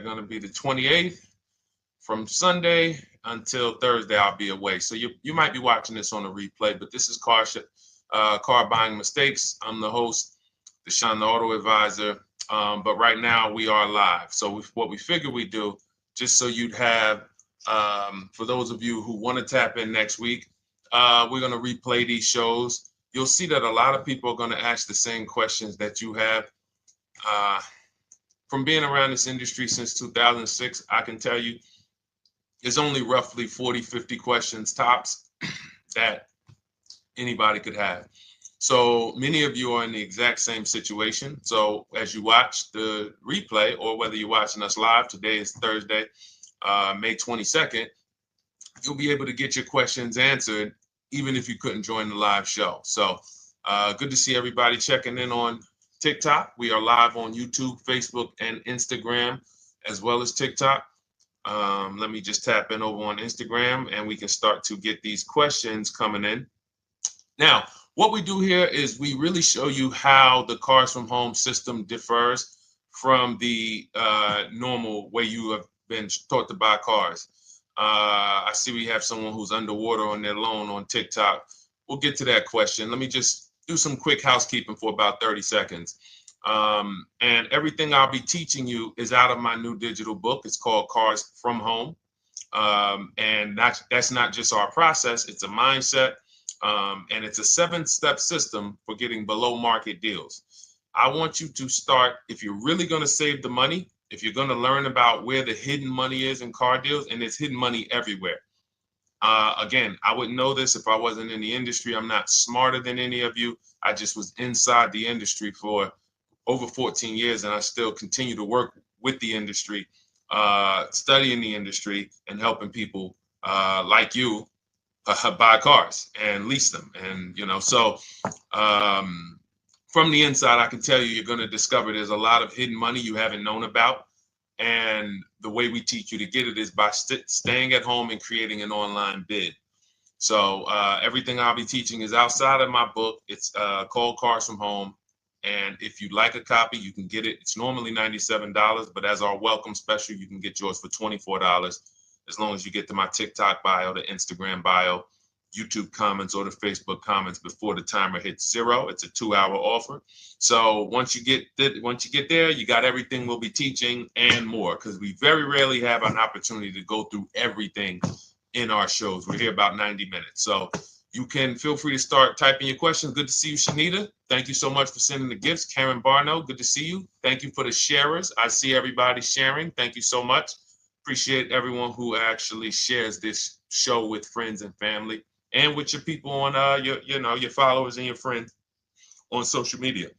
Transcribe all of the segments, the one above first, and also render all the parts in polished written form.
going to be the 28th. From Sunday until Thursday, I'll be away. So you might be watching this on a replay, but this is Car Buying Mistakes. I'm the host, Deshone the Auto Advisor. But right now we are live. So what we figure we do, just so you'd have, for those of you who want to tap in next week, we're going to replay these shows. You'll see that a lot of people are going to ask the same questions that you have. From being around this industry since 2006, I can tell you there's only roughly 40, 50 questions tops that anybody could have. So many of you are in the exact same situation. So as you watch the replay, or whether you're watching us live, today is Thursday, May 22nd, you'll be able to get your questions answered, even if you couldn't join the live show. So good to see everybody checking in on TikTok. We are live on YouTube, Facebook, and Instagram, as well as TikTok. Let me just tap in over on Instagram and we can start to get these questions coming in. Now, what we do here is we really show you how the Cars from Home system differs from the normal way you have been taught to buy cars. I see we have someone who's underwater on their loan on TikTok. We'll get to that question. Let me just do some quick housekeeping for about 30 seconds. And everything I'll be teaching you is out of my new digital book. It's called Cars from Home. And that's not just our process, it's a mindset. And it's a 7-step system for getting below market deals. I want you to start, if you're really going to save the money, if you're going to learn about where the hidden money is in car deals, and there's hidden money everywhere. Again, I wouldn't know this if I wasn't in the industry. I'm not smarter than any of you. I just was inside the industry for over 14 years, and I still continue to work with the industry, studying the industry and helping people like you buy cars and lease them. And, so from the inside, I can tell you, you're going to discover there's a lot of hidden money you haven't known about. And the way we teach you to get it is by staying at home and creating an online bid. So everything I'll be teaching is outside of my book. It's called Cars from Home. And if you'd like a copy, you can get it. It's normally $97, but as our welcome special, you can get yours for $24, as long as you get to my TikTok bio, the Instagram bio, YouTube comments, or the Facebook comments before the timer hits 0. It's a 2-hour offer. So once you get there, you got everything we'll be teaching and more, because we very rarely have an opportunity to go through everything in our shows. We're here about 90 minutes. So you can feel free to start typing your questions. Good to see you, Shanita. Thank you so much for sending the gifts. Karen Barno, good to see you. Thank you for the sharers. I see everybody sharing. Thank you so much. Appreciate everyone who actually shares this show with friends and family, and with your people on your followers and your friends on social media.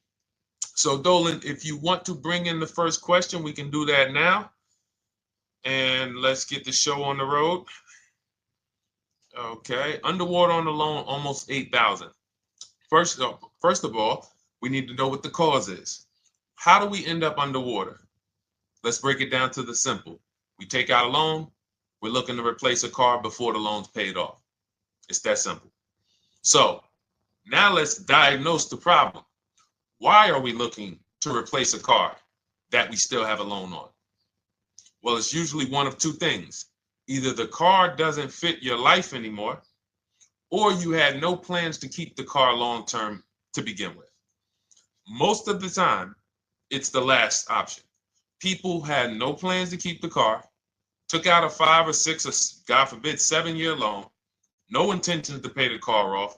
So Dolan, if you want to bring in the first question, we can do that now. And let's get the show on the road. Okay, underwater on the loan, almost 8,000. First of all, we need to know what the cause is. How do we end up underwater? Let's break it down to the simple. We take out a loan, we're looking to replace a car before the loan's paid off. It's that simple. So now let's diagnose the problem. Why are we looking to replace a car that we still have a loan on? Well, it's usually one of two things. Either the car doesn't fit your life anymore, or you had no plans to keep the car long-term to begin with. Most of the time, it's the last option. People had no plans to keep the car, took out a 5 or 6 or, God forbid, 7-year loan, no intention to pay the car off.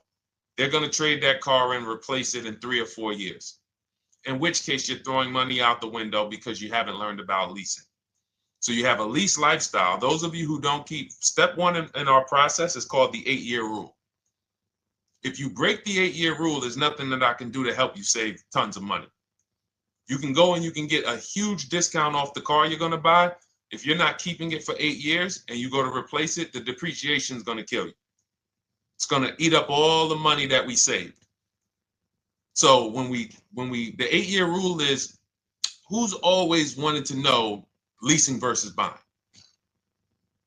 They're going to trade that car and replace it in 3 or 4 years, in which case you're throwing money out the window because you haven't learned about leasing. So you have a lease lifestyle. Those of you who don't keep, step 1 in our process is called the 8-year rule. If you break the 8-year rule, there's nothing that I can do to help you save tons of money. You can go and you can get a huge discount off the car you're going to buy. If you're not keeping it for 8 years and you go to replace it, the depreciation is going to kill you. It's going to eat up all the money that we saved. So the 8-year rule is, who's always wanted to know leasing versus buying?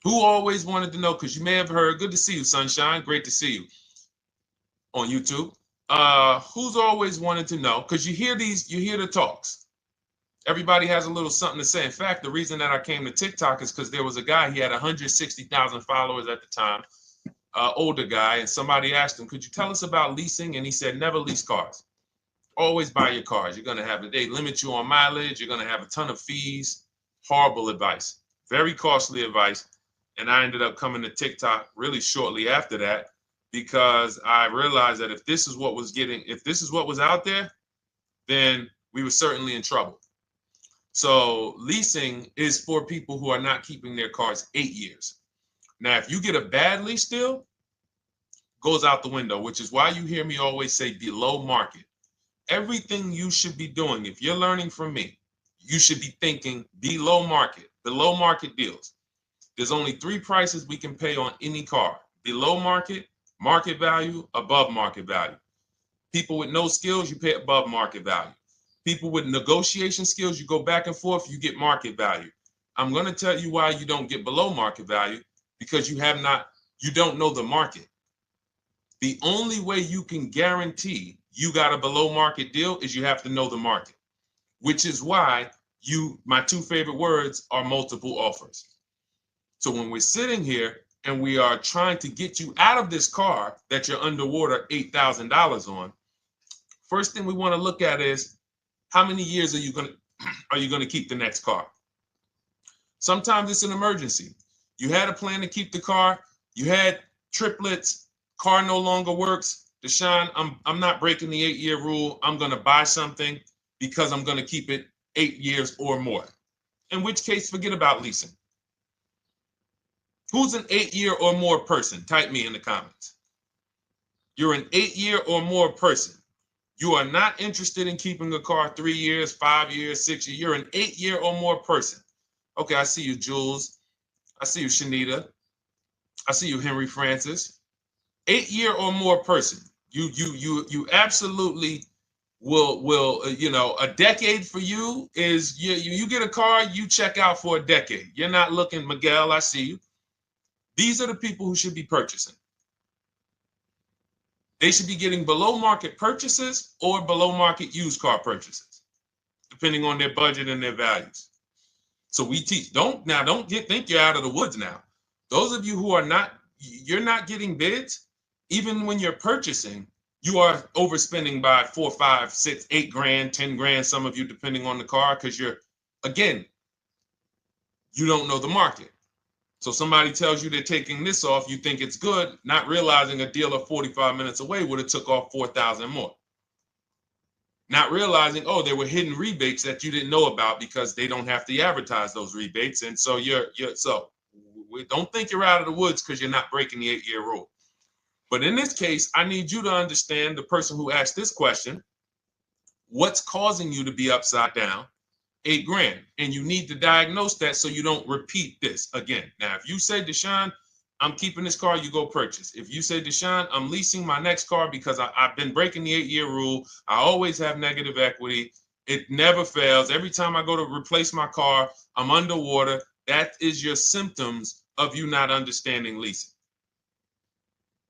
Who always wanted to know? Because you may have heard, good to see you, Sunshine. Great to see you on YouTube. Who's always wanted to know? Because you hear the talks. Everybody has a little something to say. In fact, the reason that I came to TikTok is because there was a guy, he had 160,000 followers at the time, older guy, and somebody asked him, could you tell us about leasing? And he said, never lease cars. Always buy your cars. You're going to have, they limit you on mileage. You're going to have a ton of fees. Horrible advice. Very costly advice. And I ended up coming to TikTok really shortly after that because I realized that if this is what was out there, then we were certainly in trouble. So leasing is for people who are not keeping their cars 8 years. Now, if you get a bad lease deal, goes out the window, which is why you hear me always say below market. Everything you should be doing, if you're learning from me, you should be thinking below market deals. There's only 3 prices we can pay on any car: below market, market value, above market value. People with no skills, you pay above market value. People with negotiation skills, you go back and forth, you get market value. I'm going to tell you why you don't get below market value, because you don't know the market. The only way you can guarantee you got a below market deal is you have to know the market, which is why my 2 favorite words are multiple offers. So when we're sitting here and we are trying to get you out of this car that you're underwater $8,000 on, first thing we want to look at is how many years are you going to keep the next car? Sometimes it's an emergency. You had a plan to keep the car. You had triplets. Car no longer works. Deshone, I'm not breaking the 8-year rule. I'm going to buy something because I'm going to keep it 8 years or more. In which case, forget about leasing. Who's an 8-year or more person? Type me in the comments. You're an 8-year or more person. You are not interested in keeping a car 3 years, 5 years, 6 years. You're an 8-year or more person. Okay, I see you, Jules. I see you, Shanita. I see you, Henry Francis. 8-year or more person. You absolutely will a decade for you is you get a car, you check out for a decade. You're not looking, Miguel, I see you. These are the people who should be purchasing. They should be getting below market purchases or below market used car purchases, depending on their budget and their values. So we teach, think you're out of the woods now. Those of you who you're not getting bids, even when you're purchasing, you are overspending by 4, 5, 6, 8 grand, 10 grand, some of you, depending on the car, because you don't know the market. So somebody tells you they're taking this off, you think it's good, not realizing a dealer 45 minutes away would have took off 4,000 more. Not realizing, there were hidden rebates that you didn't know about because they don't have to advertise those rebates. And so don't think you're out of the woods because you're not breaking the 8-year rule. But in this case, I need you to understand, the person who asked this question, what's causing you to be upside down 8 grand? And you need to diagnose that so you don't repeat this again. Now, if you say, Deshone, I'm keeping this car, you go purchase. If you say, Deshone, I'm leasing my next car because I've been breaking the 8-year rule. I always have negative equity. It never fails. Every time I go to replace my car, I'm underwater. That is your symptoms of you not understanding leasing.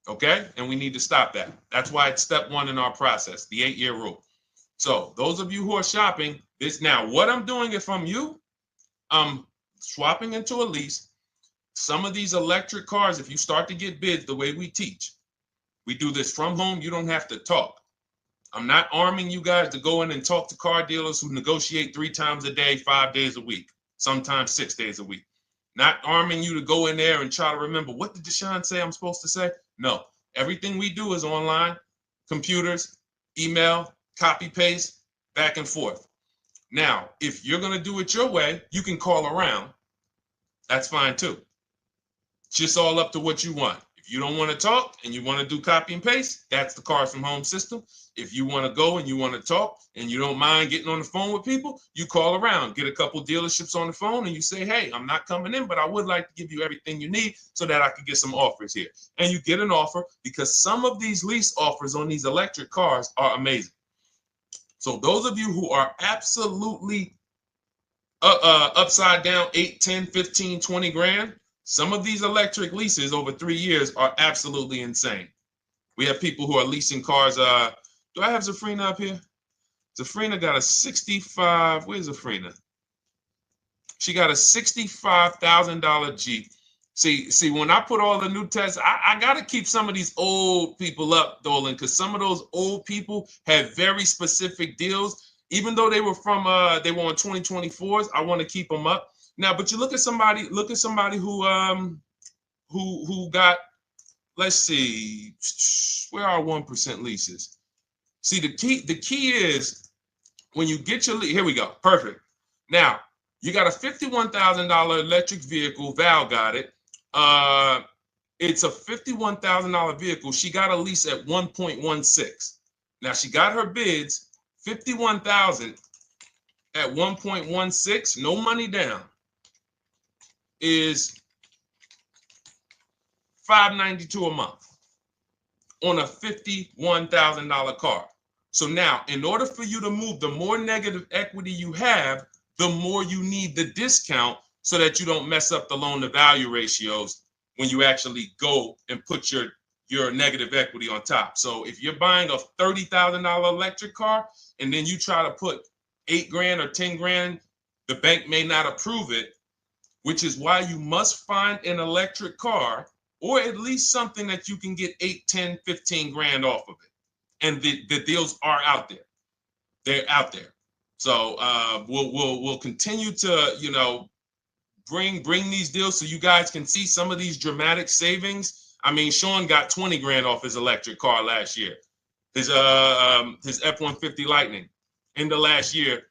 Okay? And we need to stop that. That's why it's step 1 in our process, the 8-year rule. So those of you who are shopping this now, what I'm doing if I'm you, I'm swapping into a lease. Some of these electric cars, if you start to get bids the way we teach, we do this from home. You don't have to talk. I'm not arming you guys to go in and talk to car dealers who negotiate 3 times a day, 5 days a week, sometimes 6 days a week. Not arming you to go in there and try to remember, what did Deshone say I'm supposed to say? No, everything we do is online, computers, email, copy, paste, back and forth. Now, if you're going to do it your way, you can call around. That's fine too. It's just all up to what you want. If you don't want to talk and you want to do copy and paste, that's the Cars from Home system. If you want to go and you want to talk and you don't mind getting on the phone with people, you call around, get a couple dealerships on the phone and you say, hey, I'm not coming in, but I would like to give you everything you need so that I could get some offers here. And you get an offer, because some of these lease offers on these electric cars are amazing. So those of you who are absolutely upside down 8, 10, 15, 20 grand, some of these electric leases over 3 years are absolutely insane. We have people who are leasing cars. Do I have Zafrina up here? Zafrina got a 65. Where's Zafrina? She got a $65,000 Jeep. See, when I put all the new tests, I got to keep some of these old people up, Dolan, because some of those old people have very specific deals. Even though they were on 2024s, I want to keep them up. Now, but you look at somebody who got, let's see, where are 1% leases? See, the key is when you get your lease, here we go, perfect. Now, you got a $51,000 electric vehicle, Val got it. It's a $51,000 vehicle. She got a lease at 1.16. Now she got her bids, 51,000 at 1.16, no money down, is $592 a month on a $51,000 car. So now, in order for you to move, the more negative equity you have, the more you need the discount so that you don't mess up the loan to value ratios when you actually go and put your negative equity on top. So if you're buying a $30,000 electric car and then you try to put $8,000 or $10,000, the bank may not approve it, which is why you must find an electric car or at least something that you can get 8, 10, 15 grand off of it. And the deals are out there. They're out there. So we'll continue to, bring these deals so you guys can see some of these dramatic savings. I mean, Sean got 20 grand off his electric car last year. His F-150 Lightning in the last year,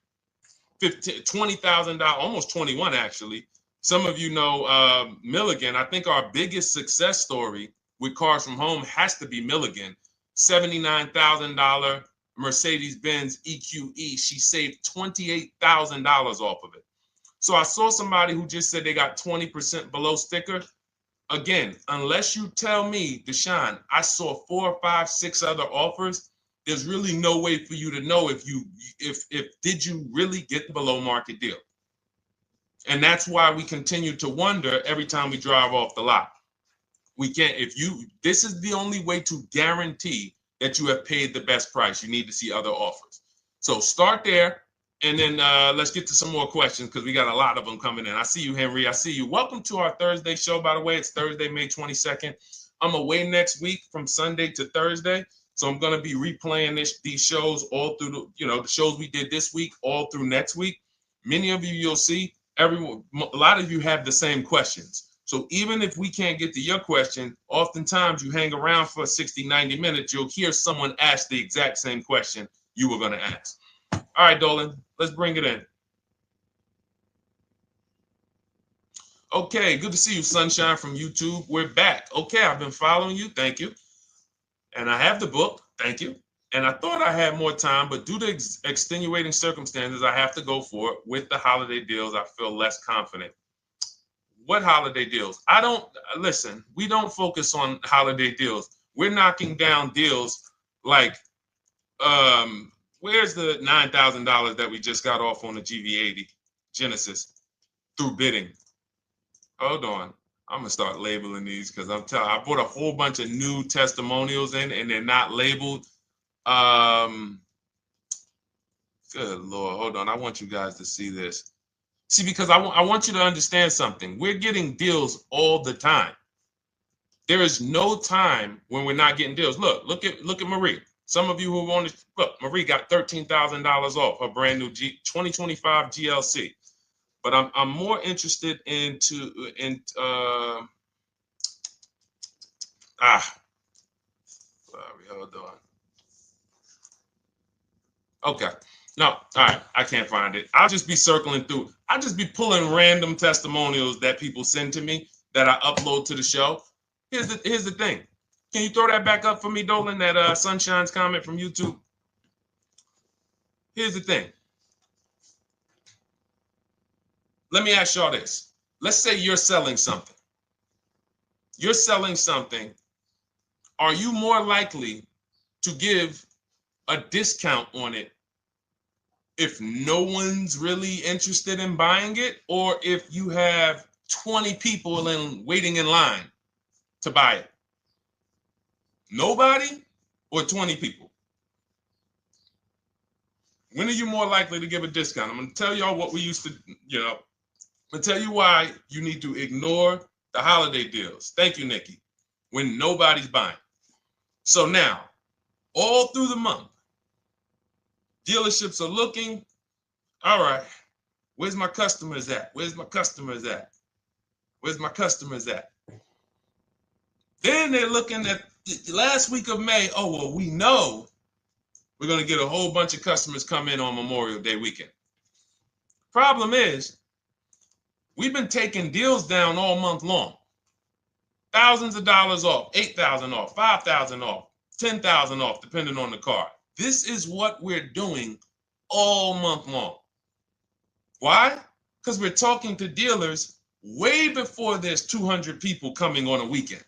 $20,000, almost 21 actually. Some of you know Milligan. I think our biggest success story with Cars from Home has to be Milligan. $79,000 Mercedes-Benz EQE. She saved $28,000 off of it. So I saw somebody who just said they got 20% below sticker. Again, unless you tell me, Deshone, I saw 4, 5, 6 other offers, there's really no way for you to know if did you really get the below market deal. And that's why we continue to wonder every time we drive off the lot. We can't, this is the only way to guarantee that you have paid the best price. You need to see other offers. So start there. And then let's get to some more questions because we got a lot of them coming in. I see you, Henry. I see you. Welcome to our Thursday show, by the way. It's Thursday, May 22nd. I'm away next week from Sunday to Thursday. So I'm going to be replaying these shows all through, the shows we did this week, all through next week. Many of you, you'll see, a lot of you have the same questions. So even if we can't get to your question, oftentimes you hang around for 60, 90 minutes, you'll hear someone ask the exact same question you were going to ask. All right, Dolan, let's bring it in. Okay, good to see you, Sunshine from YouTube. We're back. Okay, I've been following you. Thank you. And I have the book. Thank you. And I thought I had more time, but due to extenuating circumstances, I have to go for it. With the holiday deals, I feel less confident. What holiday deals? Listen, we don't focus on holiday deals. We're knocking down deals like, where's the $9,000 that we just got off on the GV80 Genesis through bidding? Hold on. I'm going to start labeling these because I bought a whole bunch of new testimonials in and they're not labeled. Good Lord. Hold on. I want you guys to see this. See, because I want you to understand something. We're getting deals all the time. There is no time when we're not getting deals. Look at Marie. Some of you who want to look, Marie got $13,000 off her brand new 2025 GLC. But I'm more interested sorry, hold on. Okay. No, all right. I can't find it. I'll just be circling through. I'll just be pulling random testimonials that people send to me that I upload to the show. Here's the thing. Can you throw that back up for me, Dolan, that Sunshine's comment from YouTube? Here's the thing. Let me ask y'all this. Let's say you're selling something. You're selling something. Are you more likely to give a discount on it if no one's really interested in buying it, or if you have 20 people waiting in line to buy it? Nobody or 20 people? When are you more likely to give a discount? I'm going to tell y'all what we used to, I'm going to tell you why you need to ignore the holiday deals. Thank you, Nikki. When nobody's buying. So now, all through the month, dealerships are looking, all right, where's my customers at? Where's my customers at? Where's my customers at? Then they're looking at the last week of May. Oh, well, we know we're going to get a whole bunch of customers come in on Memorial Day weekend. Problem is, we've been taking deals down all month long. Thousands of dollars off, 8,000 off, 5,000 off, 10,000 off, depending on the car. This is what we're doing all month long. Why? Because we're talking to dealers way before there's 200 people coming on a weekend.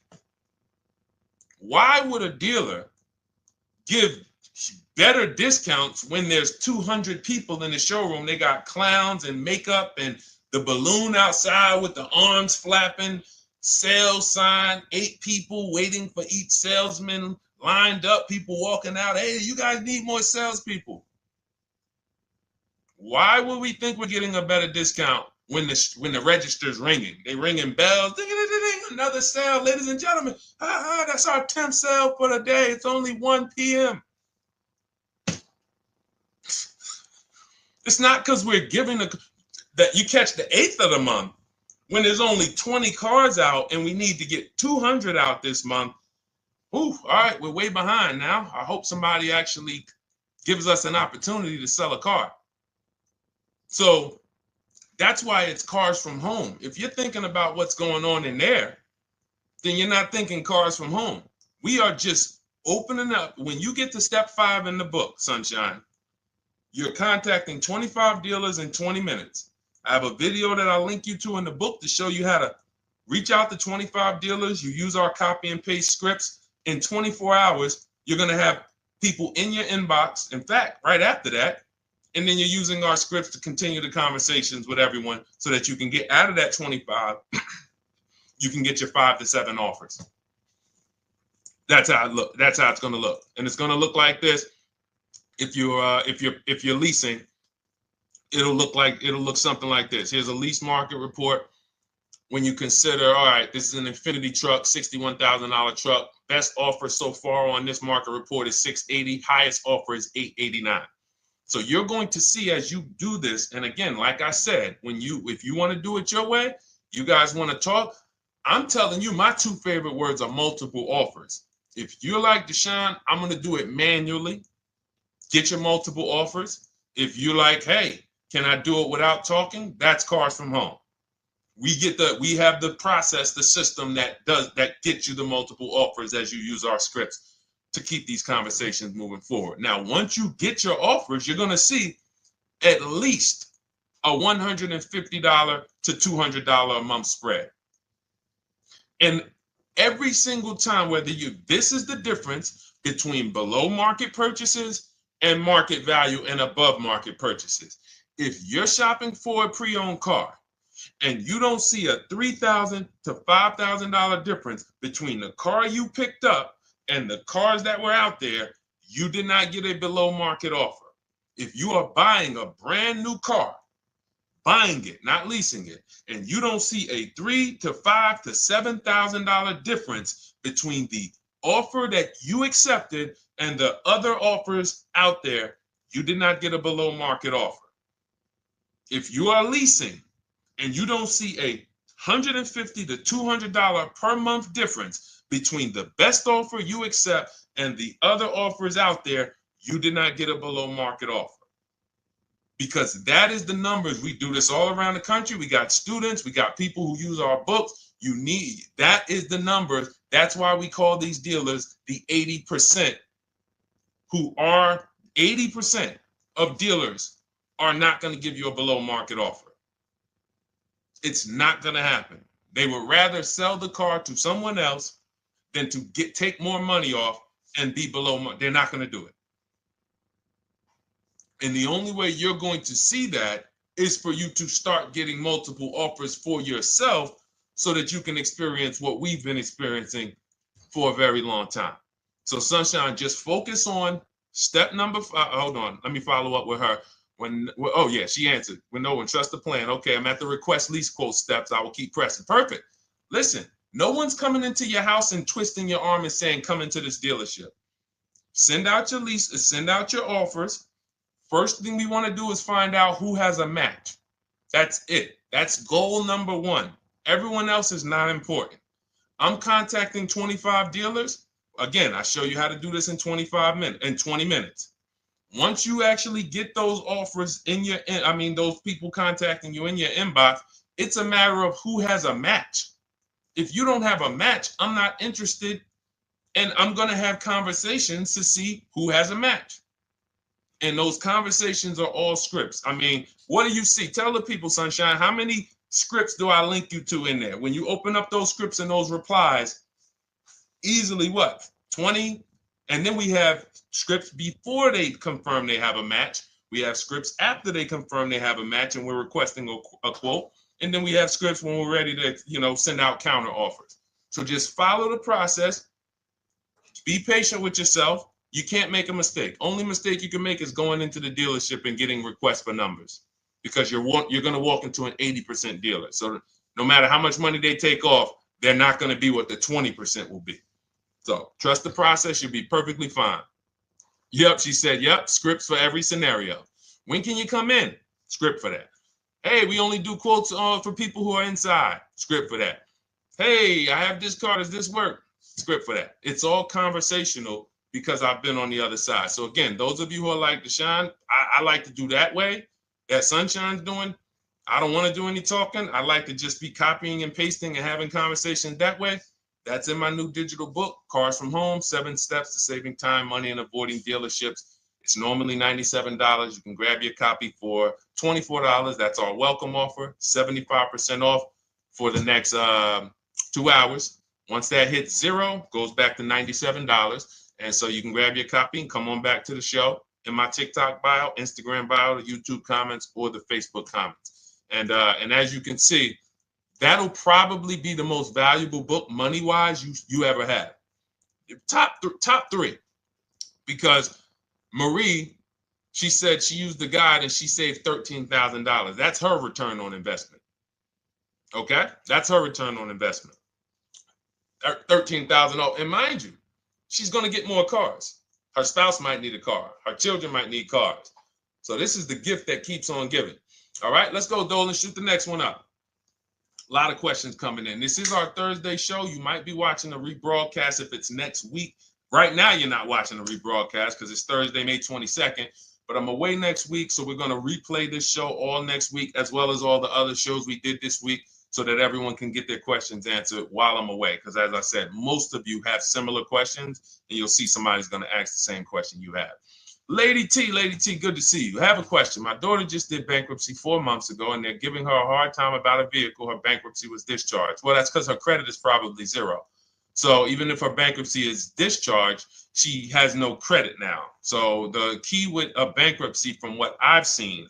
Why would a dealer give better discounts when there's 200 people in the showroom? They got clowns and makeup and the balloon outside with the arms flapping, sales sign, 8 people waiting for each salesman lined up, people walking out. Hey, you guys need more salespeople. Why would we think we're getting a better discount when the register's ringing? They ringing bells, ding, ding, ding, ding, another sale, ladies and gentlemen. That's our 10th sale for the day. It's only 1 p.m. It's not because we're giving that you catch the 8th of the month when there's only 20 cars out and we need to get 200 out this month. Ooh, all right, we're way behind now. I hope somebody actually gives us an opportunity to sell a car. So that's why it's cars from home. If you're thinking about what's going on in there, then you're not thinking cars from home. We are just opening up. When you get to step 5 in the book, Sunshine, you're contacting 25 dealers in 20 minutes. I have a video that I'll link you to in the book to show you how to reach out to 25 dealers. You use our copy and paste scripts. In 24 hours, you're going to have people in your inbox. In fact, right after that, and then you're using our scripts to continue the conversations with everyone so that you can get out of that 25, you can get your 5 to 7 offers. That's how it look. That's how it's going to look. And it's going to look like this. If you're leasing, it'll look something like this. Here's a lease market report. When you consider, all right, this is an Infinity truck, $61,000 truck. Best offer so far on this market report is $680. Highest offer is $889. So you're going to see as you do this, and again, like I said, if you want to do it your way, you guys want to talk, I'm telling you, my 2 favorite words are multiple offers. If you're like Deshone, I'm going to do it manually. Get your multiple offers. If you're like, hey, can I do it without talking? That's cars from home. We have the process, the system that gets you the multiple offers as you use our scripts to keep these conversations moving forward. Now, once you get your offers, you're going to see at least a $150 to $200 a month spread. And every single time, this is the difference between below market purchases and market value and above market purchases. If you're shopping for a pre-owned car and you don't see a $3,000 to $5,000 difference between the car you picked up and the cars that were out there, you did not get a below market offer. If you are buying a brand new car, buying it, not leasing it, and you don't see a $3,000 to $5,000 to $7,000 difference between the offer that you accepted and the other offers out there, you did not get a below market offer. If you are leasing and you don't see a $150 to $200 per month difference between the best offer you accept and the other offers out there, you did not get a below market offer. Because that is the numbers. We do this all around the country. We got students, we got people who use our books. That is the numbers. That's why we call these dealers the 80%, who are 80% of dealers are not going to give you a below market offer. It's not going to happen. They would rather sell the car to someone else than to take more money off and be below market. They're not going to do it. And the only way you're going to see that is for you to start getting multiple offers for yourself so that you can experience what we've been experiencing for a very long time. So Sunshine, just focus on Step number five, hold on, let me follow up with her. Oh yeah, she answered. When no one trusts the plan. Okay, I'm at the request lease quote steps. I will keep pressing. Perfect. Listen, no one's coming into your house and twisting your arm and saying, come into this dealership. Send out your leases, send out your offers. First thing we want to do is find out who has a match. That's it. That's goal number one. Everyone else is not important. I'm contacting 25 dealers. Again, I show you how to do this in 20 minutes. Once you actually get those offers in your, those people contacting you in your inbox, it's a matter of who has a match. If you don't have a match, I'm not interested, and I'm going to have conversations to see who has a match. And those conversations are all scripts. I mean, what do you see? Tell the people, Sunshine, how many scripts do I link you to in there? When you open up those scripts and those replies, easily what? 20? And then we have scripts before they confirm they have a match. We have scripts after they confirm they have a match and we're requesting a quote. And then we have scripts when we're ready to, send out counter offers. So just follow the process. Be patient with yourself. You can't make a mistake. Only mistake you can make is going into the dealership and getting requests for numbers, because you're going to walk into an 80% dealer. So no matter how much money they take off, they're not going to be what the 20% will be. So trust the process. You'll be perfectly fine. Yep, she said, yep, scripts for every scenario. When can you come in? Script for that. Hey, we only do quotes for people who are inside. Script for that. Hey, I have this car. Does this work? Script for that. It's all conversational because I've been on the other side. So again, those of you who are like Deshone, I like to do that way, that Sunshine's doing. I don't want to do any talking. I like to just be copying and pasting and having conversations that way. That's in my new digital book, Cars from Home, 7 Steps to Saving Time, Money, and Avoiding Dealerships. It's normally $97. You can grab your copy for $24. That's our welcome offer, 75% off for the next 2 hours. Once that hits zero, goes back to $97. And so you can grab your copy and come on back to the show in my TikTok bio, Instagram bio, the YouTube comments, or the Facebook comments. And as you can see, that'll probably be the most valuable book money-wise you ever have. Top three. Because Marie, she said she used the guide and she saved $13,000. That's her return on investment. Okay? That's her return on investment. $13,000. And mind you, she's going to get more cars. Her spouse might need a car. Her children might need cars. So this is the gift that keeps on giving. All right, let's go, Dolan. Shoot the next one up. A lot of questions coming in. This is our Thursday show. You might be watching a rebroadcast if it's next week. Right now, you're not watching a rebroadcast because it's Thursday, May 22nd. But I'm away next week, so we're going to replay this show all next week, as well as all the other shows we did this week, so that everyone can get their questions answered while I'm away. Because as I said, most of you have similar questions, and you'll see somebody's going to ask the same question you have. Lady T, good to see you. I have a question. My daughter just did bankruptcy 4 months ago, and they're giving her a hard time about a vehicle. Her bankruptcy was discharged. Well, that's because her credit is probably zero. So even if her bankruptcy is discharged, she has no credit now. So the key with a bankruptcy, from what I've seen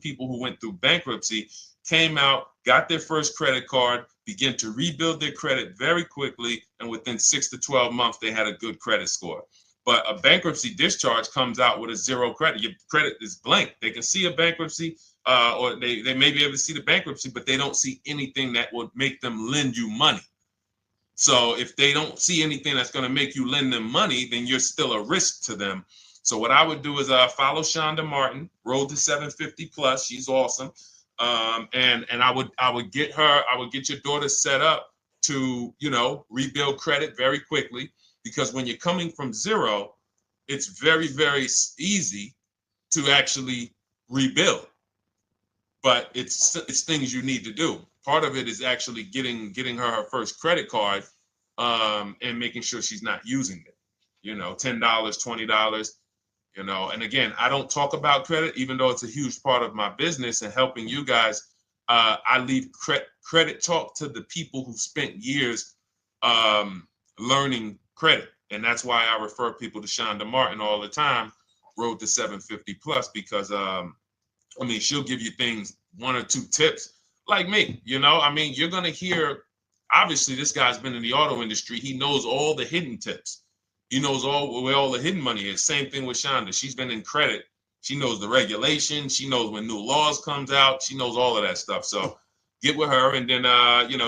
people who went through bankruptcy, came out, got their first credit card, began to rebuild their credit very quickly, and within 6 to 12 months, they had a good credit score. But a bankruptcy discharge comes out with a zero credit. Your credit is blank. They can see a bankruptcy, or they may be able to see the bankruptcy, but they don't see anything that would make them lend you money. So if they don't see anything that's going to make you lend them money, then you're still a risk to them. So what I would do is follow Shonda Martin, Road to 750 Plus. She's awesome. And I would get your daughter set up to, rebuild credit very quickly, because when you're coming from zero, it's very, very easy to actually rebuild. But it's things you need to do. Part of it is actually getting her first credit card, and making sure she's not using it. $10, $20. And again, I don't talk about credit, even though it's a huge part of my business and helping you guys. I leave credit talk to the people who spent years learning credit. And that's why I refer people to Shonda Martin all the time, Road to 750 Plus, because she'll give you things, 1 or 2 tips, like me. You're going to hear, obviously this guy's been in the auto industry. He knows all the hidden tips. He knows where all the hidden money is. Same thing with Shonda. She's been in credit. She knows the regulations. She knows when new laws comes out. She knows all of that stuff. So get with her and then,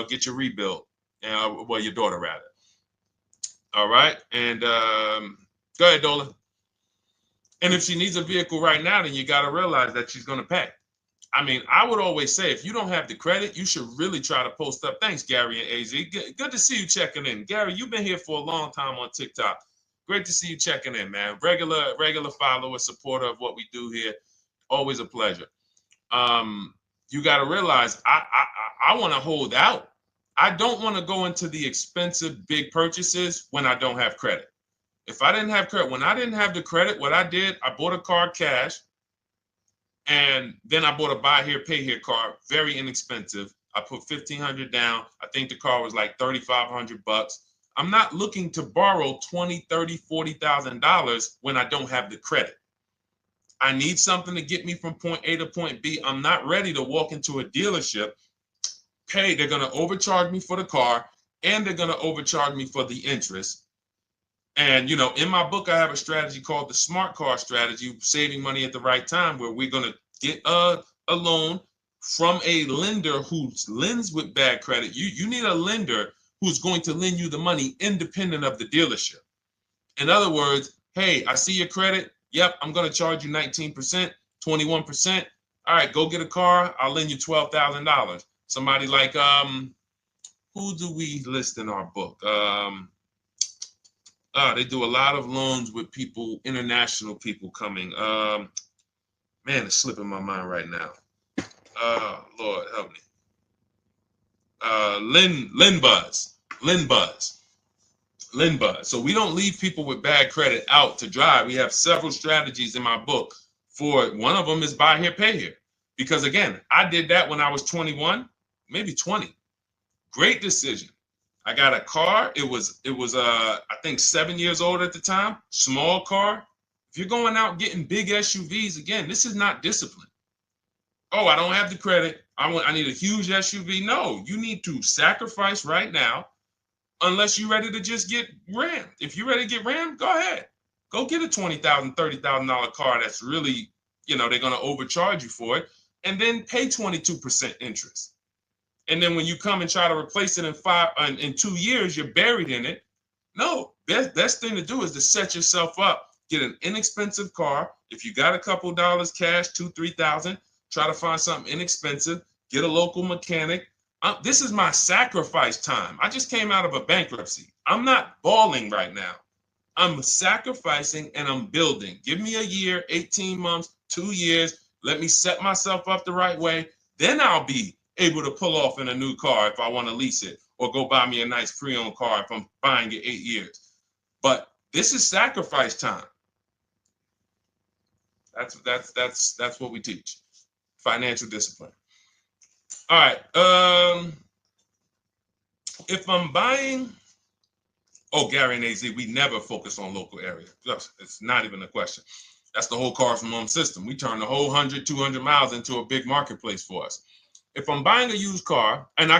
get your rebuild. Well, your daughter rather. All right. And go ahead, Dola. And if she needs a vehicle right now, then you got to realize that she's going to pay. I mean, I would always say if you don't have the credit, you should really try to post up. Thanks, Gary and AZ. Good to see you checking in. Gary, you've been here for a long time on TikTok. Great to see you checking in, man. Regular follower, supporter of what we do here. Always a pleasure. You got to realize I want to hold out. I don't want to go into the expensive big purchases when I don't have credit. If I didn't have credit, when I didn't have the credit, what I did, I bought a car cash. And then I bought a buy here, pay here car, very inexpensive. I put $1,500 down. I think the car was like $3,500. I'm not looking to borrow $20,000, $30,000, $40,000 when I don't have the credit. I need something to get me from point A to point B. I'm not ready to walk into a dealership, pay. They're going to overcharge me for the car, and they're going to overcharge me for the interest. And, in my book, I have a strategy called the smart car strategy, saving money at the right time, where we're going to get a loan from a lender who lends with bad credit. You need a lender who's going to lend you the money independent of the dealership. In other words, hey, I see your credit. Yep, I'm going to charge you 19%, 21%. All right, go get a car. I'll lend you $12,000. Somebody like, who do we list in our book? They do a lot of loans with people, international people coming. Man, it's slipping my mind right now. Lord help me. LendBuzz. So we don't leave people with bad credit out to dry. We have several strategies in my book. For one of them is buy here, pay here. Because again, I did that when I was 21, maybe 20. Great decision. I got a car. It was I think 7 years old at the time. Small car. If you're going out getting big SUVs, again, this is not discipline. Oh, I don't have the credit. I need a huge SUV. No, you need to sacrifice right now, unless you're ready to just get rammed. If you're ready to get rammed, go ahead. Go get a $20,000, $30,000 car that's really, they're going to overcharge you for it, and then pay 22% interest. And then when you come and try to replace it in 2 years, you're buried in it. No, best thing to do is to set yourself up. Get an inexpensive car. If you got a couple dollars cash, $2,000, $3,000, try to find something inexpensive. Get a local mechanic. This is my sacrifice time. I just came out of a bankruptcy. I'm not balling right now. I'm sacrificing and I'm building. Give me a year, 18 months, 2 years. Let me set myself up the right way. Then I'll be able to pull off in a new car if I want to lease it, or go buy me a nice pre-owned car if I'm buying it 8 years. But this is sacrifice time. That's what we teach. Financial discipline. All right. If I'm buying, Gary and AZ, we never focus on local area. It's not even a question. That's the whole car from home system. We turn the whole 100, 200 miles into a big marketplace for us. If I'm buying a used car, and I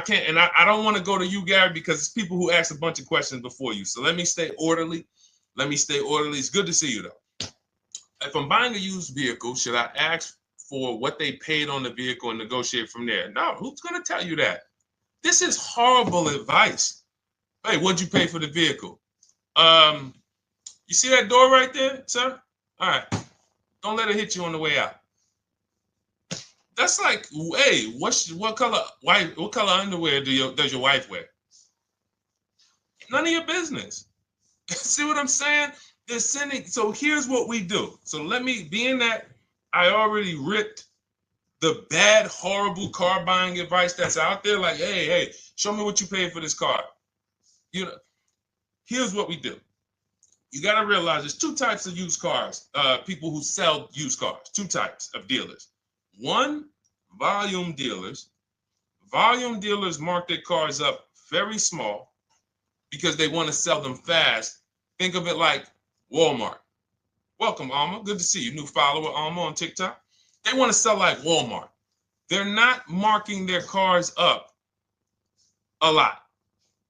don't want to go to you, Gary, because it's people who ask a bunch of questions before you. So let me stay orderly. It's good to see you, though. If I'm buying a used vehicle, should I ask for what they paid on the vehicle and negotiate from there? No, who's going to tell you that? This is horrible advice. Hey, what'd you pay for the vehicle? You see that door right there, sir? All right. Don't let it hit you on the way out. That's like, hey, what color underwear does your wife wear? None of your business. See what I'm saying? They're sending. So here's what we do. So being that I already ripped the bad, horrible car buying advice that's out there, like, hey, show me what you paid for this car. Here's what we do. You got to realize there's two types of used cars, people who sell used cars, two types of dealers. One, volume dealers. Volume dealers mark their cars up very small because they want to sell them fast. Think of it like Walmart. Welcome, Alma. Good to see you. New follower, Alma, on TikTok. They want to sell like Walmart. They're not marking their cars up a lot.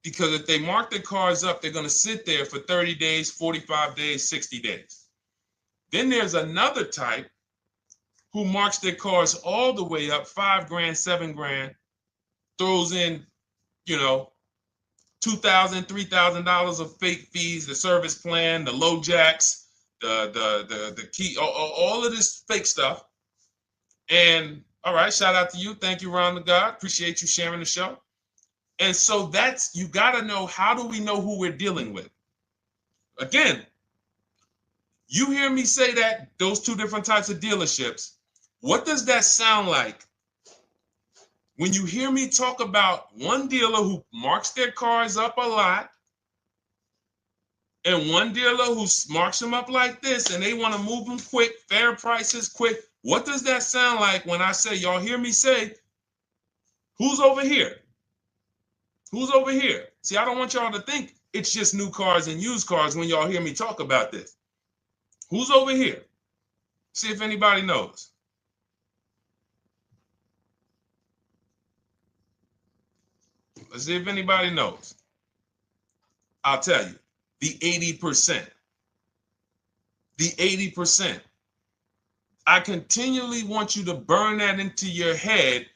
Because if they mark their cars up, they're going to sit there for 30 days, 45 days, 60 days. Then there's another type who marks their cars all the way up, 5 grand, 7 grand, throws in, you know, $2,000, $3,000 of fake fees, the service plan, the low jacks, the key, all of this fake stuff. And all right, shout out to you. Thank you, Ron the God. Appreciate you sharing the show. And so that's, you got to know, how do we know who we're dealing with? Again, you hear me say that, those two different types of dealerships. What does that sound like when you hear me talk about one dealer who marks their cars up a lot and one dealer who marks them up like this and they want to move them quick, fair prices, quick? What does that sound like when I say, y'all hear me say, who's over here? Who's over here? See, I don't want y'all to think it's just new cars and used cars when y'all hear me talk about this. Who's over here? See if anybody knows. Let's see if anybody knows. I'll tell you, the 80%. The 80%. I continually want you to burn that into your head.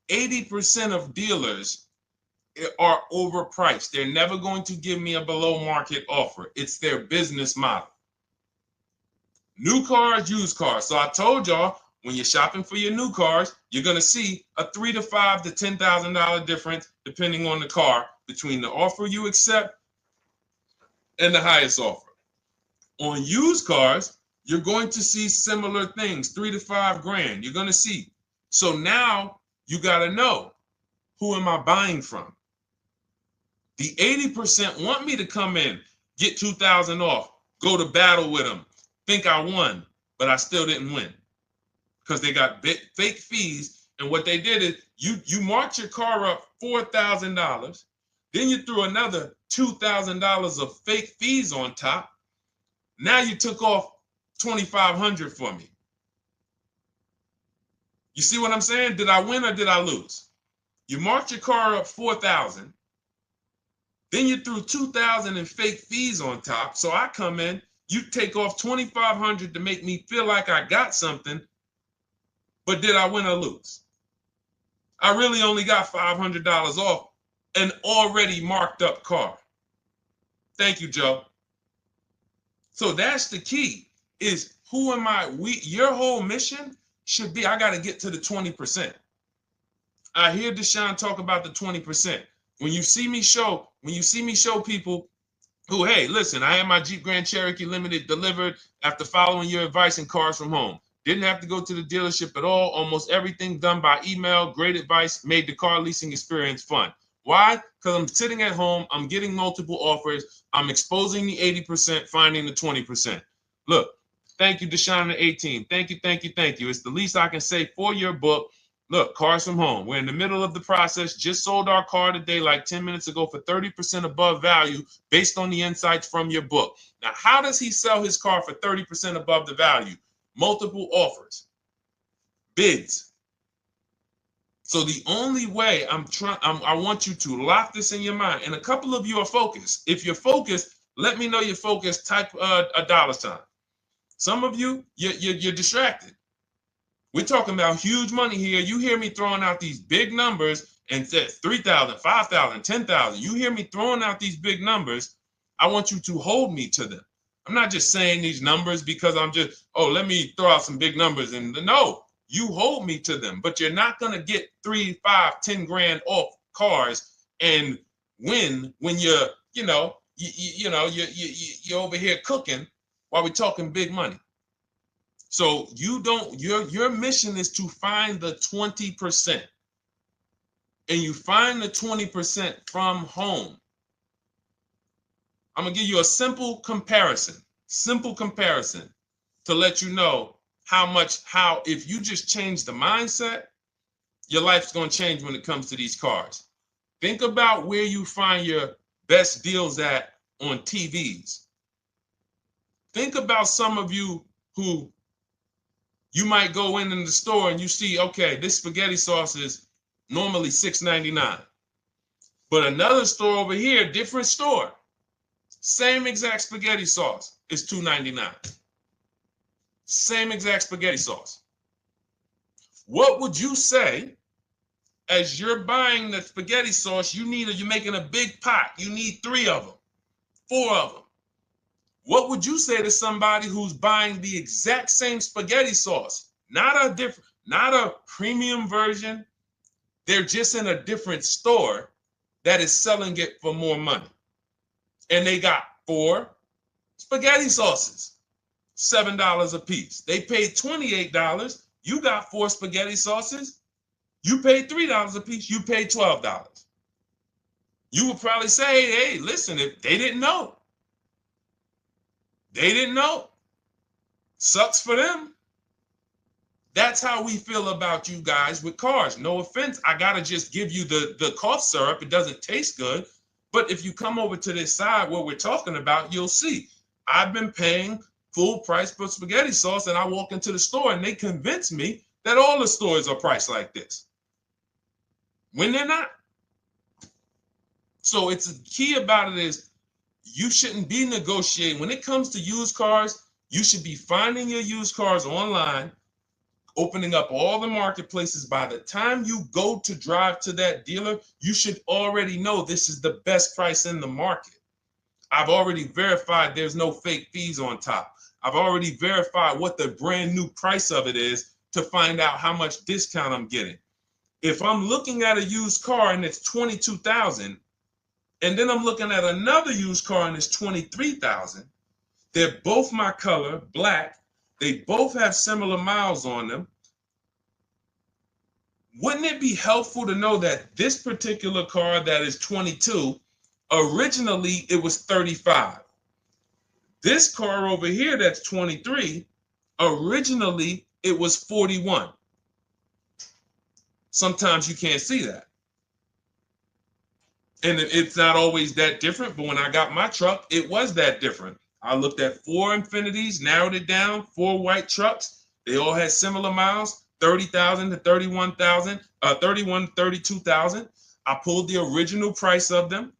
80% of dealers are overpriced. They're never going to give me a below market offer. It's their business model. New cars, used cars. So I told y'all, when you're shopping for your new cars, you're going to see a $3,000 to $5,000 to $10,000 difference, depending on the car, between the offer you accept and the highest offer. On used cars, you're going to see similar things, 3 to 5 grand. You're going to see. So now you got to know, who am I buying from? The 80% want me to come in, get 2,000 off, go to battle with them, think I won, but I still didn't win because they got fake fees. And what they did is you marked your car up $4,000, then you threw another $2,000 of fake fees on top. Now you took off $2,500 for me. You see what I'm saying? Did I win or did I lose? You marked your car up $4,000. Then you threw $2,000 in fake fees on top. So I come in, you take off $2,500 to make me feel like I got something. But did I win or lose? I really only got $500 off an already marked up car. Thank you, Joe. So that's the key, is who am I? Your whole mission should be, I got to get to the 20%. I hear Deshone talk about the 20%. When you see me show people who, hey, listen, I had my Jeep Grand Cherokee Limited delivered after following your advice and cars from home. Didn't have to go to the dealership at all. Almost everything done by email. Great advice. Made the car leasing experience fun. Why? Because I'm sitting at home. I'm getting multiple offers. I'm exposing the 80%, finding the 20%. Look, thank you, Deshone the 18. Thank you, thank you, thank you. It's the least I can say for your book. Look, cars from home. We're in the middle of the process. Just sold our car today, like 10 minutes ago, for 30% above value based on the insights from your book. Now, how does he sell his car for 30% above the value? Multiple offers, bids. So the only way I want you to lock this in your mind. And a couple of you are focused. If you're focused, let me know you're focused. Type a $. Some of you, you're distracted. We're talking about huge money here. You hear me throwing out these big numbers and said 3,000, 5,000, 10,000. You hear me throwing out these big numbers. I want you to hold me to them. I'm not just saying these numbers because I'm just, let me throw out some big numbers. And no, you hold me to them, but you're not going to get 3, 5, 10 grand off cars and win when you're over here cooking while we're talking big money. So your mission is to find the 20%. And you find the 20% from home. I'm going to give you a simple comparison to let you know how if you just change the mindset, your life's going to change when it comes to these cars. Think about where you find your best deals at on TVs. Think about some of you who you might go in the store and you see, okay, this spaghetti sauce is normally $6.99. But another store over here, different store, same exact spaghetti sauce is $2.99. Same exact spaghetti sauce. What would you say as you're buying the spaghetti sauce? You're making a big pot. You need 3 of them, 4 of them. What would you say to somebody who's buying the exact same spaghetti sauce? Not a premium version. They're just in a different store that is selling it for more money. And they got 4 spaghetti sauces, $7 a piece. They paid $28. You got 4 spaghetti sauces. You paid $3 a piece. You paid $12. You would probably say, hey, listen, if they didn't know. They didn't know. Sucks for them. That's how we feel about you guys with cars. No offense. I got to just give you the cough syrup. It doesn't taste good. But if you come over to this side where we're talking about, you'll see. I've been paying full price for spaghetti sauce, and I walk into the store and they convince me that all the stores are priced like this, when they're not. So it's the key about it is you shouldn't be negotiating. When it comes to used cars, you should be finding your used cars online, opening up all the marketplaces. By the time you go to drive to that dealer, you should already know this is the best price in the market. I've already verified there's no fake fees on top. I've already verified what the brand new price of it is to find out how much discount I'm getting. If I'm looking at a used car and it's $22,000, and then I'm looking at another used car and it's $23,000, they're both my color, black. They both have similar miles on them. Wouldn't it be helpful to know that this particular car that is 22, originally it was 35? This car over here that's 23, originally it was 41. Sometimes you can't see that. And it's not always that different, but when I got my truck, it was that different. I looked at 4 Infinities, narrowed it down, 4 white trucks. They all had similar miles, 30,000 to 31,000, 31, 32,000. I pulled the original price of them,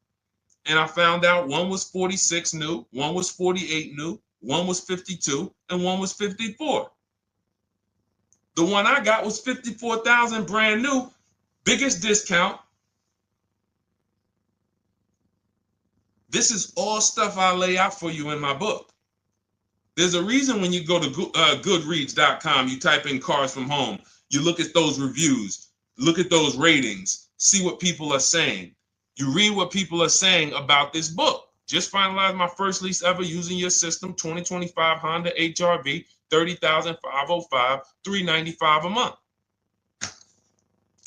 and I found out one was 46 new, one was 48 new, one was 52, and one was 54. The one I got was 54,000 brand new, biggest discount. This is all stuff I lay out for you in my book. There's a reason when you go to Goodreads.com, you type in cars from home, you look at those reviews, look at those ratings, see what people are saying. You read what people are saying about this book. Just finalized my first lease ever using your system, 2025 Honda HRV, 30,505, $395 a month.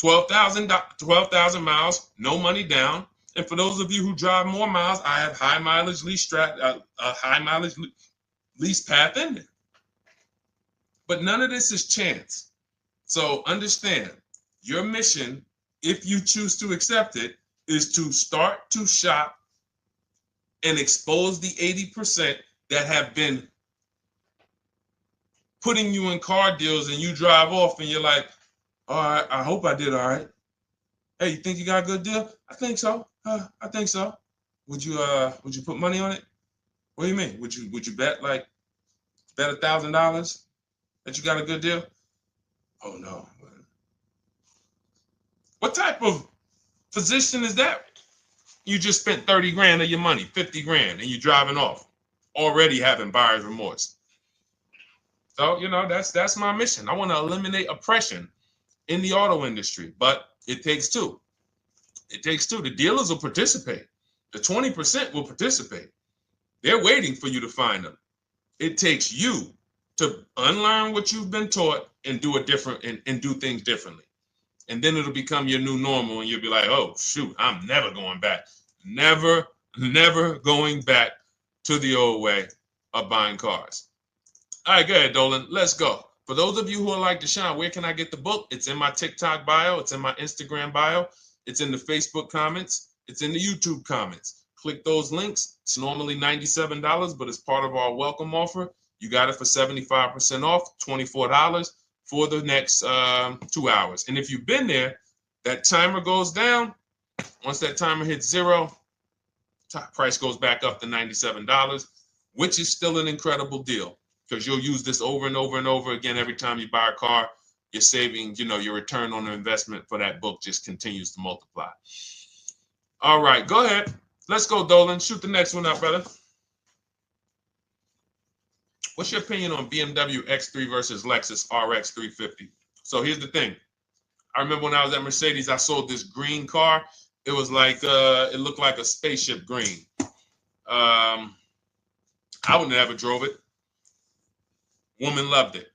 12,000 miles, no money down. And for those of you who drive more miles, I have high mileage lease lease path in there. But none of this is chance. So understand, your mission, if you choose to accept it, is to start to shop and expose the 80% that have been putting you in car deals, and you drive off and you're like, all right, I hope I did all right. Hey, you think you got a good deal? I think so. I think so. Would you put money on it? What do you mean? Would you bet $1,000 that you got a good deal? Oh no. What type of position is that? You just spent 30 grand of your money, 50 grand, and you're driving off, already having buyer's remorse. So, that's my mission. I want to eliminate oppression in the auto industry, but it takes two. It takes two. The dealers will participate. The 20% will participate. They're waiting for you to find them. It takes you to unlearn what you've been taught and do it different and do things differently. And then it'll become your new normal, and you'll be like, oh, shoot, I'm never going back. Never going back to the old way of buying cars. All right, go ahead, Dolan. Let's go. For those of you who are like Deshone, where can I get the book? It's in my TikTok bio. It's in my Instagram bio. It's in the Facebook comments. It's in the YouTube comments. Click those links. It's normally $97, but it's part of our welcome offer. You got it for 75% off, $24 for the next 2 hours. And if you've been there, that timer goes down. Once that timer hits 0, top price goes back up to $97, which is still an incredible deal because you'll use this over and over and over again every time you buy a car. You're saving, your return on the investment for that book just continues to multiply. All right, go ahead. Let's go, Dolan. Shoot the next one up, brother. What's your opinion on BMW X3 versus Lexus RX 350? So here's the thing. I remember when I was at Mercedes, I sold this green car. It was like, it looked like a spaceship green. I would never drove it. Woman loved it.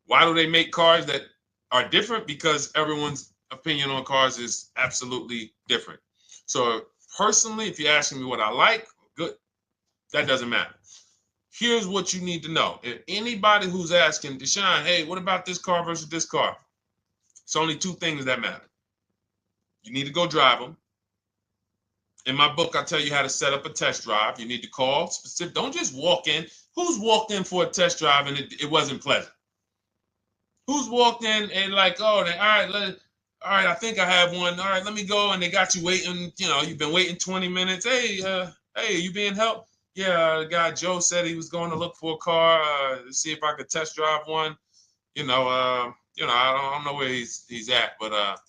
Why do they make cars that are different? Because everyone's opinion on cars is absolutely different. So personally, if you're asking me what I like, good, that doesn't matter. Here's what you need to know. If anybody who's asking, Deshone, hey, what about this car versus this car? It's only two things that matter. You need to go drive them. In my book, I tell you how to set up a test drive. You need to call specific. Don't just walk in. Who's walked in for a test drive and it wasn't pleasant? Who's walked in and like, oh, all right, I think I have one. All right, let me go. And they got you waiting. You've been waiting 20 minutes. Hey, you being helped? Yeah, the guy Joe said he was going to look for a car to see if I could test drive one. I don't know where he's at, but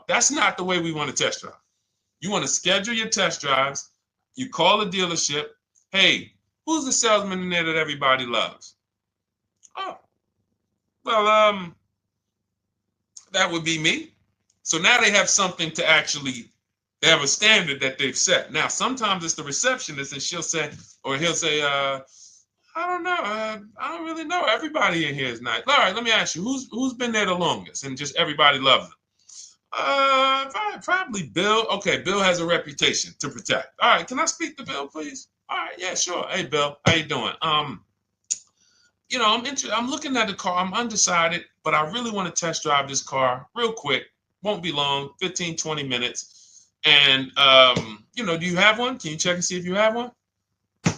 that's not the way we want to test drive. You want to schedule your test drives. You call the dealership. Hey, who's the salesman in there that everybody loves? Oh, well, that would be me. So now they have something to actually, they have a standard that they've set. Now, sometimes it's the receptionist and he'll say, I don't know. I don't really know. Everybody in here is nice. All right, let me ask you, who's been there the longest? And just everybody loves them. Probably Bill. Okay, Bill has a reputation to protect. All right, can I speak to Bill, please? All right, yeah, sure. Hey, Bill, how you doing? I'm looking at the car. I'm undecided, but I really want to test drive this car real quick. Won't be long, 15, 20 minutes. And, do you have one? Can you check and see if you have one?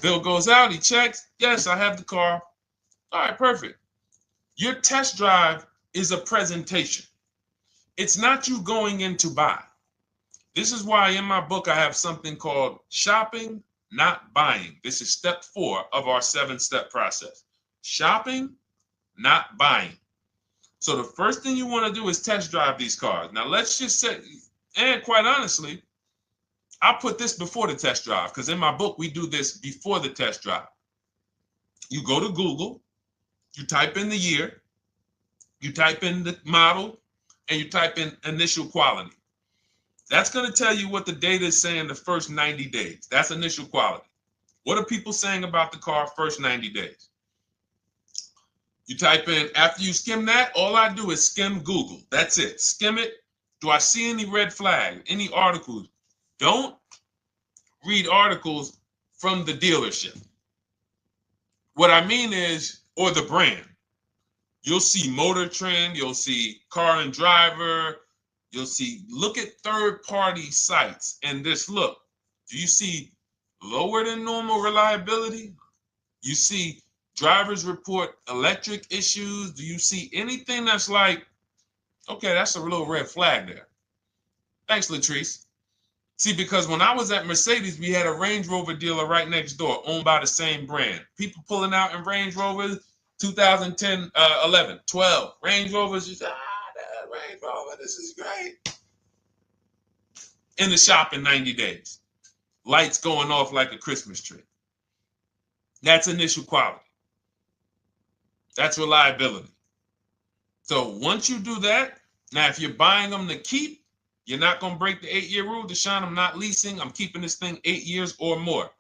Bill goes out, he checks. Yes, I have the car. All right, perfect. Your test drive is a presentation. It's not you going in to buy. This is why in my book I have something called shopping, not buying. This is step 4 of our 7-step process. Shopping, not buying. So the first thing you want to do is test drive these cars. Now let's just say, and quite honestly, I put this before the test drive because in my book we do this before the test drive. You go to Google, you type in the year, you type in the model, and you type in initial quality. That's going to tell you what the data is saying the first 90 days. That's initial quality. What are people saying about the car first 90 days? You type in, after you skim that, all I do is skim Google. That's it. Skim it. Do I see any red flags, any articles? Don't read articles from the dealership. What I mean is, or the brand. You'll see Motor Trend, you'll see Car and Driver, look at third-party sites and just look. Do you see lower than normal reliability? You see drivers report electric issues? Do you see anything that's like, okay, that's a little red flag there? Thanks, Latrice. See, because when I was at Mercedes, we had a Range Rover dealer right next door owned by the same brand. People pulling out in Range Rovers, 2010, 11, 12. Range Rovers, that Range Rover, this is great. In the shop in 90 days. Lights going off like a Christmas tree. That's initial quality. That's reliability. So once you do that, now if you're buying them to keep, you're not going to break the 8-year rule. Deshone, I'm not leasing. I'm keeping this thing 8 years or more.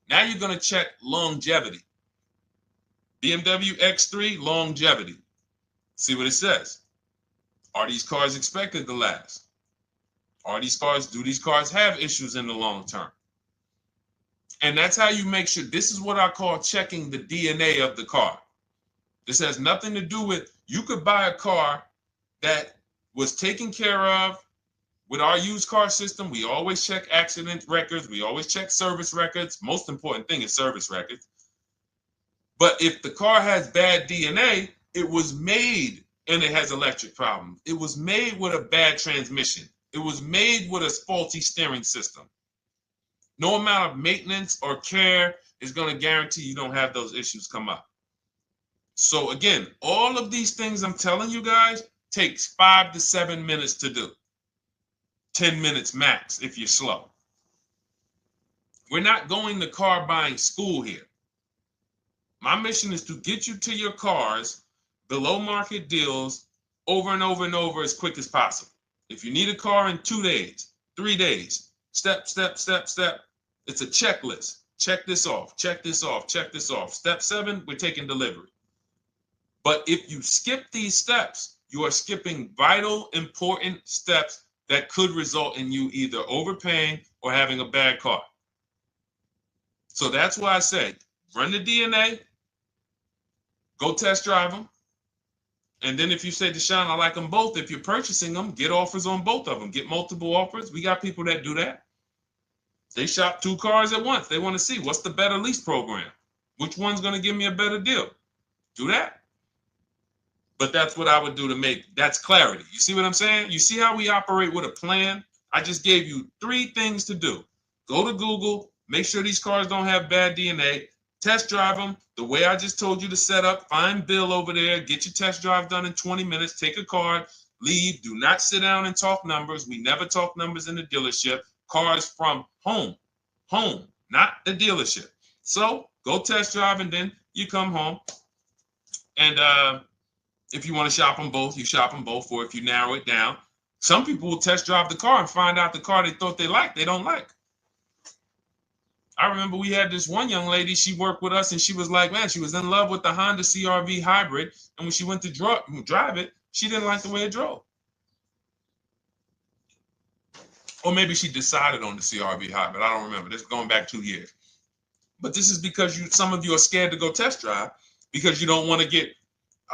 Now you're going to check longevity. BMW X3, longevity. See what it says. Are these cars expected to last? Do these cars have issues in the long term? And that's how you make sure. This is what I call checking the DNA of the car. This has nothing to do with, you could buy a car that was taken care of. With our used car system, we always check accident records. We always check service records. Most important thing is service records. But if the car has bad DNA, it was made and it has electric problems. It was made with a bad transmission. It was made with a faulty steering system. No amount of maintenance or care is going to guarantee you don't have those issues come up. So again, all of these things I'm telling you guys takes 5 to 7 minutes to do. 10 minutes max if you're slow. We're not going to car buying school here. My mission is to get you to your cars below market deals over and over and over as quick as possible. If you need a car in 2 days, 3 days, step, step, step, step. It's a checklist. Check this off, check this off, check this off. Step 7, we're taking delivery. But if you skip these steps, you are skipping vital, important steps that could result in you either overpaying or having a bad car. So that's why I say, run the DNA, go test drive them. And then if you say, Deshone, I like them both, if you're purchasing them, get offers on both of them. Get multiple offers. We got people that do that. They shop 2 cars at once. They want to see what's the better lease program. Which one's going to give me a better deal? Do that. But that's what I would do to make, that's clarity. You see what I'm saying? You see how we operate with a plan? I just gave you 3 things to do. Go to Google, make sure these cars don't have bad DNA, test drive them the way I just told you to set up, find Bill over there, get your test drive done in 20 minutes, take a card, leave, do not sit down and talk numbers. We never talk numbers in the dealership. Cars from home, not the dealership. So go test drive and then you come home. And if you want to shop them both, you shop them both. Or if you narrow it down, some people will test drive the car and find out the car they thought they liked, they don't like. I remember we had this one young lady, she worked with us and she was like, man, she was in love with the Honda CR-V hybrid. And when she went to drive it, she didn't like the way it drove. Or maybe she decided on the CR-V hybrid. I don't remember. This is going back 2 years. But this is because some of you are scared to go test drive because you don't want to get,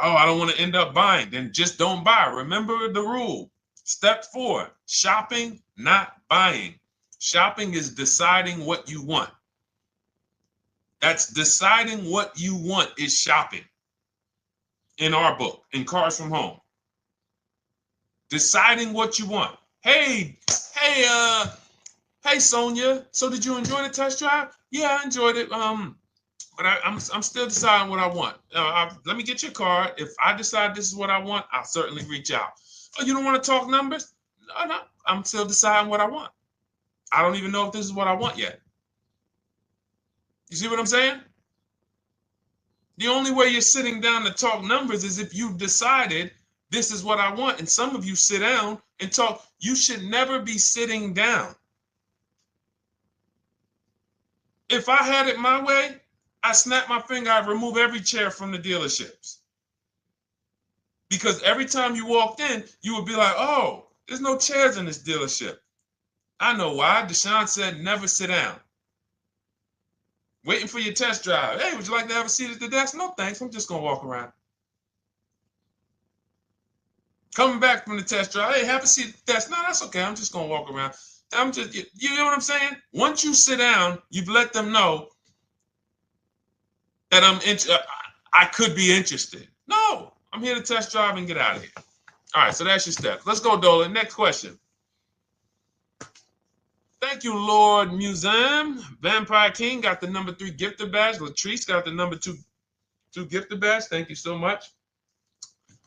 oh, I don't want to end up buying. Then just don't buy. Remember the rule. Step 4, shopping, not buying. Shopping is deciding what you want. That's deciding what you want is shopping. In our book, in Cars from Home. Deciding what you want. Hey, Sonia. So did you enjoy the test drive? Yeah, I enjoyed it. But I'm still deciding what I want. Let me get your card. If I decide this is what I want, I'll certainly reach out. Oh, you don't want to talk numbers? No. I'm still deciding what I want. I don't even know if this is what I want yet. You see what I'm saying? The only way you're sitting down to talk numbers is if you've decided this is what I want. And some of you sit down and talk. You should never be sitting down. If I had it my way, I snap my finger, I'd remove every chair from the dealerships. Because every time you walked in, you would be like, oh, there's no chairs in this dealership. I know why. Deshone said never sit down. Waiting for your test drive. Hey, would you like to have a seat at the desk? No, thanks. I'm just going to walk around. Coming back from the test drive. Hey, have a seat at the desk. No, that's okay. I'm just going to walk around. You know what I'm saying? Once you sit down, you've let them know that I could be interested. No, I'm here to test drive and get out of here. All right, so that's your steps. Let's go, Dolan. Next question. Thank you, Lord Museum. Vampire King got the number 3 gifter badge. Latrice got the number 2 gifter badge. Thank you so much.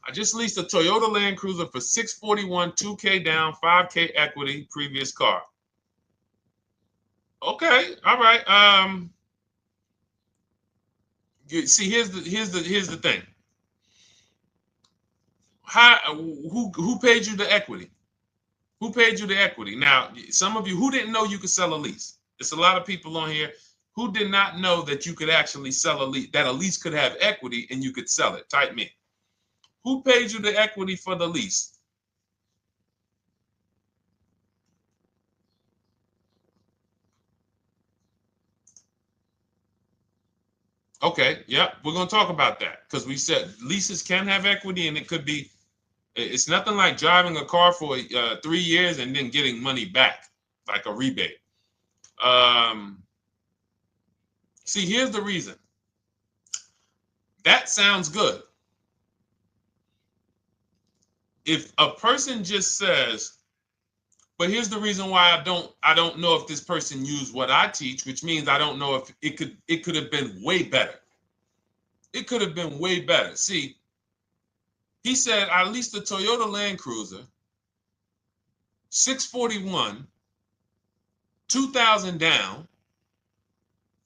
I just leased a Toyota Land Cruiser for $641, $2K down, $5K equity, previous car. Okay, all right. See, here's the thing. Who paid you the equity? Who paid you the equity? Now, some of you who didn't know you could sell a lease. There's a lot of people on here who did not know that you could actually sell a lease, that a lease could have equity and you could sell it. Type me. Who paid you the equity for the lease? Okay, yeah, we're going to talk about that because we said leases can have equity and it could be, it's nothing like driving a car for 3 years and then getting money back, like a rebate. See, here's the reason. That sounds good. If a person just says, But here's the reason why I don't know if this person used what I teach, which means I don't know if it could have been way better. It could have been way better. See, he said I leased a Toyota Land Cruiser, 641, 2,000 down,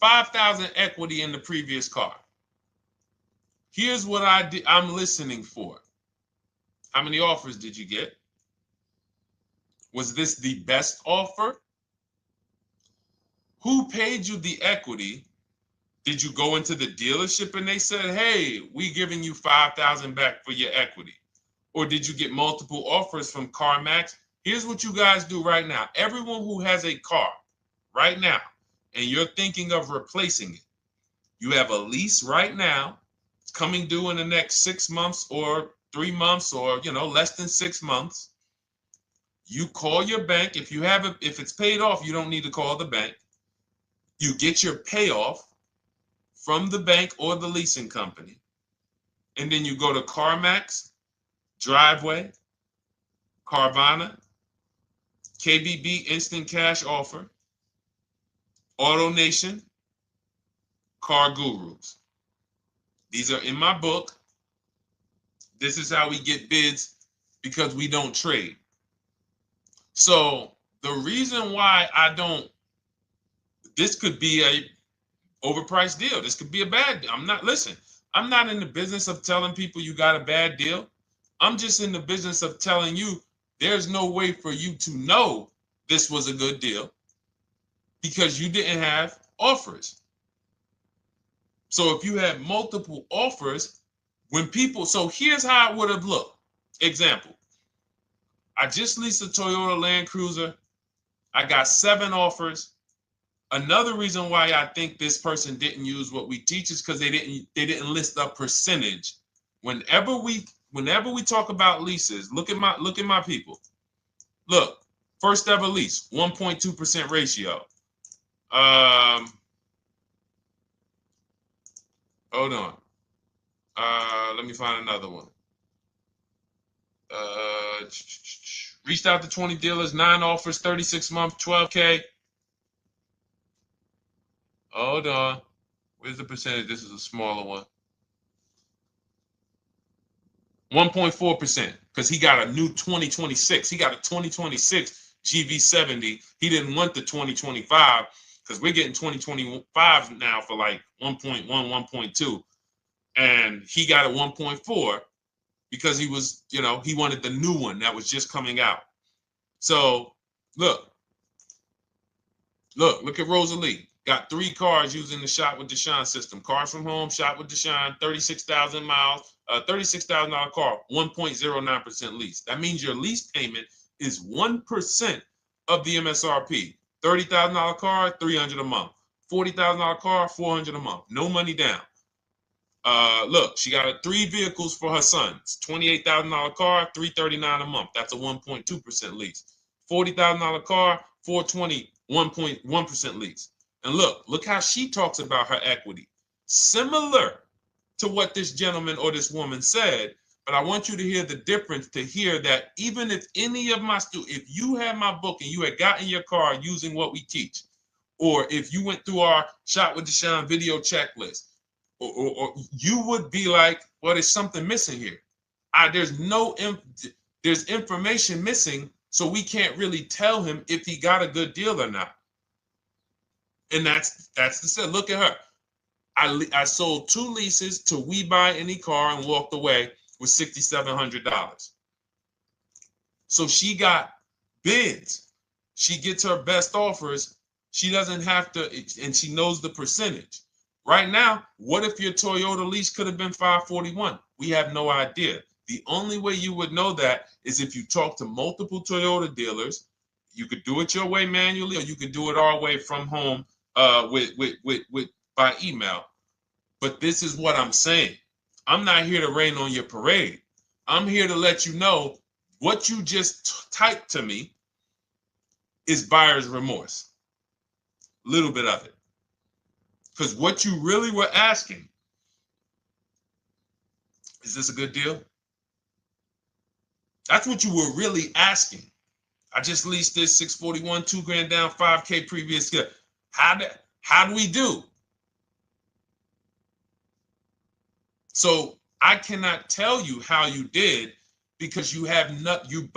5,000 equity in the previous car. Here's what I'm listening for. How many offers did you get? Was this the best offer? Who paid you the equity? Did you go into the dealership and they said, hey, we giving you 5,000 back for your equity? Or did you get multiple offers from CarMax? Here's what you guys do right now. Everyone who has a car right now, and you're thinking of replacing it, you have a lease right now. It's coming due in the next 6 months or 3 months or, less than 6 months. You call your bank. If it's paid off, you don't need to call the bank. You get your payoff from the bank or the leasing company. And then you go to CarMax, Driveway, Carvana, KBB Instant Cash Offer, AutoNation, Car Gurus. These are in my book. This is how we get bids because we don't trade. So the reason why this could be a overpriced deal. This could be a bad deal. I'm not in the business of telling people you got a bad deal. I'm just in the business of telling you there's no way for you to know this was a good deal because you didn't have offers. So if you had multiple offers, so here's how it would have looked. Example, I just leased a Toyota Land Cruiser. I got 7 offers. Another reason why I think this person didn't use what we teach is because they didn't list a percentage. Whenever we talk about leases, look at my people. Look, first ever lease, 1.2% ratio. Hold on. Let me find another one. Reached out to 20 dealers, 9 offers, 36 months, 12K. Hold on. Where's the percentage? This is a smaller one. 1.4%, because he got a new 2026. He got a 2026 GV70. He didn't want the 2025 because we're getting 2025 now for like 1.1, 1.2. And he got a 1.4 because he was, he wanted the new one that was just coming out. So look at Rosalie. Got 3 cars using the Shop with Deshone system. Cars from home, Shop with Deshone, 36,000 miles, $36,000 car, 1.09% lease. That means your lease payment is 1% of the MSRP. $30,000 car, $300 a month. $40,000 car, $400 a month. No money down. Look, she got 3 vehicles for her sons. $28,000 car, $339 a month. That's a 1.2% lease. $40,000 car, $420, 1.1% lease. And look how she talks about her equity. Similar to what this gentleman or this woman said, but I want you to hear the difference, to hear that even if any of my students, if you had my book and you had gotten your car using what we teach, or if you went through our Shop with Deshone video checklist, or you would be like, well, there's something missing here. There's information missing, so we can't really tell him if he got a good deal or not. And that's the set. Look at her. I sold 2 leases to We Buy Any Car and walked away with $6,700. So she got bids. She gets her best offers. She doesn't have to, and she knows the percentage. Right now, what if your Toyota lease could have been 541? We have no idea. The only way you would know that is if you talk to multiple Toyota dealers. You could do it your way manually, or you could do it our way from home by email. But this is what I'm saying. I'm not here to rain on your parade. I'm here to let you know what you just typed to me is buyer's remorse. A little bit of it. Because what you really were asking, is this a good deal? That's what you were really asking. I just leased this 641, 2 grand down, 5K previous. How do we do? So I cannot tell you how you did because you have not you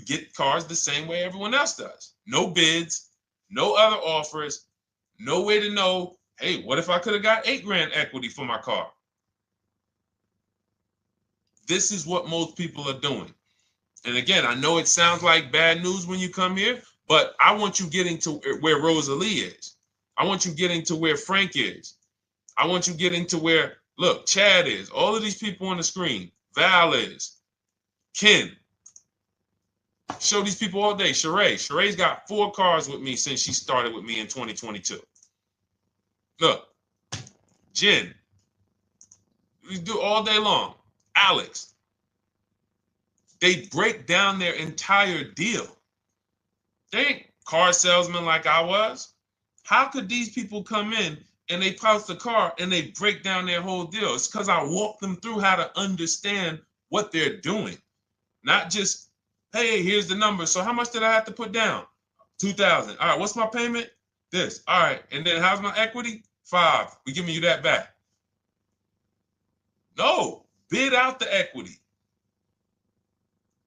get cars the same way everyone else does. No bids, no other offers, no way to know, hey, what if I could have got 8 grand equity for my car? This is what most people are doing. And again, I know it sounds like bad news when you come here, but I want you getting to where Rosalie is. I want you getting to where Frank is. I want you getting to where, look, Chad is. All of these people on the screen. Val is. Ken. Show these people all day. Sheree. Sheree's got 4 cars with me since she started with me in 2022. Look. Jen. We do all day long. Alex. They break down their entire deal. They ain't car salesmen like I was. How could these people come in and they post the car and they break down their whole deal? It's because I walk them through how to understand what they're doing. Not just, hey, here's the number. So how much did I have to put down? 2,000. All right, what's my payment? This. All right, and then how's my equity? 5. We giving you that back. No, bid out the equity.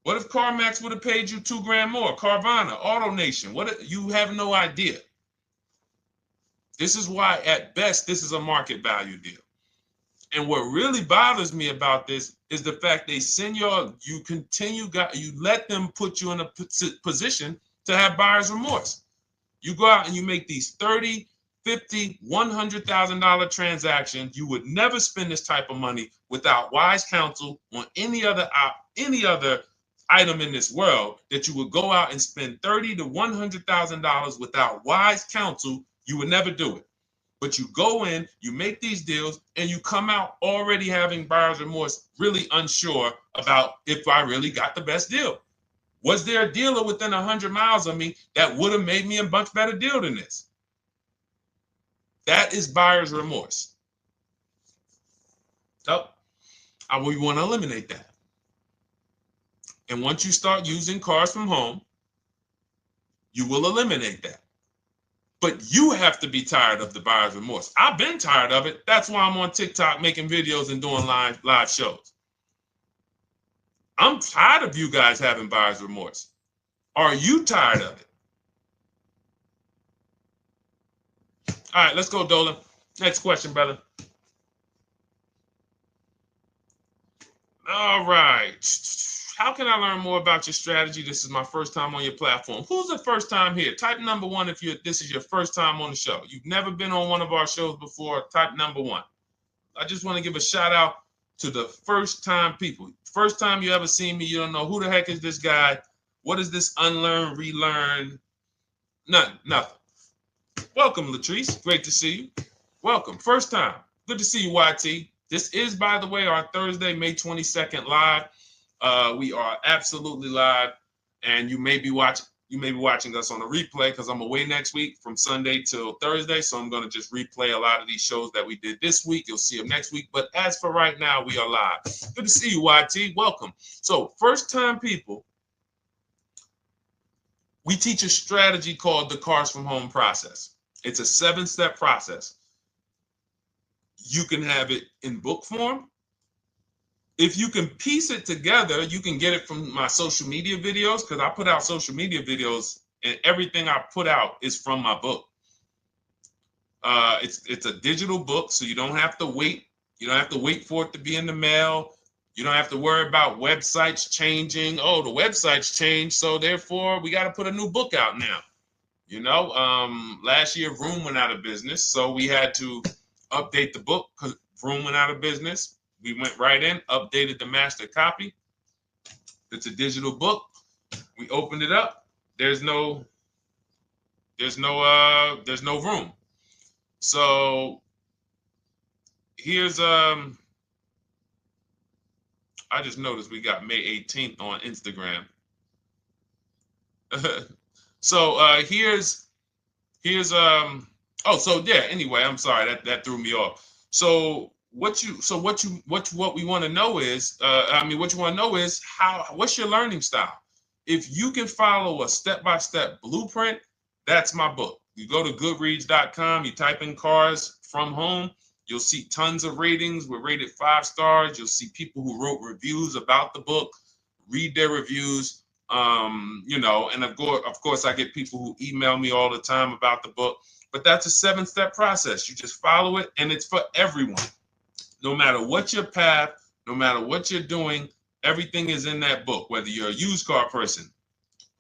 What if CarMax would have paid you 2 grand more? Carvana, AutoNation, what? You have no idea. This is why, at best, this is a market value deal. And what really bothers me about this is the fact they send you let them put you in a position to have buyer's remorse. You go out and you make these $30,000, $50,000, $100,000 transactions. You would never spend this type of money without wise counsel on any other item in this world, that you would go out and spend $30,000 to $100,000 without wise counsel. You would never do it. But you go in, you make these deals, and you come out already having buyer's remorse, really unsure about if I really got the best deal. Was there a dealer within 100 miles of me that would have made me a much better deal than this? That is buyer's remorse. So we want to eliminate that. And once you start using cars from home, you will eliminate that. But you have to be tired of the buyer's remorse. I've been tired of it. That's why I'm on TikTok making videos and doing live shows. I'm tired of you guys having buyer's remorse. Are you tired of it? All right, let's go, Dolan. Next question, brother. All right. How can I learn more about your strategy? This is my first time on your platform. Who's the first time here? Type number 1 if this is your first time on the show. You've never been on one of our shows before. Type number 1. I just want to give a shout out to the first time people. First time you ever seen me, you don't know who the heck is this guy. What is this unlearn, relearn? Nothing. Welcome, Latrice. Great to see you. Welcome. First time. Good to see you, YT. This is, by the way, our Thursday, May 22nd live. We are absolutely live, and you may be watching us on a replay because I'm away next week from Sunday till Thursday, so I'm going to just replay a lot of these shows that we did this week. You'll see them next week, but as for right now, we are live. Good to see you, YT. Welcome. So, first-time people, we teach a strategy called the Cars from Home process. It's a 7-step process. You can have it in book form. If you can piece it together, you can get it from my social media videos, because I put out social media videos and everything I put out is from my book. It's a digital book, so you don't have to wait. You don't have to wait for it to be in the mail. You don't have to worry about websites changing. Oh, the website's changed, so therefore we got to put a new book out now. You know, last year Vroom went out of business, so we had to update the book because Vroom went out of business. We went right in, updated the master copy. It's a digital book. We opened it up. There's no room. So here's I just noticed we got May 18th on Instagram. So here's anyway, I'm sorry, that threw me off. So what we want to know is, what's your learning style? If you can follow a step-by-step blueprint, that's my book. You go to goodreads.com, you type in cars from home, you'll see tons of ratings. We're rated 5 stars. You'll see people who wrote reviews about the book, read their reviews. And of course, I get people who email me all the time about the book. But that's a 7-step process. You just follow it, and it's for everyone. No matter what your path, no matter what you're doing, everything is in that book. Whether you're a used car person,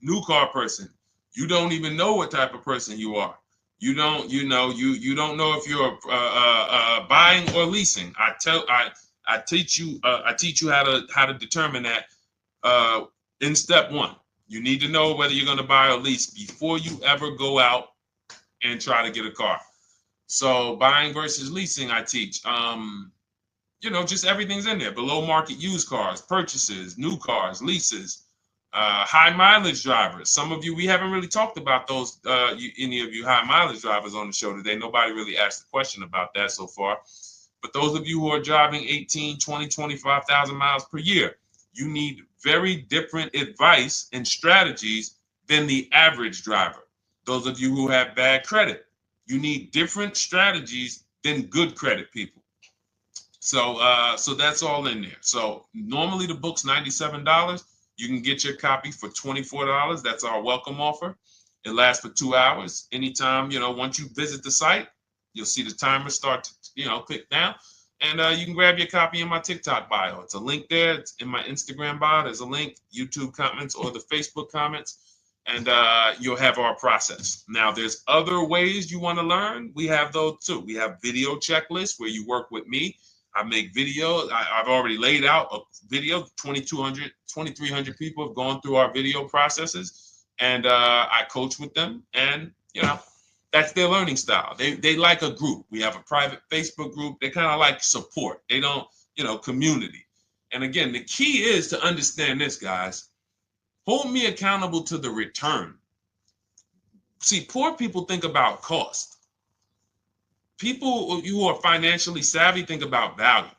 new car person, you don't even know what type of person you are. You don't know if you're buying or leasing. I teach you how to determine that in step 1. You need to know whether you're going to buy or lease before you ever go out and try to get a car. So buying versus leasing, I teach. Just everything's in there. Below market used cars, purchases, new cars, leases, high mileage drivers. Some of you, we haven't really talked about those, any of you high mileage drivers on the show today. Nobody really asked a question about that so far. But those of you who are driving 18, 20, 25,000 miles per year, you need very different advice and strategies than the average driver. Those of you who have bad credit, you need different strategies than good credit people. So that's all in there. So normally the book's $97. You can get your copy for $24. That's our welcome offer. It lasts for 2 hours. Anytime, once you visit the site, you'll see the timer start to, click down. And you can grab your copy in my TikTok bio. It's a link there. It's in my Instagram bio. There's a link, YouTube comments or the Facebook comments. And you'll have our process. Now, there's other ways you want to learn. We have those too. We have video checklists where you work with me. I make videos. I've already laid out a video. 2,300 people have gone through our video processes, and I coach with them. And that's their learning style. They like a group. We have a private Facebook group. They kind of like support. They don't, community. And again, the key is to understand this, guys. Hold me accountable to the return. See, poor people think about cost. People who are financially savvy think about value.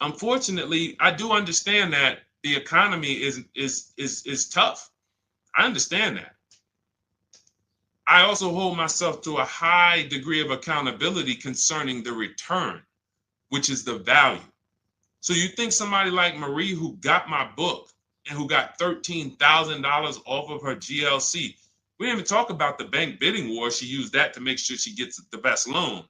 Unfortunately, I do understand that the economy is tough. I understand that. I also hold myself to a high degree of accountability concerning the return, which is the value. So you think somebody like Marie, who got my book and who got $13,000 off of her GLC, we didn't even talk about the bank bidding war. She used that to make sure she gets the best loan.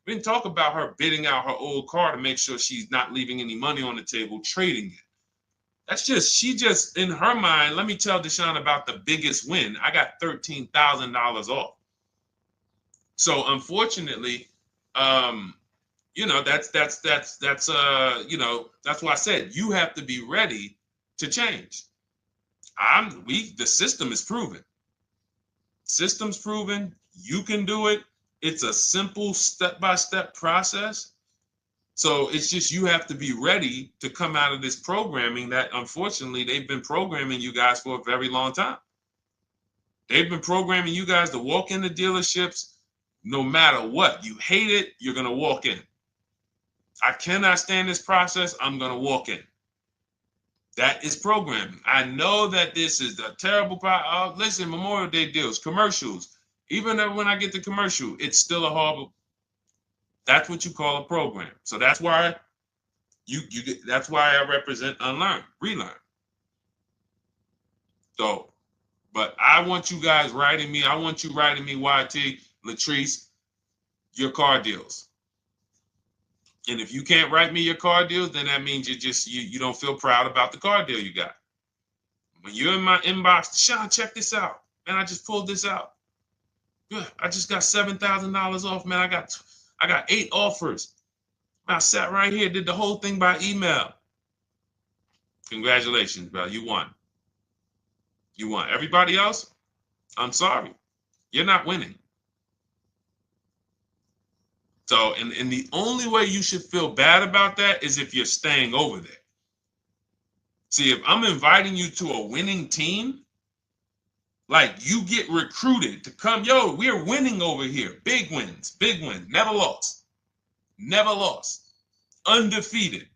We didn't talk about her bidding out her old car to make sure she's not leaving any money on the table, trading it. She just, in her mind, let me tell Deshone about the biggest win. I got $13,000 off. So unfortunately, that's why I said you have to be ready to change. The system is proven. System's proven. You can do it. It's a simple step-by-step process. So it's just you have to be ready to come out of this programming that, unfortunately, they've been programming you guys for a very long time. They've been programming you guys to walk into dealerships no matter what. You hate it, you're going to walk in. I cannot stand this process, I'm going to walk in. That is programming. I know that this is a terrible problem. Listen, Memorial Day deals, commercials. Even when I get the commercial, it's still a horrible. That's what you call a program. So that's why that's why I represent unlearn, relearn. So, but I want you guys writing me. I want you writing me, YT, Latrice, your car deals. And if you can't write me your car deals, then that means you don't feel proud about the car deal you got. When you're in my inbox, Deshone, check this out. Man, I just pulled this out. Yeah, I just got $7,000 off, man. I got 8 offers. I sat right here, did the whole thing by email. Congratulations, bro. You won. You won. Everybody else, I'm sorry. You're not winning. So, and the only way you should feel bad about that is if you're staying over there. See, if I'm inviting you to a winning team, like you get recruited to come, yo, we're winning over here. Big wins, never lost. Never lost. Undefeated.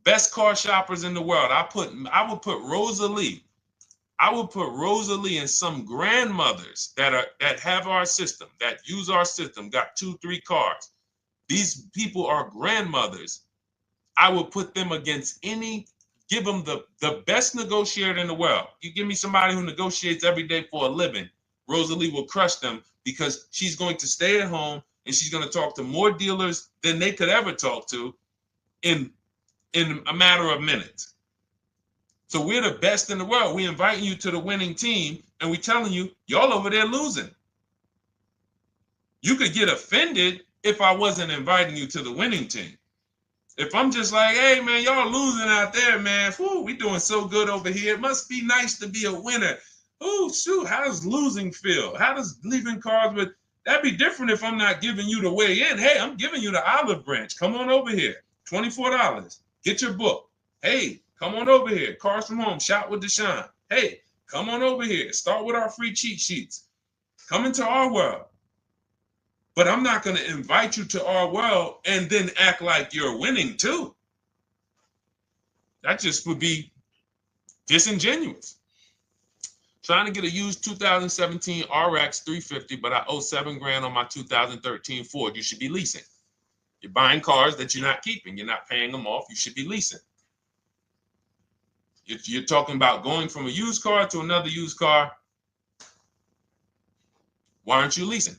Best car shoppers in the world. I would put Rosalie I will put Rosalie and some grandmothers that have our system, that use our system, got 2-3 cars. These people are grandmothers. I will put them against give them the best negotiator in the world. You give me somebody who negotiates every day for a living, Rosalie will crush them because she's going to stay at home and she's going to talk to more dealers than they could ever talk to in a matter of minutes. So we're the best in the world. We inviting you to the winning team and we telling you, y'all over there losing. You could get offended if I wasn't inviting you to the winning team. If I'm just like, hey, man, y'all losing out there, man. Whew, we doing so good over here. It must be nice to be a winner. Oh, shoot, how does losing feel? How does leaving cars with... That'd be different if I'm not giving you the way in. Hey, I'm giving you the olive branch. Come on over here. $24. Get your book. Hey, come on over here. Cars from Home. Shop with Deshone. Hey, come on over here. Start with our free cheat sheets. Come into our world. But I'm not going to invite you to our world and then act like you're winning too. That just would be disingenuous. Trying to get a used 2017 RX 350, but I owe $7,000 on my 2013 Ford. You should be leasing. You're buying cars that you're not keeping. You're not paying them off. You should be leasing. If you're talking about going from a used car to another used car, why aren't you leasing?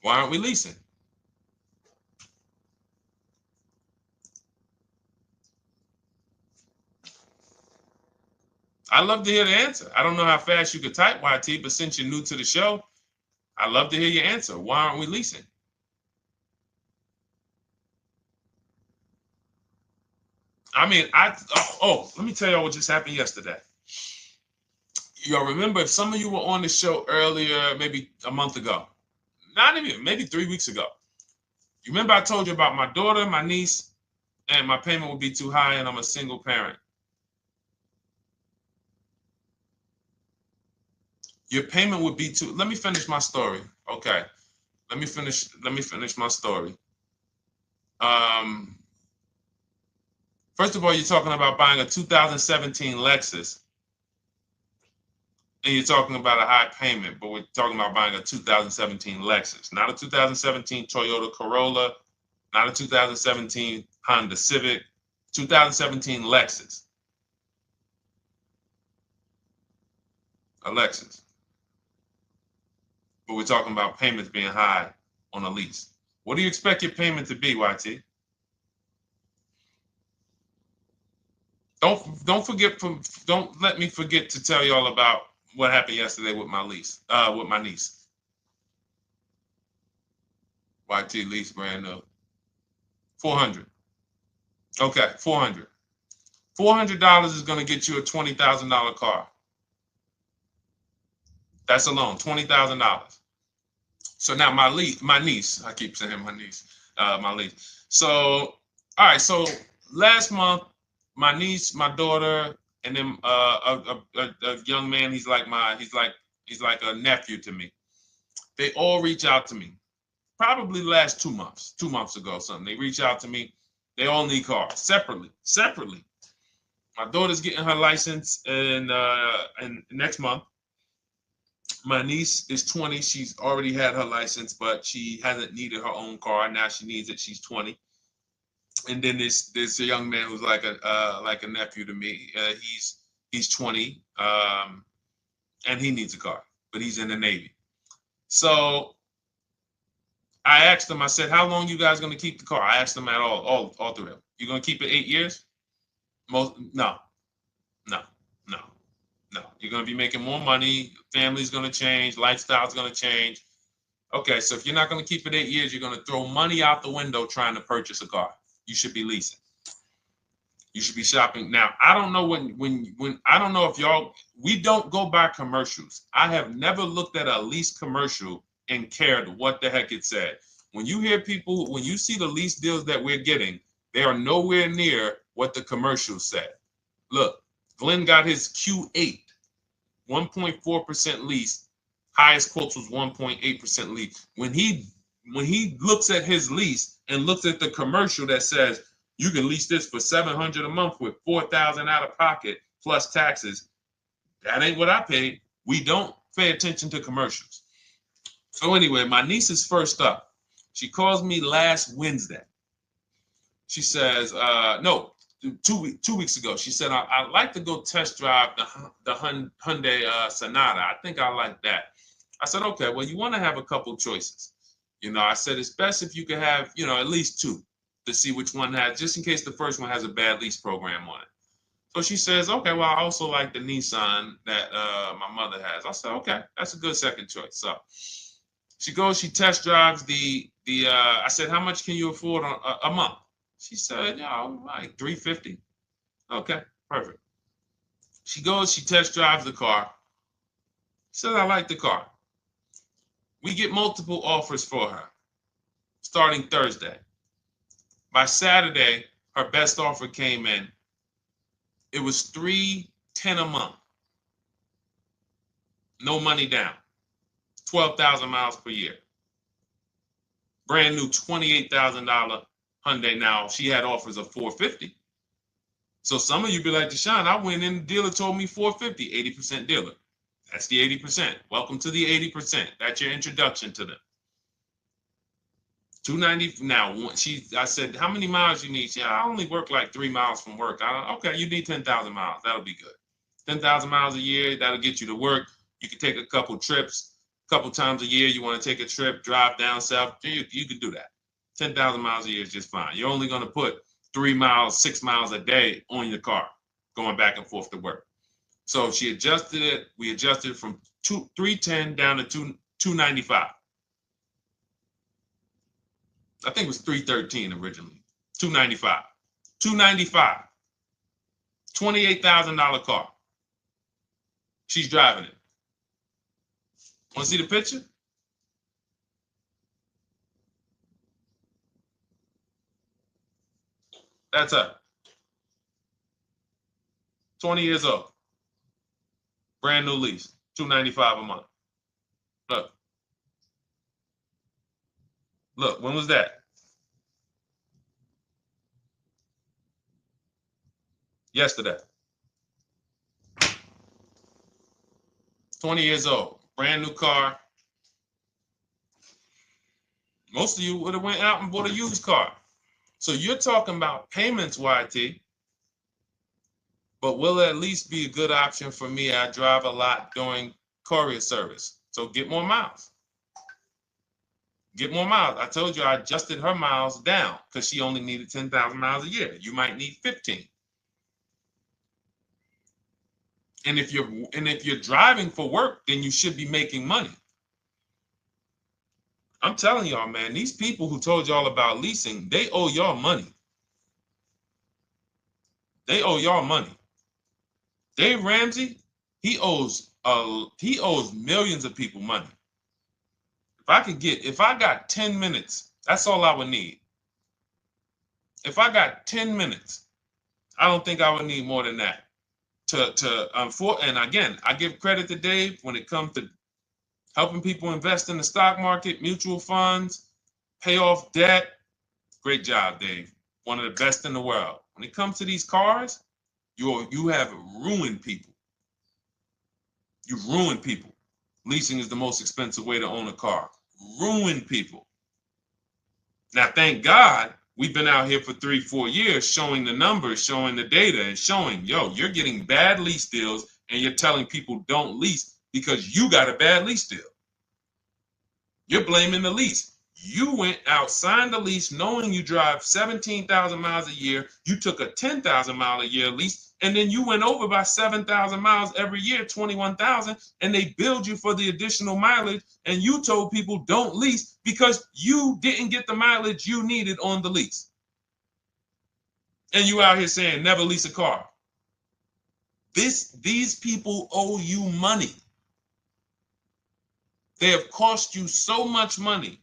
Why aren't we leasing? I'd love to hear the answer. I don't know how fast you could type, YT, but since you're new to the show, I'd love to hear your answer. Why aren't we leasing? I mean, let me tell y'all what just happened yesterday. Y'all remember, if some of you were on the show earlier, maybe a month ago, not even, maybe 3 weeks ago. You remember I told you about my daughter, my niece, and my payment would be too high and I'm a single parent. Your payment would be too, let me finish my story. Okay. Let me finish my story. First of all, you're talking about buying a 2017 Lexus. And you're talking about a high payment, but we're talking about buying a 2017 Lexus, not a 2017 Toyota Corolla, not a 2017 Honda Civic, 2017 Lexus. A Lexus. But we're talking about payments being high on a lease. What do you expect your payment to be, YT? Don't let me forget to tell y'all about what happened yesterday with my niece. YT lease brand new. $400. Okay, $400. $400 is going to get you a $20,000 car. That's alone, $20,000. So now my niece, I keep saying my niece, my niece. So, all right, so last month, my niece, my daughter, and then a young man, he's like a nephew to me. They all reach out to me. Probably the last 2 months ago, something. They reach out to me. They all need cars separately. My daughter's getting her license in next month. My niece is 20. She's already had her license, but she hasn't needed her own car. Now she needs it. She's 20. And then there's a young man who's like a nephew to me. He's 20, and he needs a car, but he's in the Navy. So I asked them. I said, "How long you guys gonna keep the car?" I asked them at all three of them. You gonna keep it 8 years? No. You're gonna be making more money. Family's gonna change. Lifestyle's gonna change. Okay, so if you're not gonna keep it 8 years, you're gonna throw money out the window trying to purchase a car. You should be leasing. You should be shopping. Now, I don't know when I don't know if y'all, we don't go by commercials. I have never looked at a lease commercial and cared what the heck it said. When you hear people, when you see the lease deals that we're getting, they are nowhere near what the commercial said. Look, Glenn got his Q8, 1.4% lease. Highest quotes was 1.8% lease. When he looks at his lease, and looks at the commercial that says you can lease this for $700 a month with $4,000 out of pocket plus taxes, that ain't what I paid. We don't pay attention to commercials. So anyway, my niece is first up. She calls me last Wednesday. She says, no, 2 weeks ago. She said, I'd like to go test drive the Hyundai Sonata. I think I like that. I said, okay, well, you want to have a couple choices. I said, it's best if you could have, at least two to see which one has, just in case the first one has a bad lease program on it. So she says, okay, well, I also like the Nissan that my mother has. I said, okay, that's a good second choice. So she goes, she test drives I said, how much can you afford a month? She said, like $350. Okay, perfect. She goes, she test drives the car. She says, I like the car. We get multiple offers for her starting Thursday. By Saturday, her best offer came in. It was $310 a month. No money down. 12,000 miles per year. Brand new $28,000 Hyundai. Now, she had offers of $450. So some of you be like, Deshone, I went in, the dealer told me $450, 80% dealer. That's the 80%. Welcome to the 80%. That's your introduction to them. $290. Now, I said, how many miles you need? She said, I only work like 3 miles from work. Okay, you need 10,000 miles. That'll be good. 10,000 miles a year, that'll get you to work. You can take a couple trips, a couple times a year. You want to take a trip, drive down south. You can do that. 10,000 miles a year is just fine. You're only going to put 3 miles, 6 miles a day on your car, going back and forth to work. So she adjusted it. We adjusted it from $310 down to $295. I think it was $313 originally. $295. $295. $28,000 car. She's driving it. Want to see the picture? That's her. 20 years old. Brand new lease. $295 a month. Look. Look, when was that? Yesterday. 20 years old. Brand new car. Most of you would have went out and bought a used car. So you're talking about payments, YT. But will it at least be a good option for me? I drive a lot during courier service. So get more miles. Get more miles. I told you I adjusted her miles down because she only needed 10,000 miles a year. You might need 15. And if you're driving for work, then you should be making money. I'm telling y'all, man, these people who told y'all about leasing, they owe y'all money. They owe y'all money. Dave Ramsey, he owes millions of people money. If I got 10 minutes, that's all I would need. If I got 10 minutes, I don't think I would need more than that. And again, I give credit to Dave when it comes to helping people invest in the stock market, mutual funds, pay off debt. Great job, Dave. One of the best in the world. When it comes to these cars, you have ruined people. You've ruined people. Leasing is the most expensive way to own a car. Ruined people. Now, thank God, we've been out here for 3-4 years showing the numbers, showing the data, and showing, you're getting bad lease deals, and you're telling people don't lease because you got a bad lease deal. You're blaming the lease. You went out, signed the lease, knowing you drive 17,000 miles a year. You took a 10,000 mile a year lease, and then you went over by 7,000 miles every year, 21,000, and they billed you for the additional mileage, and you told people don't lease because you didn't get the mileage you needed on the lease. And you out here saying never lease a car. These people owe you money. They have cost you so much money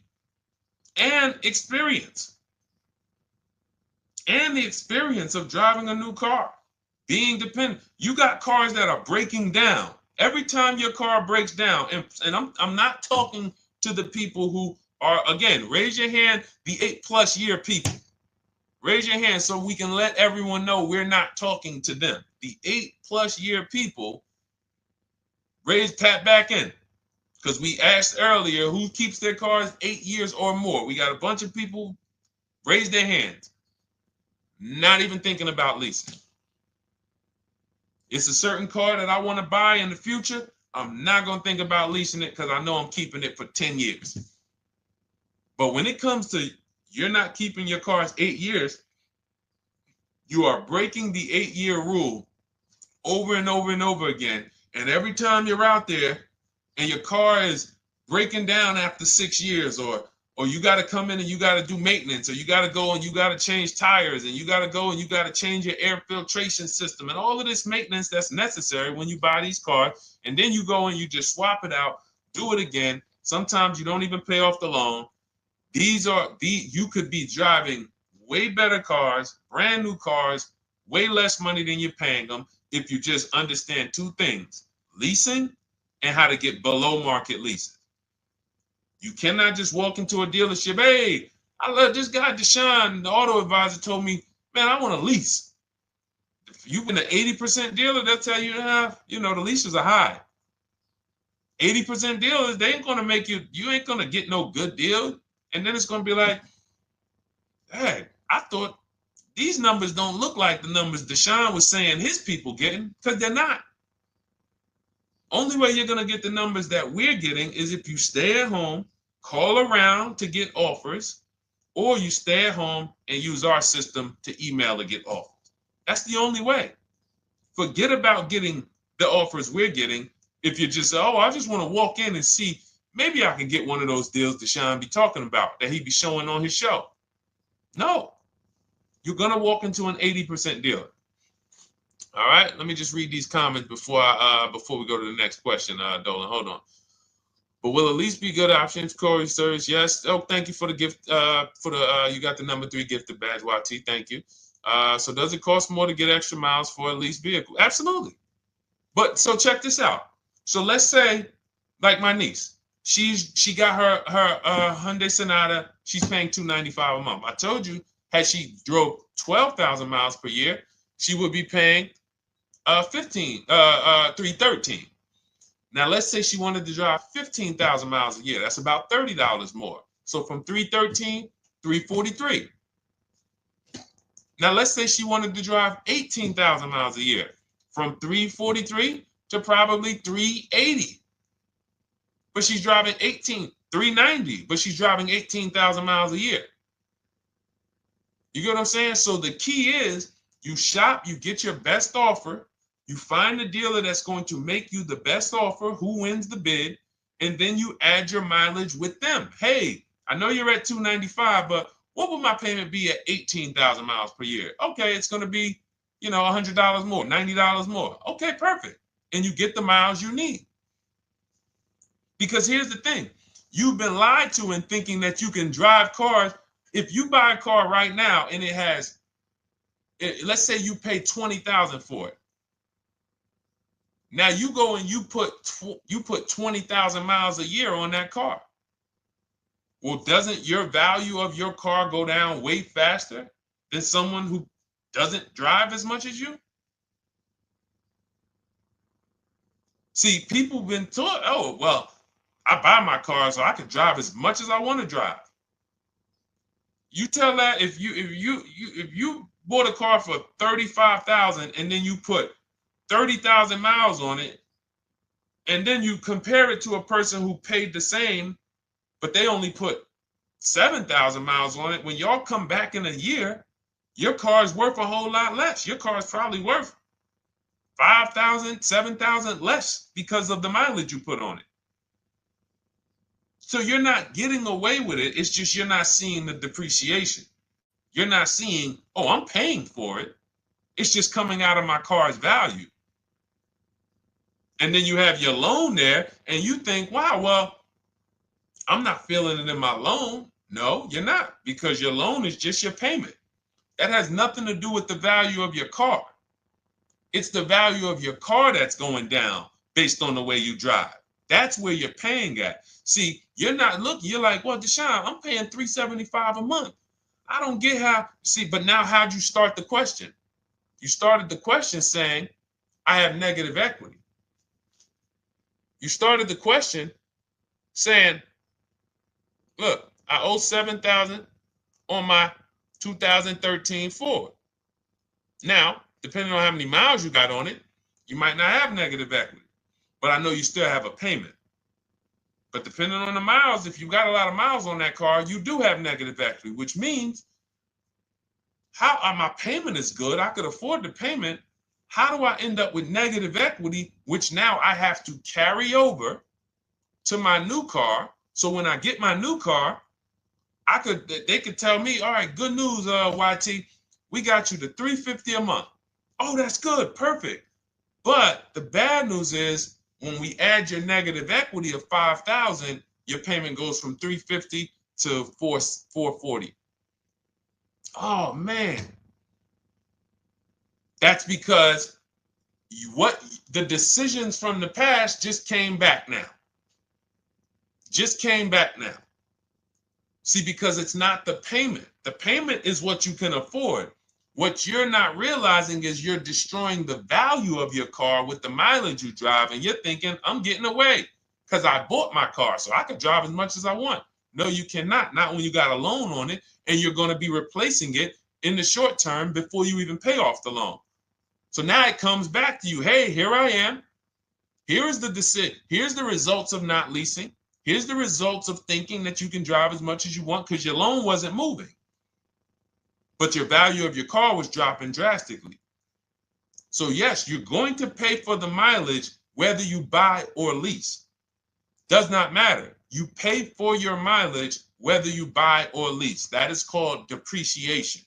and experience. And the experience of driving a new car, being dependent. You got cars that are breaking down. Every time your car breaks down, and I'm not talking to the people who Or again, raise your hand, the 8+ year people. Raise your hand so we can let everyone know we're not talking to them. The 8+ year people, tap back in. Because we asked earlier who keeps their cars 8 years or more. We got a bunch of people raise their hands. Not even thinking about leasing. It's a certain car that I want to buy in the future. I'm not going to think about leasing it because I know I'm keeping it for 10 years. But when it comes to you're not keeping your cars 8 years, you are breaking the 8-year rule over and over and over again. And every time you're out there and your car is breaking down after 6 years, or you got to come in and you got to do maintenance, or you got to go and you got to change tires, and you got to go and you got to change your air filtration system, and all of this maintenance that's necessary when you buy these cars, and then you go and you just swap it out, do it again. Sometimes you don't even pay off the loan. You could be driving way better cars, brand new cars, way less money than you're paying them if you just understand 2 things: leasing and how to get below market leases. You cannot just walk into a dealership. Hey, I love this guy, Deshone, the auto advisor, told me, man, I want to lease. If you've been an 80% dealer, they'll tell you, the leases are high. 80% dealers, they ain't going to make you ain't going to get no good deal. And then it's going to be like, hey, I thought these numbers don't look like the numbers Deshone was saying his people getting, because they're not. Only way you're going to get the numbers that we're getting is if you stay at home, call around to get offers, or you stay at home and use our system to email to get offers. That's the only way. Forget about getting the offers we're getting. If you just say, oh, I just want to walk in and see, maybe I can get one of those deals Deshone be talking about that he be showing on his show. No, you're going to walk into an 80% dealer. All right, let me just read these comments before we go to the next question, Dolan. Hold on. But will at least be good options, Corey Sirs? Yes. Oh, thank you for the gift. You got the number 3 gifted badge, YT. Thank you. So does it cost more to get extra miles for a leased vehicle? Absolutely. But so check this out. So let's say, like my niece, she got her Hyundai Sonata. She's paying $295 a month. I told you, had she drove 12,000 miles per year, she would be paying $313. Now let's say she wanted to drive 15,000 miles a year. That's about $30 more. So from $313, $343. Now let's say she wanted to drive 18,000 miles a year, from $343 to probably $380. But she's driving $390, but she's driving 18,000 miles a year. You get what I'm saying? So the key is you shop, you get your best offer, you find the dealer that's going to make you the best offer, who wins the bid, and then you add your mileage with them. Hey, I know you're at $295, but what would my payment be at 18,000 miles per year? Okay, it's going to be, $100 more, $90 more. Okay, perfect. And you get the miles you need. Because here's the thing. You've been lied to in thinking that you can drive cars. If you buy a car right now and it has, let's say you pay $20,000 for it. Now you go and you put 20,000 miles a year on that car. Well, doesn't your value of your car go down way faster than someone who doesn't drive as much as you? See, people have been taught, oh, well, I buy my car so I can drive as much as I want to drive. You tell that if you bought a car for $35,000 and then you put 30,000 miles on it, and then you compare it to a person who paid the same, but they only put 7,000 miles on it. When y'all come back in a year, your car is worth a whole lot less. Your car is probably worth 5,000, 7,000 less because of the mileage you put on it. So you're not getting away with it. It's just you're not seeing the depreciation. You're not seeing, oh, I'm paying for it. It's just coming out of my car's value. And then you have your loan there and you think, wow, well, I'm not feeling it in my loan. No, you're not, because your loan is just your payment. That has nothing to do with the value of your car. It's the value of your car that's going down based on the way you drive. That's where you're paying at. See, You're not looking, you're like, well, Deshone, I'm paying $375 a month. I don't get how, see, but now how'd you start the question? You started the question saying, I have negative equity. You started the question saying, look, I owe $7,000 on my 2013 Ford. Now, depending on how many miles you got on it, you might not have negative equity, but I know you still have a payment. But depending on the miles, if you got a lot of miles on that car, you do have negative equity, which means my payment is good. I could afford the payment. How do I end up with negative equity, which now I have to carry over to my new car? So when I get my new car, they could tell me, all right, good news, YT, we got you to $350 a month. Oh, that's good, perfect. But the bad news is when we add your negative equity of $5,000, your payment goes from $350 to $440. Oh man, that's because the decisions from the past just came back now. Just came back now. See, because it's not the payment. The payment is what you can afford. What you're not realizing is you're destroying the value of your car with the mileage you drive, and you're thinking, I'm getting away because I bought my car, so I can drive as much as I want. No, you cannot. Not when you got a loan on it, and you're going to be replacing it in the short term before you even pay off the loan. So now it comes back to you. Hey, here I am. Here's the decision. Here's the results of not leasing. Here's the results of thinking that you can drive as much as you want because your loan wasn't moving. But your value of your car was dropping drastically. So yes, you're going to pay for the mileage whether you buy or lease. Does not matter. You pay for your mileage whether you buy or lease. That is called depreciation.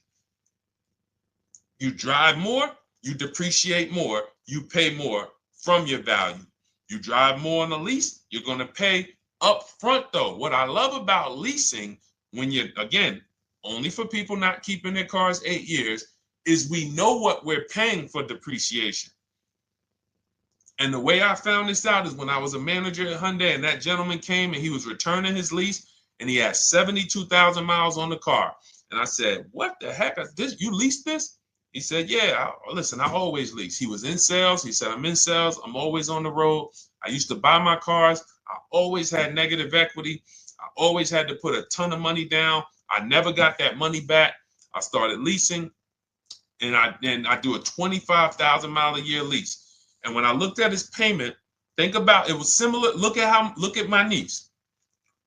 You drive more, you depreciate more, you pay more from your value. You drive more on a lease, you're going to pay up front though. What I love about leasing, when you're, again, only for people not keeping their cars 8 years, is we know what we're paying for depreciation. And the way I found this out is when I was a manager at Hyundai and that gentleman came and he was returning his lease and he had 72,000 miles on the car. And I said, what the heck? You leased this? He said, yeah, listen, I always lease. He was in sales. He said, I'm in sales. I'm always on the road. I used to buy my cars. I always had negative equity. I always had to put a ton of money down. I never got that money back. I started leasing, and I do a 25,000 mile a year lease. And when I looked at his payment, think about it was similar. Look at my niece.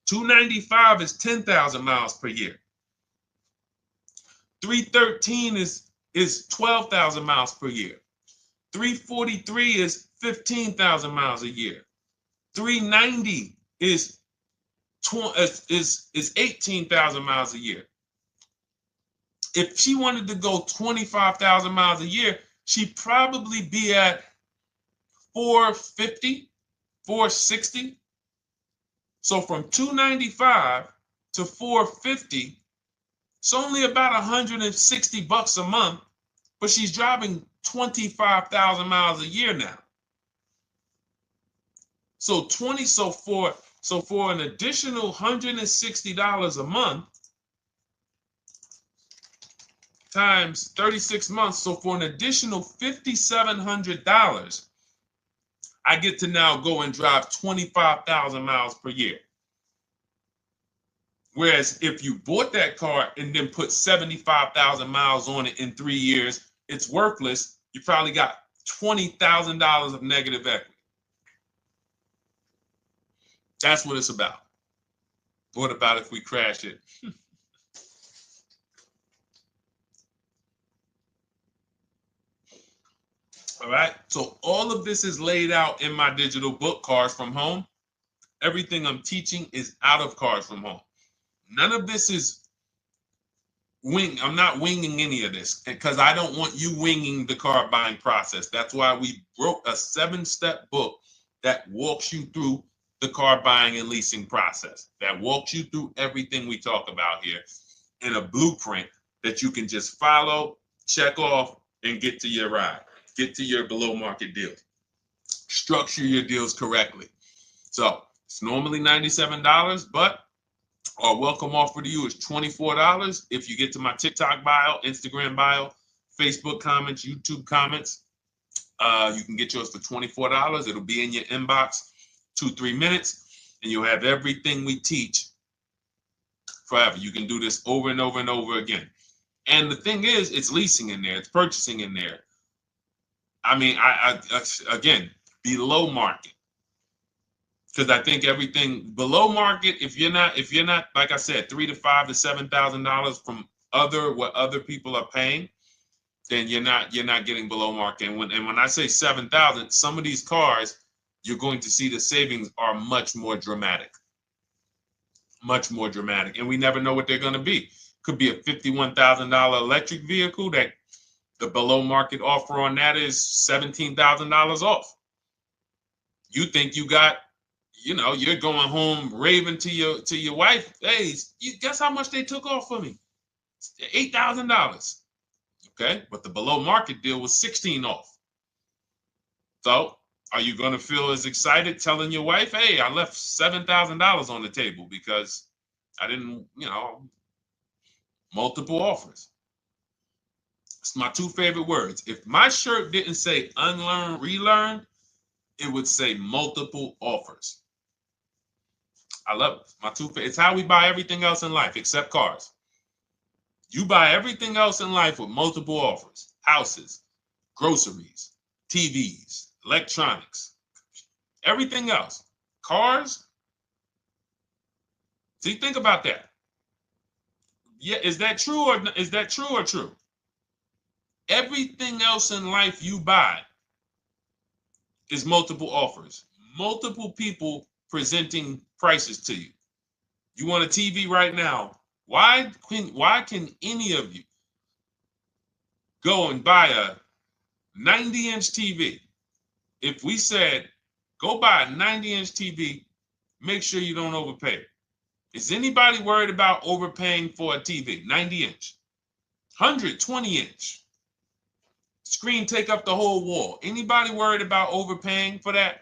295 is 10,000 miles per year. 313 is 12,000 miles per year. 343 is 15,000 miles a year. 390 is 18,000 miles a year. If she wanted to go 25,000 miles a year, she'd probably be at 450, 460. So from 295 to 450, it's only about 160 bucks a month, but she's driving 25,000 miles a year now. So for an additional $160 a month times 36 months, so for an additional $5,700, I get to now go and drive 25,000 miles per year. Whereas if you bought that car and then put 75,000 miles on it in 3 years, it's worthless. You probably got $20,000 of negative equity. That's what it's about. What about if we crash it? All right. So all of this is laid out in my digital book, Cars from Home. Everything I'm teaching is out of Cars from Home. None of this is I'm not winging any of this because I don't want you winging the car buying process. That's why we wrote a 7-step book that walks you through the car buying and leasing process, that walks you through everything we talk about here in a blueprint that you can just follow, check off, and get to your ride, get to your below market deals, structure your deals correctly. So It's normally $97, but our welcome offer to you is $24 if you get to my TikTok bio, Instagram bio, Facebook comments, YouTube comments. You can get yours for $24. It'll be in your inbox 2-3 minutes, and you'll have everything we teach forever. You can do this over and over and over again. And the thing is, it's leasing in there, it's purchasing in there. I mean, I again, below market. Because I think everything below market, if you're not, like I said, $3,000 to $5,000 to $7,000 from what other people are paying, then you're not getting below market. And when I say 7,000, some of these cars, you're going to see the savings are much more dramatic, and we never know what they're going to be. Could be a $51,000 electric vehicle that the below market offer on that is $17,000 off. You think you got, you're going home raving to your wife. Hey, you guess how much they took off for me? $8,000. Okay, but the below market deal was 16 off. So are you going to feel as excited telling your wife, hey, I left $7,000 on the table because I didn't, multiple offers? It's my two favorite words. If my shirt didn't say unlearn, relearn, it would say multiple offers. I love it. My two favorite. It's how we buy everything else in life except cars. You buy everything else in life with multiple offers: houses, groceries, TVs, electronics, everything else. Cars. See, think about that. Yeah, is that true or true? Everything else in life you buy is multiple offers, multiple people presenting prices to you. You want a TV right now? Why can any of you go and buy a 90-inch TV? If we said, go buy a 90-inch TV, make sure you don't overpay. Is anybody worried about overpaying for a TV? 90-inch, 120-inch. Screen take up the whole wall. Anybody worried about overpaying for that?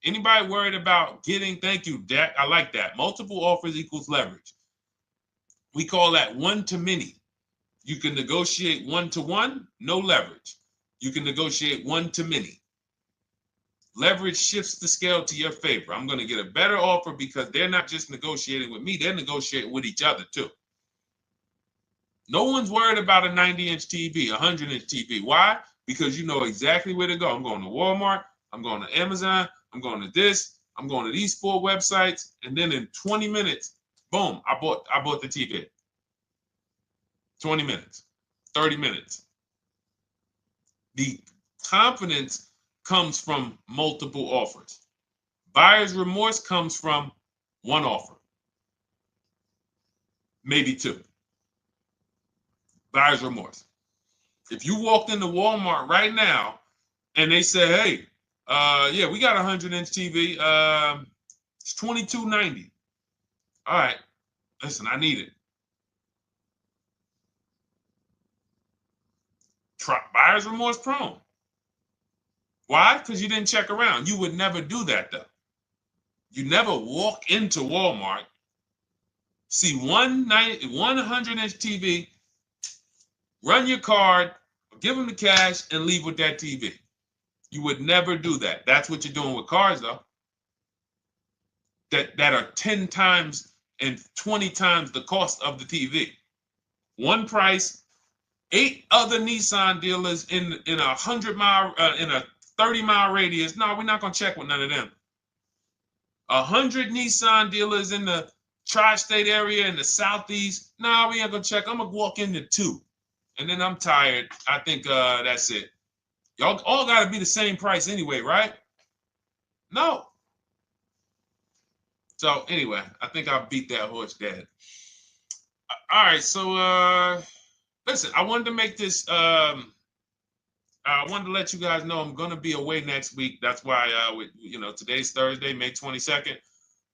Anybody worried about getting, thank you, Dak, I like that. Multiple offers equals leverage. We call that one to many. You can negotiate 1-to-1, no leverage. You can negotiate 1 to many. Leverage shifts the scale to your favor. I'm going to get a better offer because they're not just negotiating with me, they're negotiating with each other too. No one's worried about a 90-inch TV, a 100-inch TV. Why? Because you know exactly where to go. I'm going to Walmart, I'm going to Amazon, I'm going to this, I'm going to these 4 websites, and then in 20 minutes, boom, I bought the TV. 20 minutes, 30 minutes. The confidence comes from multiple offers. Buyer's remorse comes from one offer, maybe 2. Buyer's remorse. If you walked into Walmart right now and they say, hey, yeah, we got a 100-inch TV. It's $22.90. All right, listen, I need it. Buyer's remorse prone. Why? Because you didn't check around. You would never do that, though. You never walk into Walmart, see one 100-inch TV, run your card, give them the cash, and leave with that TV. You would never do that. That's what you're doing with cars, though. That are 10 times and 20 times the cost of the TV. One price, 8 other Nissan dealers in a 100-mile, in a 30-mile radius. No, we're not gonna check with none of them. 100 Nissan dealers in the tri-state area in the southeast. No, we ain't gonna check. I'm gonna walk into 2, and then I'm tired. I think that's it. Y'all all gotta be the same price anyway, right? No. So anyway, I think I beat that horse dead. All right, so listen, I wanted to make this. I wanted to let you guys know I'm gonna be away next week. That's why today's Thursday, May 22nd,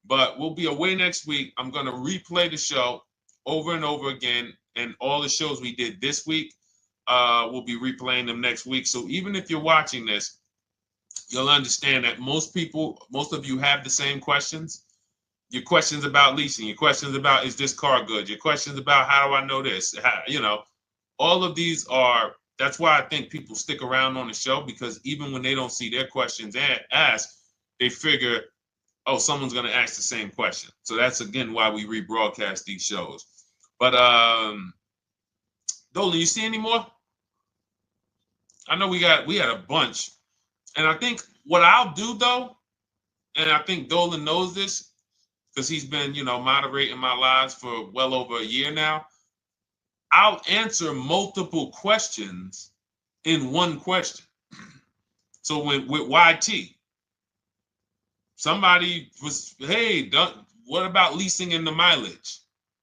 but we'll be away next week. I'm gonna replay the show over and over again, and all the shows we did this week, we'll be replaying them next week. So even if you're watching this you'll understand that most of you have the same questions. Your questions about leasing, your questions about, is this car good? Your questions about, how do I know this? All of these are, that's why I think people stick around on the show, because even when they don't see their questions asked, they figure, oh, someone's going to ask the same question. So that's, again, why we rebroadcast these shows. But Dolan, you see any more? I know we had a bunch. And I think what I'll do, though, and I think Dolan knows this because he's been, moderating my lives for well over a year now, I'll answer multiple questions in one question. So with YT, somebody was, hey, what about leasing in the mileage?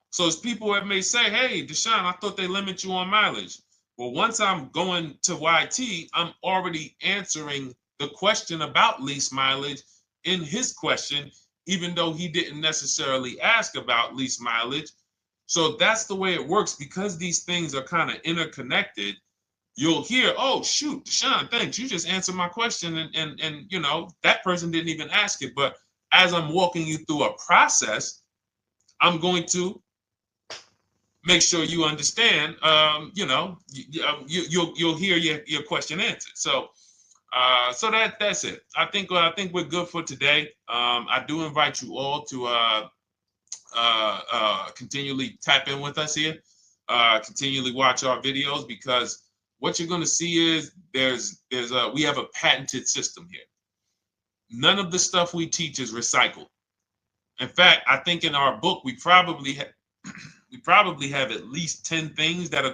So as people that may say, hey, Deshone, I thought they limit you on mileage. Well, once I'm going to YT, I'm already answering the question about lease mileage in his question, even though he didn't necessarily ask about lease mileage. So that's the way it works. Because these things are kind of interconnected, you'll hear, oh, shoot, Deshone, thanks. You just answered my question. And that person didn't even ask it. But as I'm walking you through a process, I'm going to make sure you understand, you'll hear your question answered. So that's it. I think we're good for today. I do invite you all to continually tap in with us here, continually watch our videos, because what you're going to see is we have a patented system here. None of the stuff we teach is recycled. In fact, I think in our book we probably have at least 10 things that are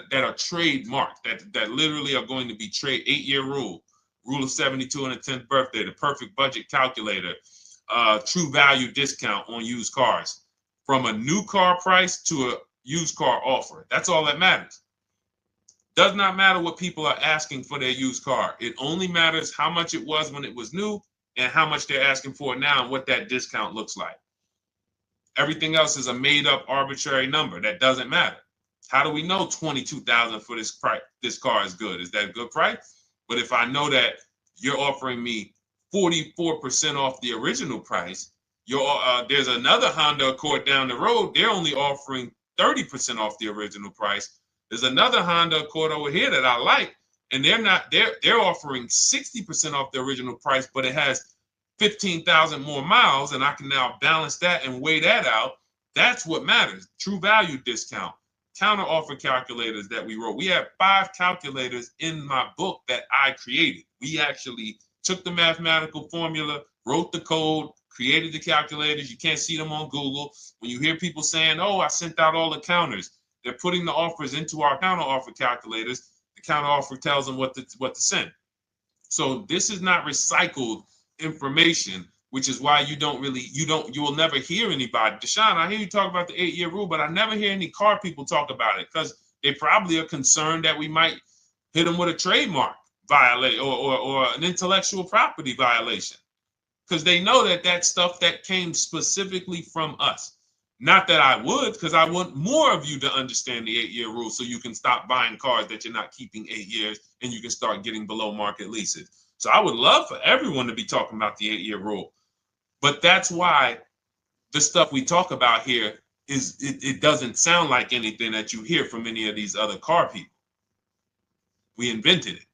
that are trademarked, that literally are going to be 8-year rule of 72 on the 10th birthday, the perfect budget calculator, true value discount on used cars, from a new car price to a used car offer. That's all that matters. Does not matter what people are asking for their used car. It only matters how much it was when it was new and how much they're asking for it now and what that discount looks like. Everything else is a made up arbitrary number that doesn't matter. How do we know $22,000 for this price? This car is good. Is that a good price? But if I know that you're offering me 44% off the original price, there's another Honda Accord down the road. They're only offering 30% off the original price. There's another Honda Accord over here that I like, and they're offering 60% off the original price, but it has 15,000 more miles, and I can now balance that and weigh that out. That's what matters. True value discount, counter offer calculators that we wrote. We have 5 calculators in my book that I created. We actually took the mathematical formula, wrote the code, created the calculators. You can't see them on Google. When you hear people saying, oh, I sent out all the counters, they're putting the offers into our counter offer calculators. The counter offer tells them what to send. So this is not recycled information, which is why you will never hear anybody. Deshone, I hear you talk about the 8-year rule, but I never hear any car people talk about it, because they probably are concerned that we might hit them with a trademark violation or an intellectual property violation, because they know that stuff that came specifically from us. Not that I would, because I want more of you to understand the 8-year rule, so you can stop buying cars that you're not keeping 8 years and you can start getting below market leases. So I would love for everyone to be talking about the 8-year rule. But that's why the stuff we talk about here it doesn't sound like anything that you hear from any of these other car people. We invented it.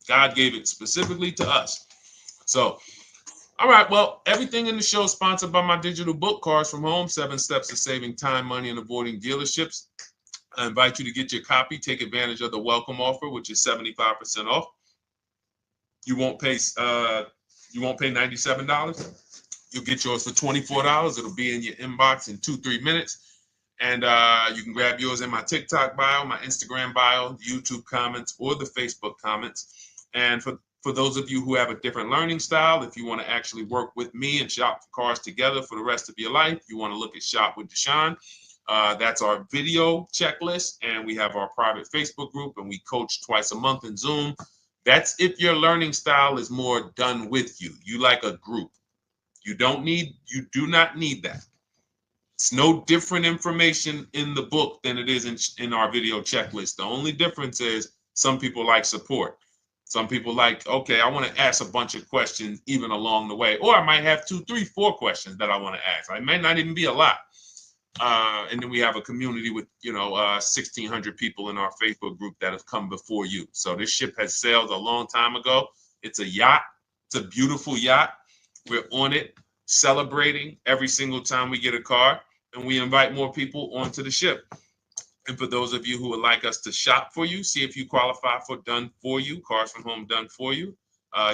God gave it specifically to us. So, all right, well, everything in the show is sponsored by my digital book, Cars from Home, 7 Steps to Saving Time, Money, and Avoiding Dealerships. I invite you to get your copy. Take advantage of the welcome offer, which is 75% off. You won't pay $97. You'll get yours for $24. It'll be in your inbox in 2-3 minutes. And you can grab yours in my TikTok bio, my Instagram bio, YouTube comments, or the Facebook comments. And for those of you who have a different learning style, if you want to actually work with me and shop for cars together for the rest of your life, you want to look at Shop with Deshone. That's our video checklist. And we have our private Facebook group, and we coach twice a month in Zoom. That's if your learning style is more done with you. You like a group. You do not need that. It's no different information in the book than it is in our video checklist. The only difference is some people like support. Some people like, okay, I want to ask a bunch of questions even along the way, or I might have 2, 3, 4 questions that I want to ask. It might not even be a lot. And then we have a community with, 1,600 people in our Facebook group that have come before you. So this ship has sailed a long time ago. It's a yacht. It's a beautiful yacht. We're on it, celebrating every single time we get a car, and we invite more people onto the ship. And for those of you who would like us to shop for you, see if you qualify for Done For You, Cars from Home Done For You,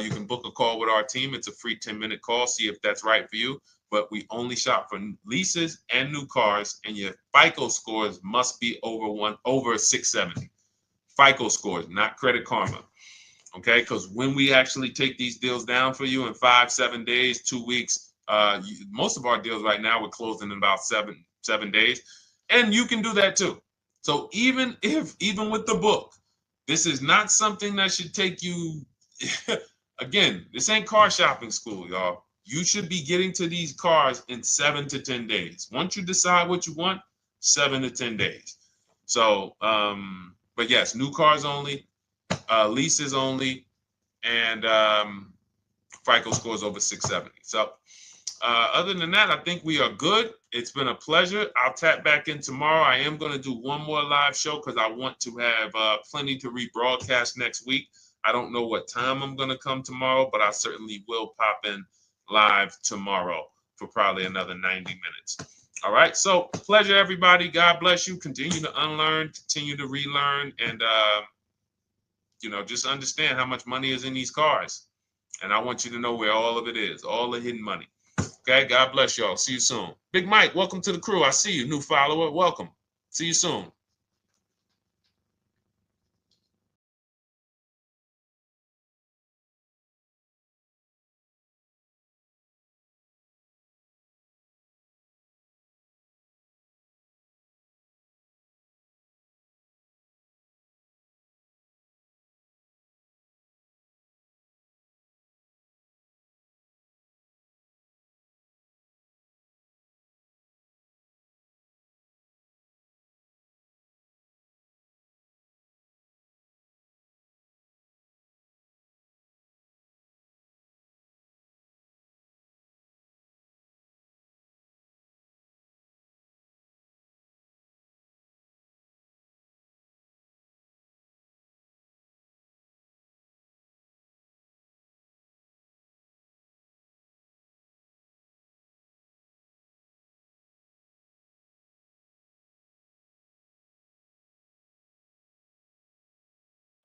you can book a call with our team. It's a free 10-minute call. See if that's right for you. But we only shop for leases and new cars, and your FICO scores must be over 670. FICO scores, not Credit Karma. Okay, because when we actually take these deals down for you in 5, 7 days, 2 weeks, most of our deals right now we're closing in about seven days, and you can do that too. So even with the book, this is not something that should take you. Again, this ain't car shopping school, y'all. You should be getting to these cars in 7 to 10 days. Once you decide what you want, 7 to 10 days. So, but yes, new cars only, leases only, and FICO scores over 670. So other than that, I think we are good. It's been a pleasure. I'll tap back in tomorrow. I am going to do one more live show because I want to have plenty to rebroadcast next week. I don't know what time I'm going to come tomorrow, but I certainly will pop in live tomorrow for probably another 90 minutes. All right. So pleasure, everybody. God bless you. Continue to unlearn, continue to relearn, and, just understand how much money is in these cars. And I want you to know where all of it is, all the hidden money. Okay. God bless y'all. See you soon. Big Mike, welcome to the crew. I see you. New follower. Welcome. See you soon.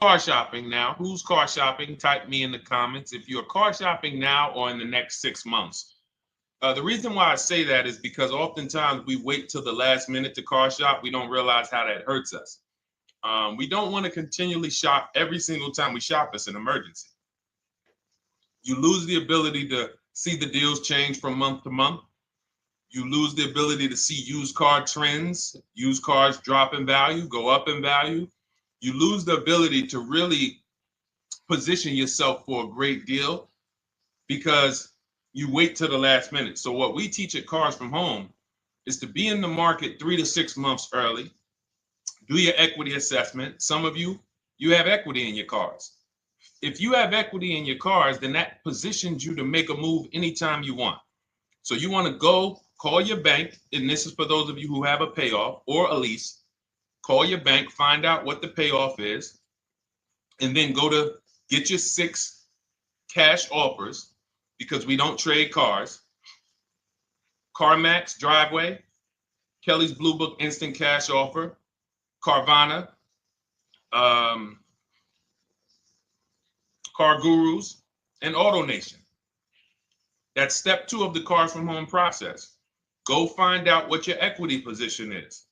Car shopping now. Who's car shopping? Type me in the comments if you're car shopping now or in the next 6 months. The reason why I say that is because oftentimes we wait till the last minute to car shop. We don't realize how that hurts us. We don't want to continually shop every single time we shop. It's an emergency. You lose the ability to see the deals change from month to month. You lose the ability to see used car trends, used cars drop in value, go up in value. You lose the ability to really position yourself for a great deal because you wait till the last minute. So what we teach at Cars from Home is to be in the market 3 to 6 months early. Do your equity assessment. Some of you have equity in your cars. If you have equity in your cars, then that positions you to make a move anytime you want. So you want to go call your bank, and this is for those of you who have a payoff or a lease. Call your bank, find out what the payoff is, and then go to get your 6 cash offers, because we don't trade cars. CarMax Driveway, Kelly's Blue Book Instant Cash Offer, Carvana, Car Gurus, and AutoNation. That's step 2 of the Cars from Home process. Go find out what your equity position is.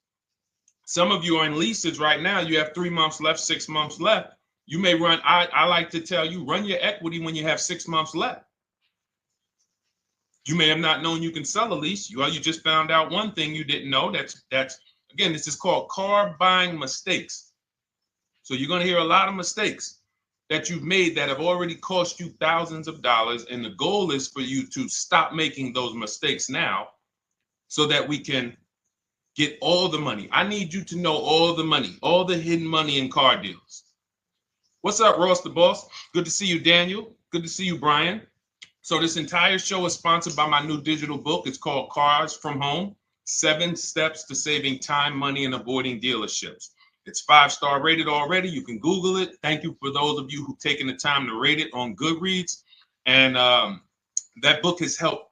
Some of you are in leases right now. You have 3 months left, 6 months left. You may run, I like to tell you, run your equity when you have 6 months left. You may have not known you can sell a lease. You just found out one thing you didn't know. That's again, this is called car buying mistakes. So you're going to hear a lot of mistakes that you've made that have already cost you thousands of dollars. And the goal is for you to stop making those mistakes now so that we can get all the money. I need you to know all the money, all the hidden money in car deals. What's up, Ross the Boss? Good to see you, Daniel. Good to see you, Brian. So this entire show is sponsored by my new digital book. It's called Cars from Home, 7 Steps to Saving Time, Money, and Avoiding Dealerships. It's 5-star rated already. You can Google it. Thank you for those of you who've taken the time to rate it on Goodreads. And that book has helped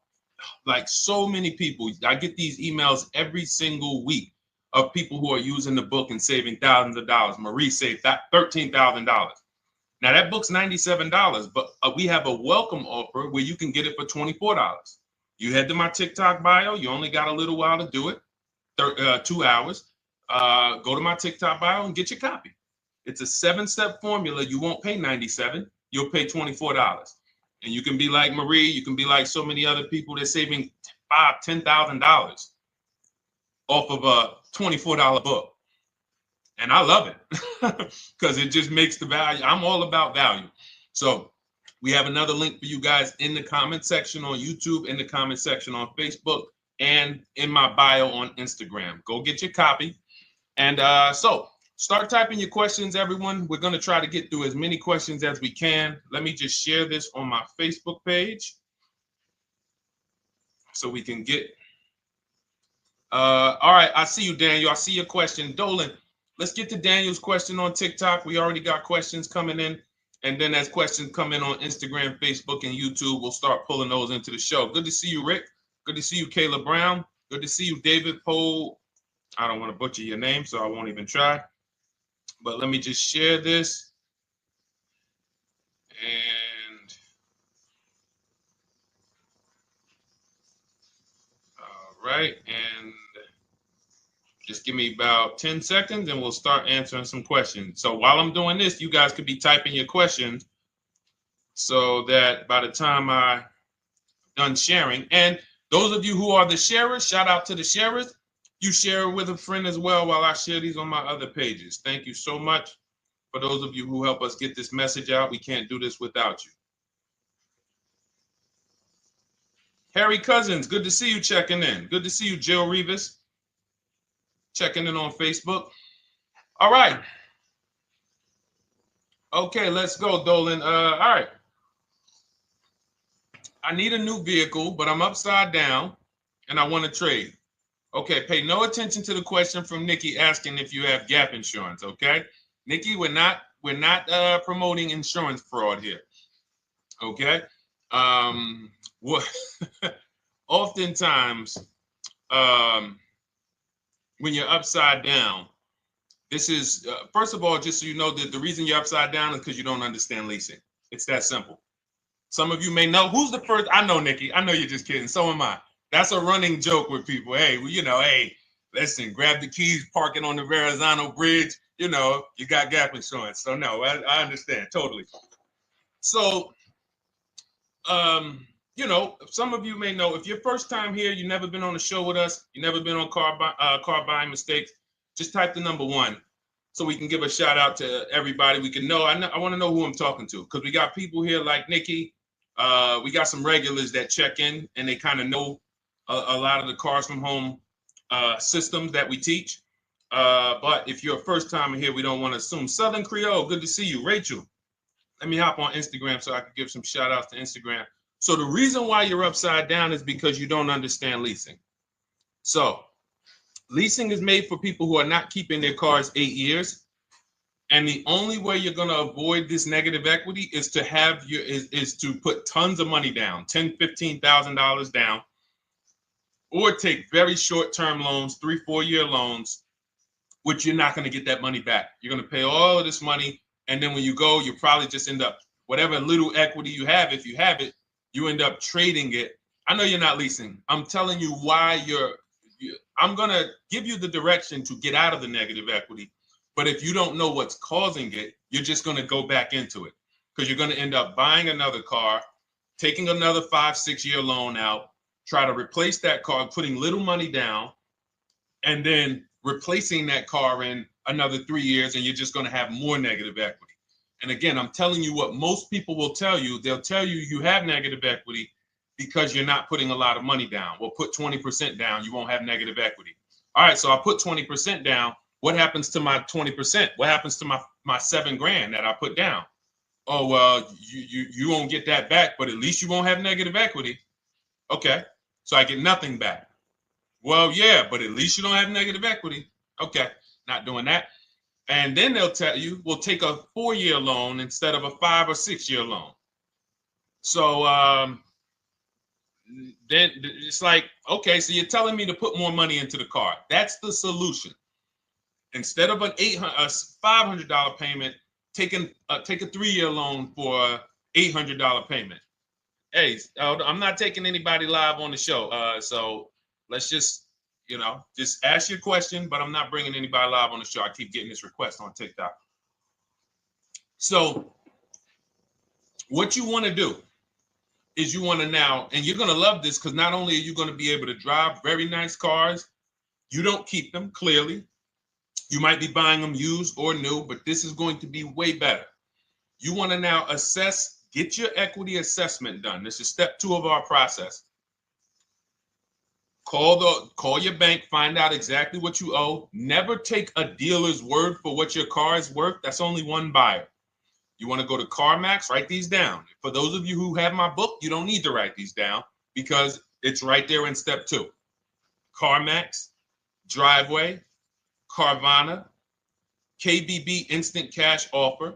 like so many people. I get these emails every single week of people who are using the book and saving thousands of dollars. Marie saved $13,000. Now that book's $97, but we have a welcome offer where you can get it for $24. You head to my TikTok bio. You only got a little while to do it, 2 hours. Go to my TikTok bio and get your copy. It's a 7-step formula. You won't pay $97. You'll pay $24. And you can be like Marie. You can be like so many other people. They're saving $5,000, $10,000 off of a $24 book. And I love it because it just makes the value. I'm all about value. So we have another link for you guys in the comment section on YouTube, in the comment section on Facebook, and in my bio on Instagram. Go get your copy. And so start typing your questions, everyone. We're going to try to get through as many questions as we can. Let me just share this on my Facebook page so we can get. All right. I see you, Daniel. I see your question. Dolan, let's get to Daniel's question on TikTok. We already got questions coming in. And then as questions come in on Instagram, Facebook, and YouTube, we'll start pulling those into the show. Good to see you, Rick. Good to see you, Kayla Brown. Good to see you, David Poe. I don't want to butcher your name, so I won't even try. But let me just share this. And all right. And just give me about 10 seconds and we'll start answering some questions. So while I'm doing this, you guys could be typing your questions so that by the time I'm done sharing, and those of you who are the sharers, shout out to the sharers. You share it with a friend as well while I share these on my other pages. Thank you so much for those of you who help us get this message out. We can't do this without you. Harry Cousins, good to see you checking in. Good to see you, Jill Rivas, checking in on Facebook. All right. Okay, let's go, Dolan. All right. I need a new vehicle, but I'm upside down and I want to trade. Okay, pay no attention to the question from Nikki asking if you have gap insurance, okay? Nikki, we're not promoting insurance fraud here, okay? Oftentimes, when you're upside down, this is, first of all, just so you know that the reason you're upside down is because you don't understand leasing. It's that simple. Some of you may know, who's the first? I know, Nikki. I know you're just kidding. So am I. That's a running joke with people. Hey, well, you know, hey, listen, grab the keys, park it on the Verrazano Bridge. You know, you got gap insurance. So no, I understand totally. So, you know, some of you may know, if you're first time here, you've never been on a show with us, you've never been on car buying mistakes, just type the number 1 so we can give a shout out to everybody. We can know. I want to know who I'm talking to because we got people here like Nikki. We got some regulars that check in and they kind of know a lot of the Cars from Home systems that we teach. But if you're a first timer here, we don't want to assume. Southern Creole, good to see you. Rachel, let me hop on Instagram so I can give some shout outs to Instagram. So the reason why you're upside down is because you don't understand leasing. So leasing is made for people who are not keeping their cars 8 years. And the only way you're going to avoid this negative equity is to have is to put tons of money down, $10,000, $15,000 down, or take very short-term loans, 3-4 year loans, which you're not going to get that money back. You're going to pay all of this money. And then when you go, you probably just end up, whatever little equity you have, if you have it, you end up trading it. I know you're not leasing. I'm telling you why I'm going to give you the direction to get out of the negative equity. But if you don't know what's causing it, you're just going to go back into it because you're going to end up buying another car, taking another 5-6 year loan out, try to replace that car, putting little money down, and then replacing that car in another 3 years, and you're just going to have more negative equity. And again, I'm telling you what most people will tell you. They'll tell you you have negative equity because you're not putting a lot of money down. Well, put 20% down, you won't have negative equity. All right, so I put 20% down. What happens to my 20%? What happens to my my $7,000 that I put down. Oh, well, you won't get that back, but at least you won't have negative equity. Okay, so I get nothing back. Well, yeah, but at least you don't have negative equity. Okay, not doing that. And then they'll tell you, we'll take a 4-year loan instead of a 5 or 6-year loan. So then it's like, okay, so you're telling me to put more money into the car. That's the solution. Instead of a $500 payment, take a 3-year loan for a $800 payment. Hey, I'm not taking anybody live on the show. So let's just, just ask your question, but I'm not bringing anybody live on the show. I keep getting this request on TikTok. So what you want to do is you want to now, and you're going to love this because not only are you going to be able to drive very nice cars, you don't keep them, clearly. You might be buying them used or new, but this is going to be way better. You want to now assess, get your equity assessment done. This is step 2 of our process. Call your bank, find out exactly what you owe. Never take a dealer's word for what your car is worth. That's only one buyer. You want to go to CarMax, write these down. For those of you who have my book, you don't need to write these down because it's right there in step 2. CarMax, Driveway, Carvana, KBB Instant Cash Offer,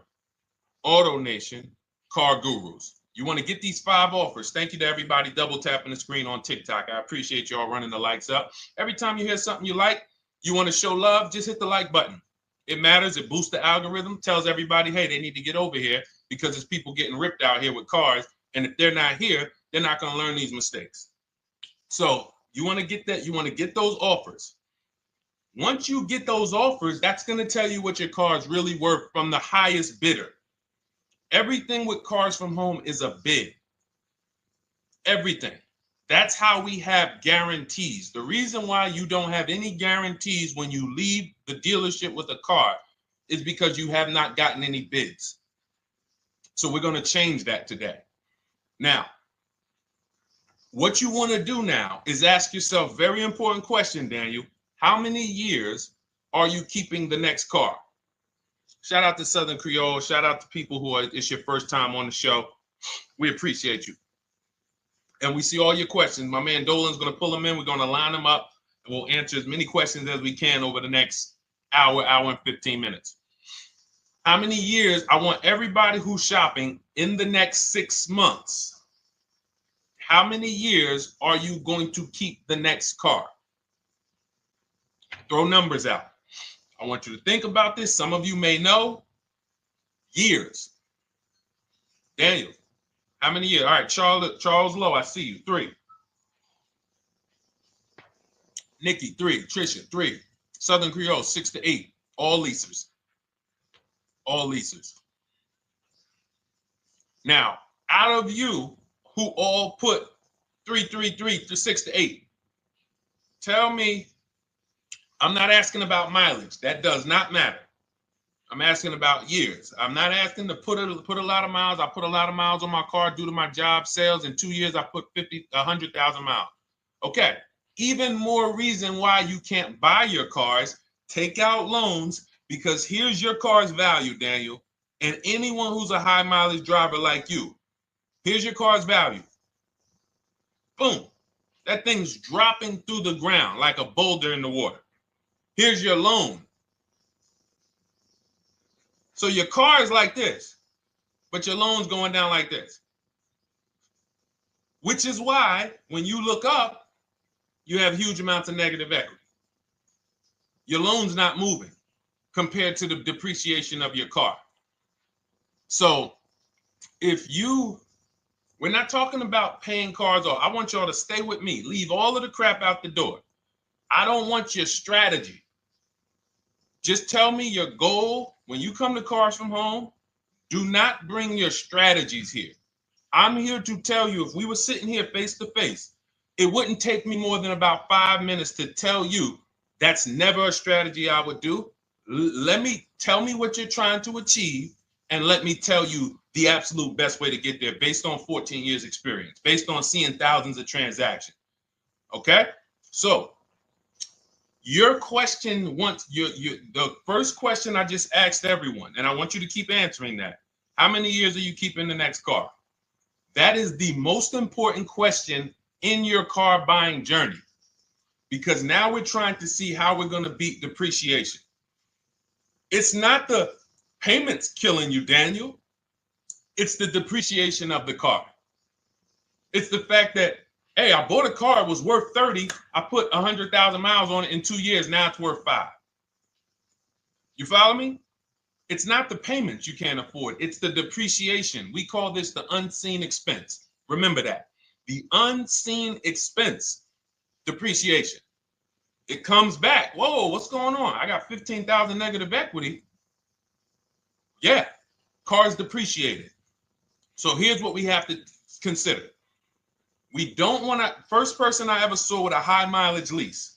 AutoNation, Car Gurus. You want to get these 5 offers. Thank you to everybody double tapping the screen on TikTok. I appreciate y'all running the likes up. Every time you hear something you like, you want to show love, just hit the like button. It matters. It boosts the algorithm, tells everybody, hey, they need to get over here because there's people getting ripped out here with cars. And if they're not here, they're not going to learn these mistakes. So you want to get that. You want to get those offers. Once you get those offers, that's going to tell you what your car is really worth from the highest bidder. Everything with Cars from Home is a bid. Everything. That's how we have guarantees. The reason why you don't have any guarantees when you leave the dealership with a car is because you have not gotten any bids. So we're going to change that today. Now, what you want to do now is ask yourself, very important question, Daniel. How many years are you keeping the next car? Shout out to Southern Creole. Shout out to people who it's your first time on the show. We appreciate you. And we see all your questions. My man Dolan's going to pull them in. We're going to line them up. And we'll answer as many questions as we can over the next hour and 15 minutes. How many years? I want everybody who's shopping in the next 6 months. How many years are you going to keep the next car? Throw numbers out. I want you to think about this. Some of you may know. Years. Daniel, how many years? All right, Charles Lowe, I see you. 3. Nikki, 3. Trisha, 3. Southern Creole, 6 to 8. All leasers. All leasers. Now, out of you who all put 3 to 6 to 8, tell me, I'm not asking about mileage. That does not matter. I'm asking about years. I'm not asking to put a lot of miles. I put a lot of miles on my car due to my job sales. In 2 years, I put 100,000 miles. Okay. Even more reason why you can't buy your cars. Take out loans because here's your car's value, Daniel. And anyone who's a high mileage driver like you, here's your car's value. Boom. That thing's dropping through the ground like a boulder in the water. Here's your loan. So your car is like this, but your loan's going down like this. Which is why when you look up, you have huge amounts of negative equity. Your loan's not moving compared to the depreciation of your car. So we're not talking about paying cars off. I want y'all to stay with me. Leave all of the crap out the door. I don't want your strategy. Just tell me your goal. When you come to Cars from Home, do not bring your strategies here. I'm here to tell you, if we were sitting here face to face, it wouldn't take me more than about 5 minutes to tell you that's never a strategy I would do. Tell me what you're trying to achieve, and let me tell you the absolute best way to get there based on 14 years experience, based on seeing thousands of transactions. Okay? So Your question the first question I just asked everyone, and I want you to keep answering that. How many years are you keeping the next car? That is the most important question in your car buying journey, because now we're trying to see how we're going to beat depreciation. It's not the payments killing you, Daniel. It's the depreciation of the car. It's the fact that, hey, I bought a car, it was worth 30. I put 100,000 miles on it in 2 years. Now it's worth 5. You follow me? It's not the payments you can't afford. It's the depreciation. We call this the unseen expense. Remember that. The unseen expense, depreciation. It comes back. Whoa, what's going on? I got 15,000 negative equity. Yeah, car's depreciated. So here's what we have to consider. We don't want to, first person I ever saw with a high mileage lease.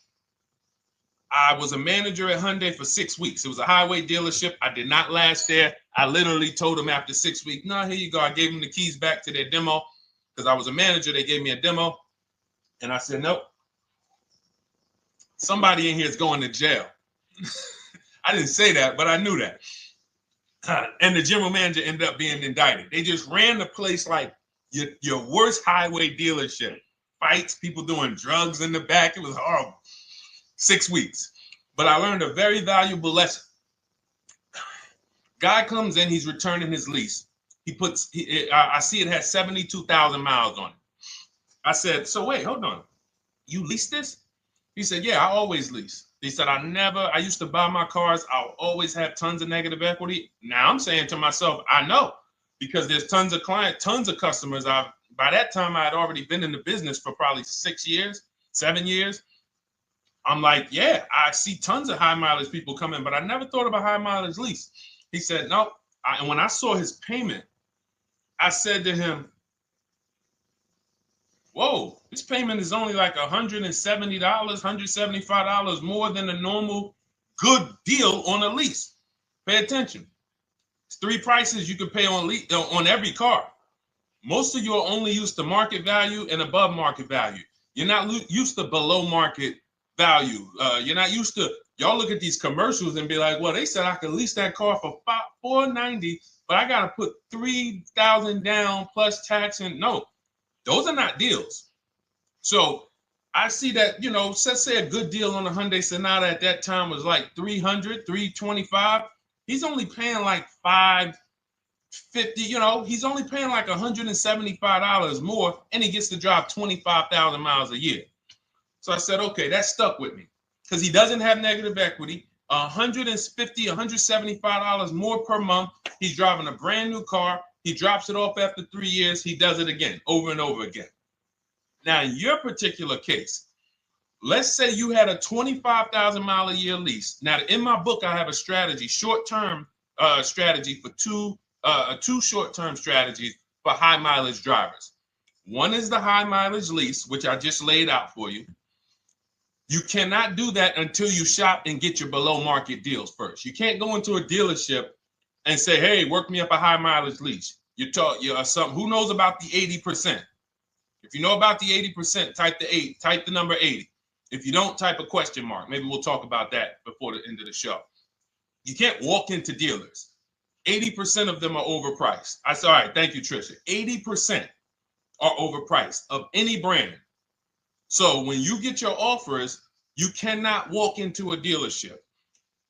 I was a manager at Hyundai for 6 weeks. It was a highway dealership. I did not last there. I literally told them after 6 weeks, no, here you go. I gave them the keys back to their demo because I was a manager. They gave me a demo. And I said, nope. Somebody in here is going to jail. I didn't say that, but I knew that. And the general manager ended up being indicted. They just ran the place like your worst highway dealership. Fights, people doing drugs in the back. It was horrible. 6 weeks. But I learned a very valuable lesson. Guy comes in, he's returning his lease. I see it has 72,000 miles on it. I said, so wait, hold on. You leased this? He said, yeah, I always lease. He said, I used to buy my cars. I'll always have tons of negative equity. Now I'm saying to myself, I know, because there's tons of clients, tons of customers. By that time, I had already been in the business for probably 6 years, 7 years. I'm like, yeah, I see tons of high mileage people coming, but I never thought of a high mileage lease. He said, no. And when I saw his payment, I said to him, whoa, this payment is only like $170, $175 more than a normal good deal on a lease. Pay attention. It's 3 prices you can pay on every car. Most of you are only used to market value and above market value. You're not used to below market value. You're not used to, y'all look at these commercials and be like, well, they said I could lease that car for $490, but I got to put $3,000 down plus tax. And no, those are not deals. So I see that, let's say a good deal on a Hyundai Sonata at that time was like $300, $325. He's only paying like $550, he's only paying like $175 more, and he gets to drive 25,000 miles a year. So I said, okay, that stuck with me because he doesn't have negative equity. $150, $175 more per month. He's driving a brand new car. He drops it off after 3 years. He does it again, over and over again. Now, in your particular case, let's say you had a 25,000 mile a year lease. Now, in my book, I have a strategy, short-term strategy for two short-term strategies for high mileage drivers. One is the high mileage lease, which I just laid out for you. You cannot do that until you shop and get your below market deals first. You can't go into a dealership and say, hey, work me up a high mileage lease. Who knows about the 80%? If you know about the 80%, type the number 80. If you don't, type a question mark. Maybe we'll talk about that before the end of the show. You can't walk into dealers. 80% of them are overpriced. I said, all right, thank you, Trisha. 80% are overpriced of any brand. So when you get your offers, you cannot walk into a dealership.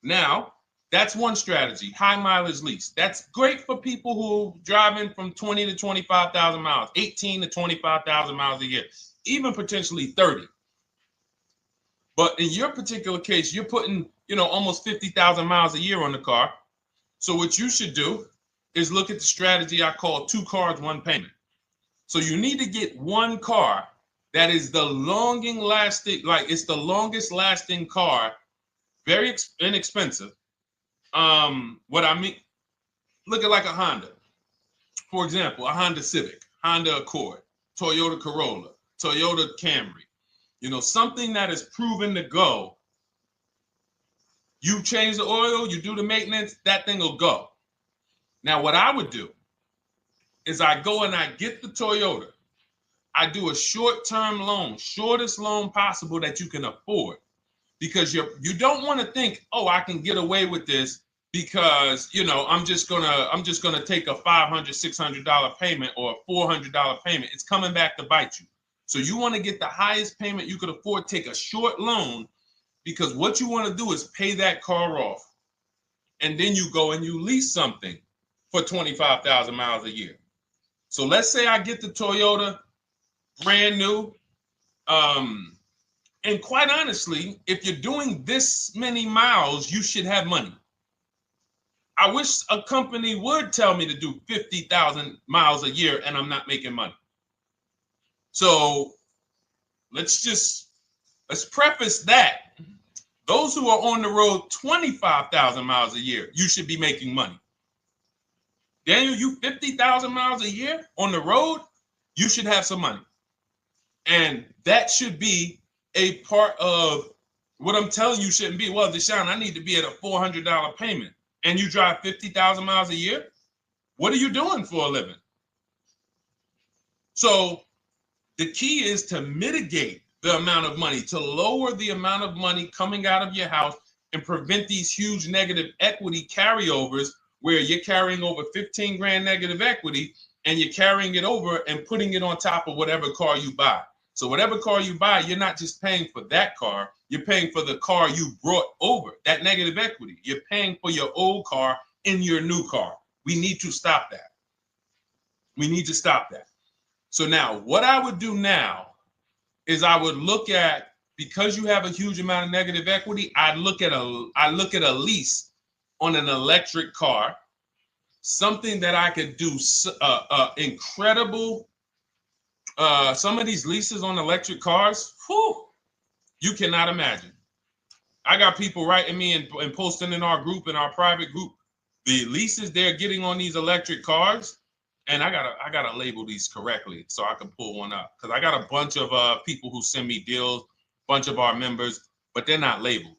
Now, that's one strategy, high mileage lease. That's great for people who are driving from 20 to 25,000 miles, 18 to 25,000 miles a year, even potentially 30. But in your particular case, you're putting, almost 50,000 miles a year on the car. So what you should do is look at the strategy I call 2 cars, 1 payment. So you need to get one car that is the longest lasting car, very inexpensive. What I mean, look at like a Honda. For example, a Honda Civic, Honda Accord, Toyota Corolla, Toyota Camry. Something that is proven to go. You change the oil, you do the maintenance, that thing will go. Now, what I would do is I go and I get the Toyota. I do a short-term loan, shortest loan possible that you can afford. because you don't want to think, oh, I can get away with this because, you know, I'm just gonna take a $500, $600 payment or a $400 payment. It's coming back to bite you. So you want to get the highest payment you could afford, take a short loan, because what you want to do is pay that car off. And then you go and you lease something for 25,000 miles a year. So let's say I get the Toyota brand new. And quite honestly, if you're doing this many miles, you should have money. I wish a company would tell me to do 50,000 miles a year and I'm not making money. So let's preface that. Those who are on the road 25,000 miles a year, you should be making money. Daniel, you 50,000 miles a year on the road, you should have some money. And that should be a part of what I'm telling you shouldn't be. Well, Deshone, I need to be at a $400 payment. And you drive 50,000 miles a year? What are you doing for a living? So the key is to mitigate the amount of money, to lower the amount of money coming out of your house and prevent these huge negative equity carryovers where you're carrying over 15 grand negative equity and you're carrying it over and putting it on top of whatever car you buy. So whatever car you buy, you're not just paying for that car, you're paying for the car you brought over, that negative equity. You're paying for your old car in your new car. We need to stop that. We need to stop that. So now what I would do now is I would look at, because you have a huge amount of negative equity, I look at a lease on an electric car, something that I could do incredible. Some of these leases on electric cars, whew, you cannot imagine. I got people writing me and posting in our group, in our private group, the leases they're getting on these electric cars. And I gotta label these correctly so I can pull one up, because I got a bunch of people who send me deals, bunch of our members, but they're not labeled.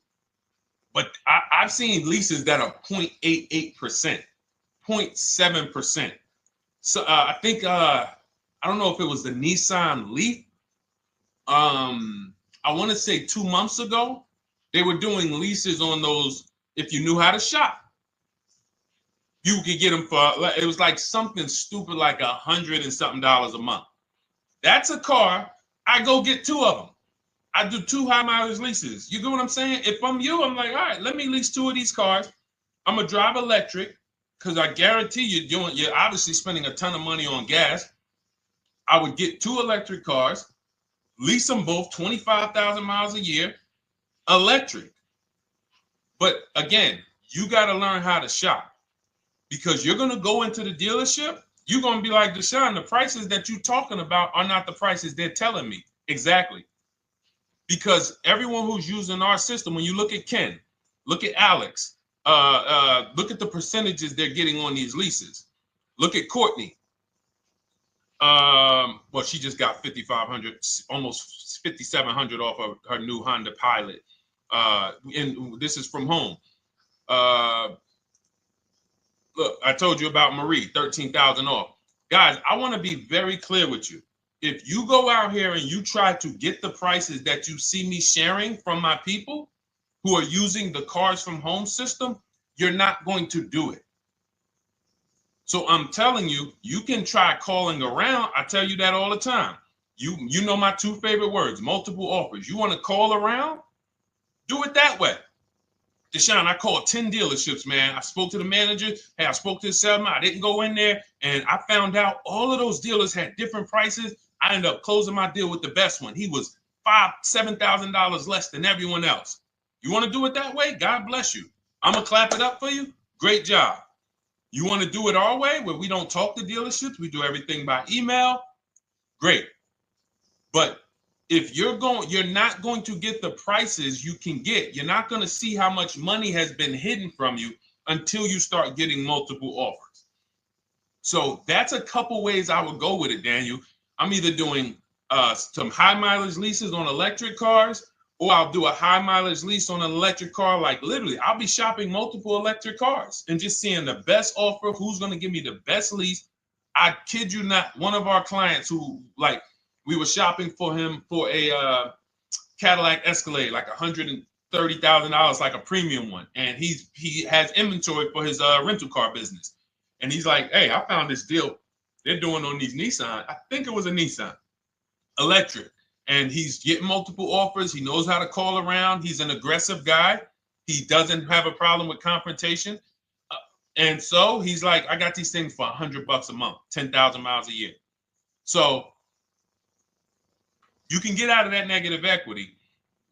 But I've seen leases that are 0.88%, 0.7%. So I think I don't know if it was the Nissan Leaf. I want to say 2 months ago, they were doing leases on those. If you knew how to shop, you could get them for, it was like something stupid like $100 and something a month. That's a car. I go get 2 of them. I do 2 high mileage leases. You get what I'm saying? If I'm you, I'm like, all right, let me lease 2 of these cars. I'm gonna drive electric, because I guarantee you're obviously spending a ton of money on gas. I would get 2 electric cars, lease them both 25,000 miles a year, electric. But again, you got to learn how to shop. Because you're going to go into the dealership, you're going to be like, Deshone, the prices that you're talking about are not the prices they're telling me. Exactly. Because everyone who's using our system, when you look at Ken, look at Alex, look at the percentages they're getting on these leases. Look at Courtney. Well, she just got 5,500, almost 5,700 off of her new Honda Pilot. And this is from home. Look, I told you about Marie, 13,000 off. Guys, I want to be very clear with you. If you go out here and you try to get the prices that you see me sharing from my people who are using the Cars from Home system, you're not going to do it. So I'm telling you, you can try calling around. I tell you that all the time. You know my 2 favorite words, multiple offers. You want to call around? Do it that way. Deshone, I called 10 dealerships, man. I spoke to the manager. Hey, I spoke to the salesman. I didn't go in there, and I found out all of those dealers had different prices. I ended up closing my deal with the best one. He was $5,000, $7,000 less than everyone else. You want to do it that way? God bless you. I'm going to clap it up for you. Great job. You want to do it our way, where we don't talk to dealerships? We do everything by email? Great. But if you're not going to get the prices you can get. You're not going to see how much money has been hidden from you until you start getting multiple offers. So that's a couple ways I would go with it, Daniel. I'm either doing some high mileage leases on electric cars, or I'll do a high mileage lease on an electric car. Like literally, I'll be shopping multiple electric cars and just seeing the best offer, who's going to give me the best lease. I kid you not, one of our clients who, like, we were shopping for him for a Cadillac Escalade, like $30,000, like a premium one, and he has inventory for his rental car business, and he's like, hey, I found this deal they're doing on these Nissan. I think it was a Nissan electric, and he's getting multiple offers. He knows how to call around. He's an aggressive guy. He doesn't have a problem with confrontation, and so he's like, I got these things for $100 a month, 10,000 miles a year. So you can get out of that negative equity,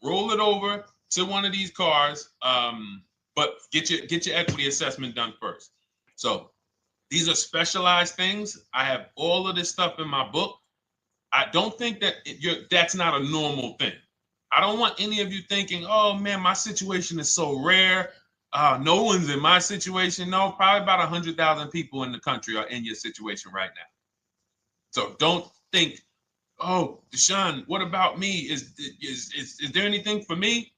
roll it over to one of these cars, but get your equity assessment done first. So these are specialized things. I have all of this stuff in my book. I don't think that that's not a normal thing. I don't want any of you thinking, oh man, my situation is so rare. No one's in my situation. No, probably about 100,000 people in the country are in your situation right now. So don't think, oh, Deshone, what about me? Is there anything for me?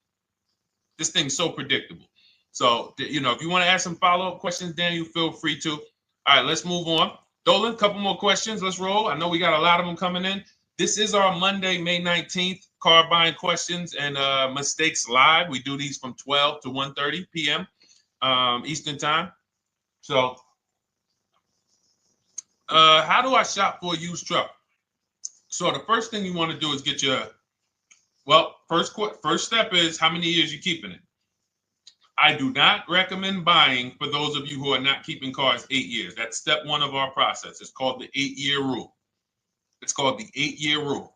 This thing's so predictable. So, if you want to ask some follow-up questions, Daniel, feel free to. All right, let's move on. Dolan, a couple more questions. Let's roll. I know we got a lot of them coming in. This is our Monday, May 19th, car buying questions and mistakes live. We do these from 12 to 1:30 p.m. Eastern time. So, how do I shop for a used truck? So the first thing you want to do is get your, first step is how many years you're keeping it. I do not recommend buying for those of you who are not keeping cars 8 years. That's step one of our process. It's called the 8-year rule. It's called the 8-year rule.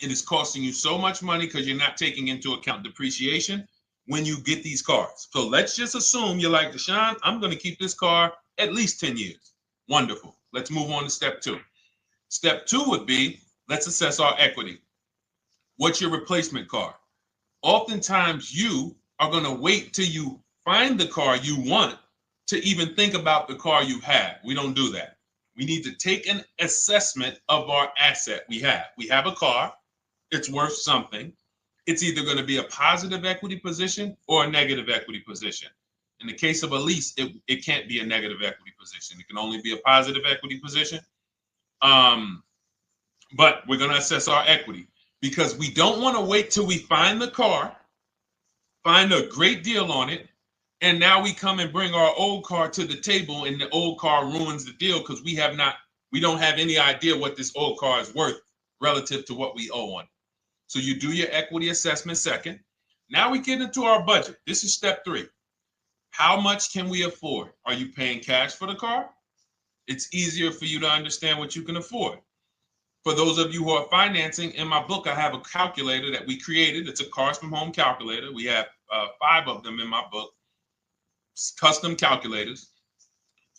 It is costing you so much money because you're not taking into account depreciation when you get these cars. So let's just assume you're like, Deshone, I'm going to keep this car at least 10 years. Wonderful. Let's move on to step two. Step two would be, let's assess our equity. What's your replacement car? Oftentimes you are going to wait till you find the car you want to even think about the car you have. We don't do that. We need to take an assessment of our asset we have. We have a car. It's worth something. It's either going to be a positive equity position or a negative equity position. In the case of a lease, it can't be a negative equity position. It can only be a positive equity position. But we're going to assess our equity because we don't want to wait till we find the car, find a great deal on it, and now we come and bring our old car to the table and the old car ruins the deal because we don't have any idea what this old car is worth relative to what we owe on it. So you do your equity assessment second. Now we get into our budget. This is step three. How much can we afford? Are you paying cash for the car? It's easier for you to understand what you can afford. For those of you who are financing, in my book, I have a calculator that we created. It's a Cars from Home calculator. We have 5 of them in my book, custom calculators.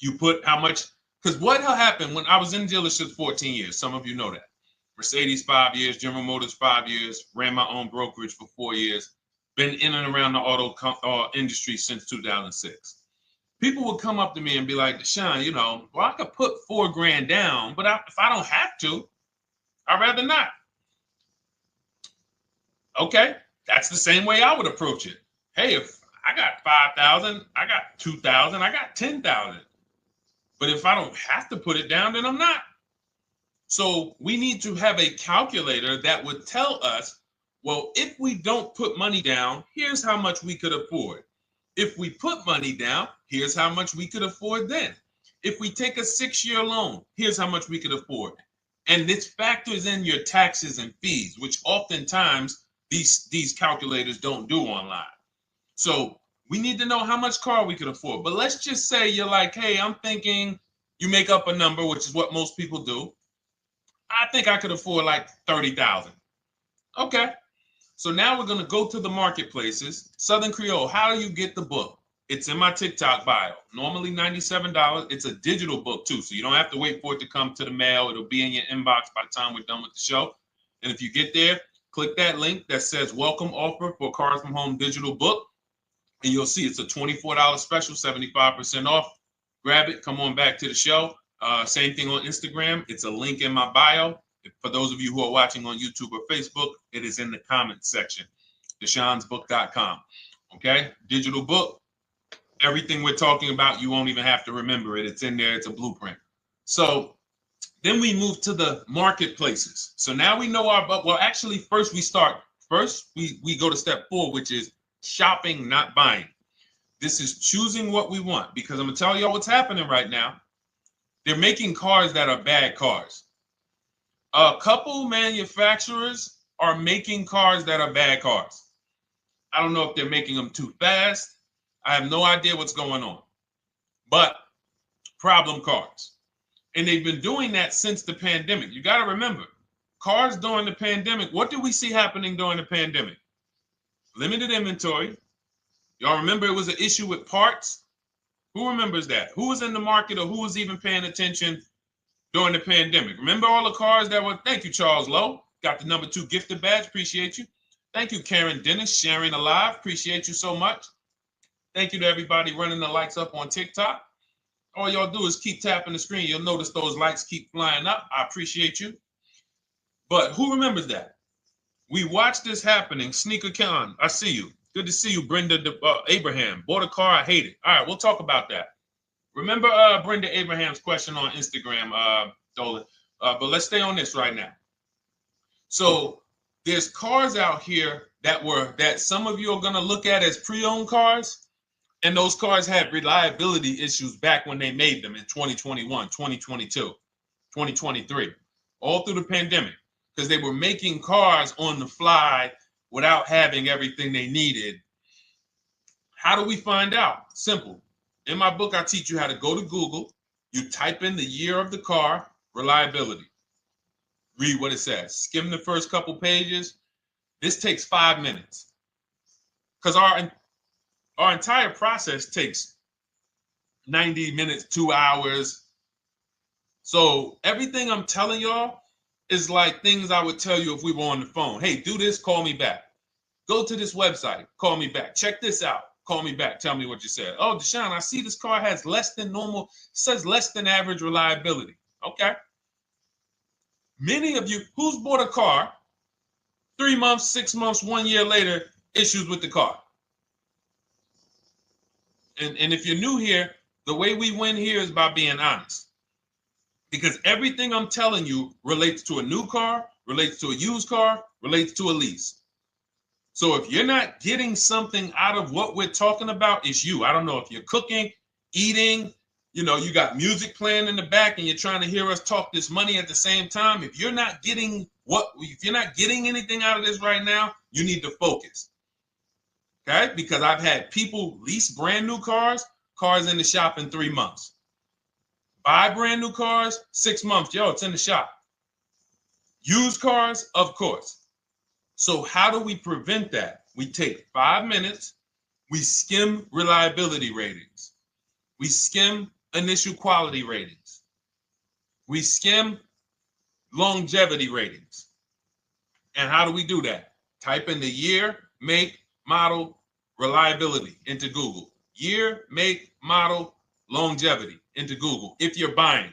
You put how much, because what happened when I was in dealerships 14 years, some of you know that. Mercedes 5 years, General Motors 5 years, ran my own brokerage for 4 years, been in and around the auto industry since 2006. People would come up to me and be like, Deshone, I could put $4,000 down, but if I don't have to, I'd rather not. Okay, that's the same way I would approach it. Hey, if I got 5,000, I got 2,000, I got 10,000. But if I don't have to put it down, then I'm not. So we need to have a calculator that would tell us, well, if we don't put money down, here's how much we could afford. If we put money down, here's how much we could afford then. If we take a 6-year loan, here's how much we could afford. And this factors in your taxes and fees, which oftentimes these calculators don't do online. So we need to know how much car we could afford. But let's just say you're like, hey, I'm thinking, you make up a number, which is what most people do. I think I could afford like 30,000. Okay. So now we're going to go to the marketplaces. Southern Creole, how do you get the book? It's in my TikTok bio. Normally $97. It's a digital book too, so you don't have to wait for it to come to the mail. It'll be in your inbox by the time we're done with the show. And if you get there, click that link that says welcome offer for Cars from Home digital book. And you'll see it's a $24 special, 75% off. Grab it. Come on back to the show. Same thing on Instagram. It's a link in my bio. For those of you who are watching on YouTube or Facebook, it is in the comments section. DeshonesBook.com. Okay? Digital book. Everything we're talking about, you won't even have to remember it. It's in there. It's a blueprint. So then we move to the marketplaces. So now we know actually first we go to step 4, which is shopping, not buying. This is choosing what we want, because I'm gonna tell y'all what's happening right now. They're making cars that are bad cars. A couple manufacturers are making cars that are bad cars. I don't know if they're making them too fast. I have no idea what's going on, but problem cars. And they've been doing that since the pandemic. You got to remember, cars during the pandemic, what did we see happening during the pandemic? Limited inventory. Y'all remember it was an issue with parts? Who remembers that? Who was in the market or who was even paying attention during the pandemic? Remember all the cars that were, thank you, Charles Lowe. Got the #2 gifted badge, appreciate you. Thank you, Karen Dennis, sharing alive, appreciate you so much. Thank you to everybody running the likes up on TikTok. All y'all do is keep tapping the screen. You'll notice those likes keep flying up. I appreciate you. But who remembers that? We watched this happening. Sneaker Con, I see you. Good to see you, Brenda Abraham. Bought a car, I hate it. All right, we'll talk about that. Remember Brenda Abraham's question on Instagram, Dolan. But let's stay on this right now. So there's cars out here that some of you are going to look at as pre-owned cars, and those cars had reliability issues back when they made them in 2021, 2022, 2023, all through the pandemic, because they were making cars on the fly without having everything they needed. How do we find out? Simple. In my book, I teach you how to go to Google. You type in the year of the car, reliability. Read what it says. Skim the first couple pages. This takes 5 minutes, because our entire process takes 90 minutes, 2 hours. So everything I'm telling y'all is like things I would tell you if we were on the phone. Hey, do this, call me back. Go to this website, call me back. Check this out, call me back. Tell me what you said. Oh, Deshone, I see this car has less than normal, says less than average reliability. Okay. Many of you, who's bought a car 3 months, 6 months, 1 year later, issues with the car? And if you're new here, the way we win here is by being honest. Because everything I'm telling you relates to a new car, relates to a used car, relates to a lease. So if you're not getting something out of what we're talking about, it's you. I don't know if you're cooking, eating, you got music playing in the back and you're trying to hear us talk this money at the same time. If you're not getting anything out of this right now, you need to focus. Okay? Because I've had people lease brand new cars in the shop in 3 months. Buy brand new cars, 6 months. Yo, it's in the shop. Used cars, of course. So how do we prevent that? We take 5 minutes. We skim reliability ratings. We skim initial quality ratings. We skim longevity ratings. And how do we do that? Type in the year, make, model, reliability into Google. Year, make, model, longevity into Google. If you're buying.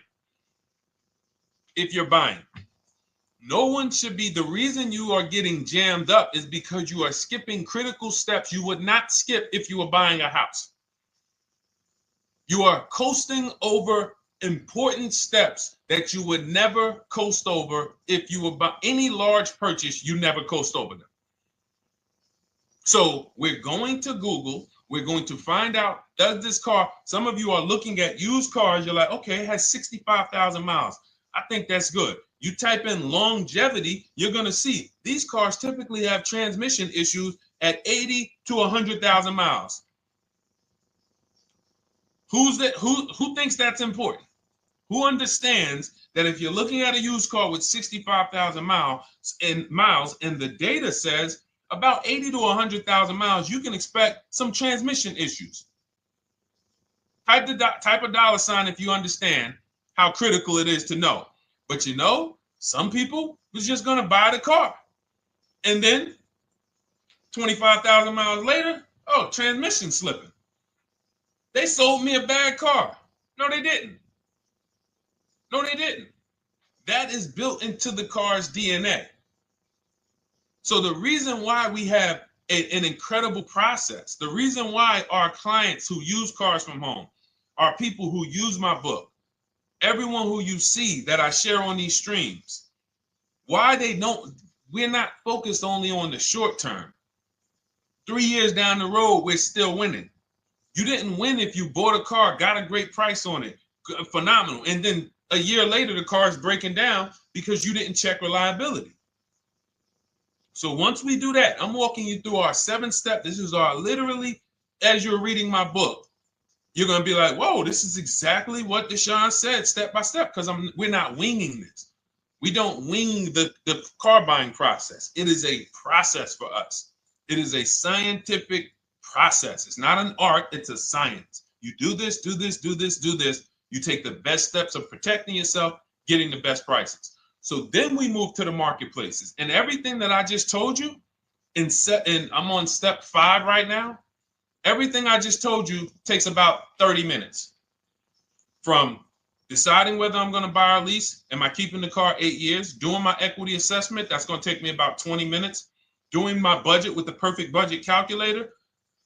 No one should be, the reason you are getting jammed up is because you are skipping critical steps you would not skip if you were buying a house. You are coasting over important steps that you would never coast over if you were buying any large purchase. You never coast over them. So we're going to Google. We're going to find out, does this car, some of you are looking at used cars. You're like, okay, it has 65,000 miles. I think that's good. You type in longevity, you're going to see these cars typically have transmission issues at 80 to 100,000 miles. Who thinks that's important? Who understands that if you're looking at a used car with 65,000 miles and the data says about 80 to 100,000 miles, you can expect some transmission issues. Type a dollar sign if you understand how critical it is to know. But some people was just going to buy the car. And then 25,000 miles later, transmission slipping. They sold me a bad car. No, they didn't. That is built into the car's DNA. So the reason why we have an incredible process, the reason why our clients who use cars from home are people who use my book, everyone who you see that I share on these streams, we're not focused only on the short term. 3 years down the road, we're still winning. You didn't win if you bought a car, got a great price on it, phenomenal, and then a year later the car is breaking down because you didn't check reliability. So once we do that, I'm walking you through our 7-step. This is our literally, as you're reading my book, you're going to be like, whoa, this is exactly what Deshone said, step by step, because we're not winging this. We don't wing the car buying process. It is a process for us. It is a scientific process. It's not an art, it's a science. You do this, do this, do this, do this. You take the best steps of protecting yourself, getting the best prices. So then we move to the marketplaces. And everything that I just told you, and I'm on step 5 right now, everything I just told you takes about 30 minutes. From deciding whether I'm going to buy or lease, am I keeping the car 8 years, doing my equity assessment, that's going to take me about 20 minutes, doing my budget with the perfect budget calculator.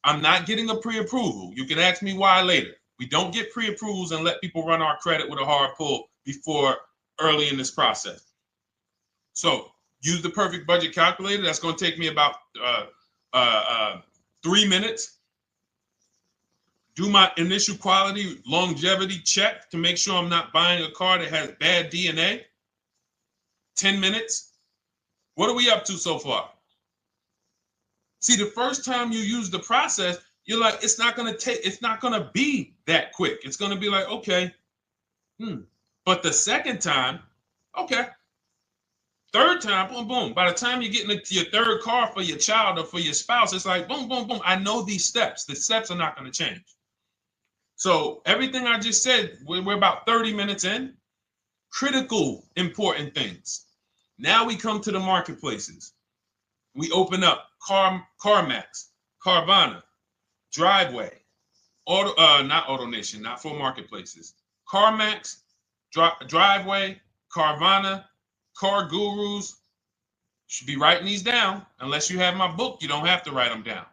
I'm not getting a pre-approval. You can ask me why later. We don't get pre-approvals and let people run our credit with a hard pull before early in this process. So use the perfect budget calculator. That's going to take me about 3 minutes. Do my initial quality longevity check to make sure I'm not buying a car that has bad DNA. 10 minutes. What are we up to so far? See, the first time you use the process, you're like, it's not going to be that quick. It's going to be like, okay. But the second time, okay. Third time, boom, boom. By the time you're getting into your third car for your child or for your spouse, it's like, boom, boom, boom. I know these steps. The steps are not going to change. So everything I just said, we're about 30 minutes in. Critical, important things. Now we come to the marketplaces. We open up CarMax, Carvana, Driveway, not AutoNation, not for marketplaces. CarMax, Driveway, Carvana, Car Gurus. Should be writing these down. Unless you have my book, you don't have to write them down.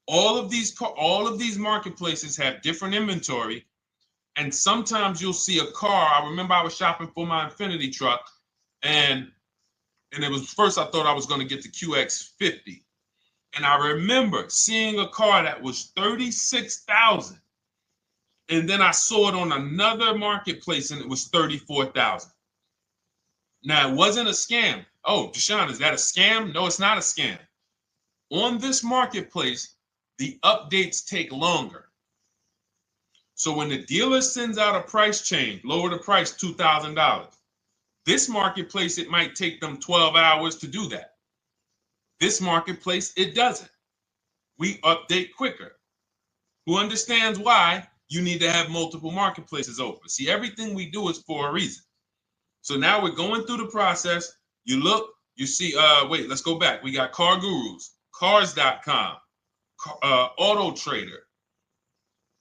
All of these marketplaces have different inventory, and sometimes you'll see a car. I remember I was shopping for my Infinity truck, and it was first I thought I was going to get the QX50, and I remember seeing a car that was $36,000, and then I saw it on another marketplace, and it was $34,000. Now it wasn't a scam. Oh, Deshone, is that a scam? No, it's not a scam. On this marketplace, the updates take longer. So when the dealer sends out a price change, lower the price $2,000. This marketplace, it might take them 12 hours to do that. This marketplace, it doesn't. We update quicker. Who understands why you need to have multiple marketplaces open? See, everything we do is for a reason. So now we're going through the process. You look, you see, wait, let's go back. We got Car Gurus, Cars.com, Auto Trader,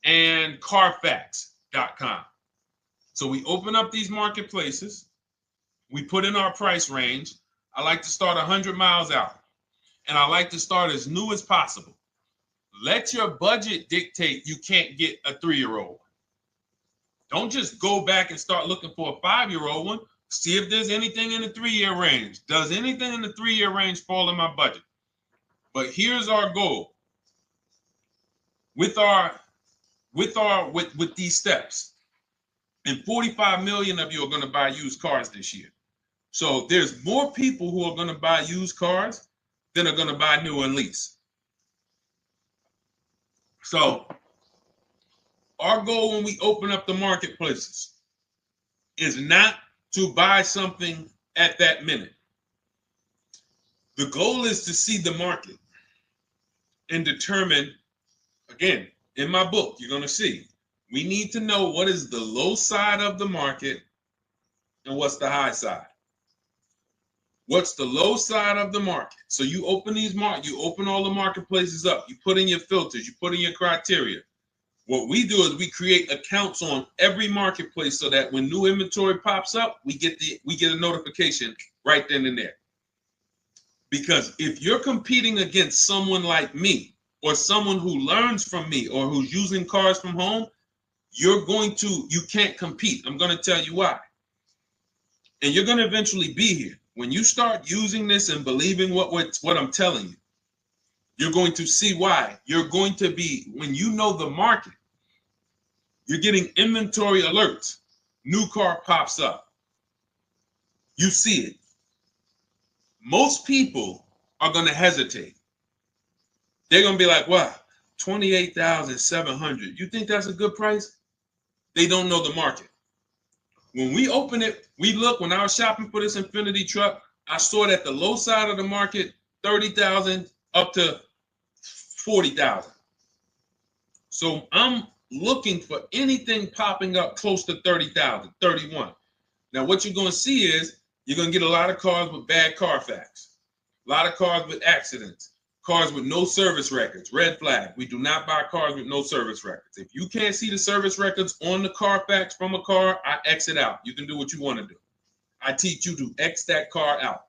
and Carfax.com. So we open up these marketplaces. We put in our price range. I like to start 100 miles out, and I like to start as new as possible. Let your budget dictate you can't get a 3-year-old. Don't just go back and start looking for a 5-year-old one. See if there's anything in the 3-year range. Does anything in the 3-year range fall in my budget? But here's our goal. With these steps, and 45 million of you are going to buy used cars this year. So there's more people who are going to buy used cars than are going to buy new and lease. So our goal when we open up the marketplaces is not to buy something at that minute. The goal is to see the market and determine, again, in my book, you're going to see, we need to know what is the low side of the market and what's the high side. What's the low side of the market? So you open you open all the marketplaces up. You put in your filters. You put in your criteria. What we do is we create accounts on every marketplace so that when new inventory pops up, we get a notification right then and there. Because if you're competing against someone like me or someone who learns from me or who's using cars from home, you can't compete. I'm going to tell you why. And you're going to eventually be here. When you start using this and believing what I'm telling you, You're going to see why. You're going to be, when you know the market, you're getting inventory alerts. New car pops up. You see it. Most people are going to hesitate. They're going to be like, wow, 28,700. You think that's a good price? They don't know the market. When we open it, we look, when I was shopping for this Infinity truck, I saw it at the low side of the market, 30,000 up to 40,000. So I'm looking for anything popping up close to 30,000, 31. Now, what you're going to see is you're going to get a lot of cars with bad Carfax, a lot of cars with accidents, cars with no service records, red flag. We do not buy cars with no service records. If you can't see the service records on the Carfax from a car, I exit out. You can do what you want to do. I teach you to X that car out.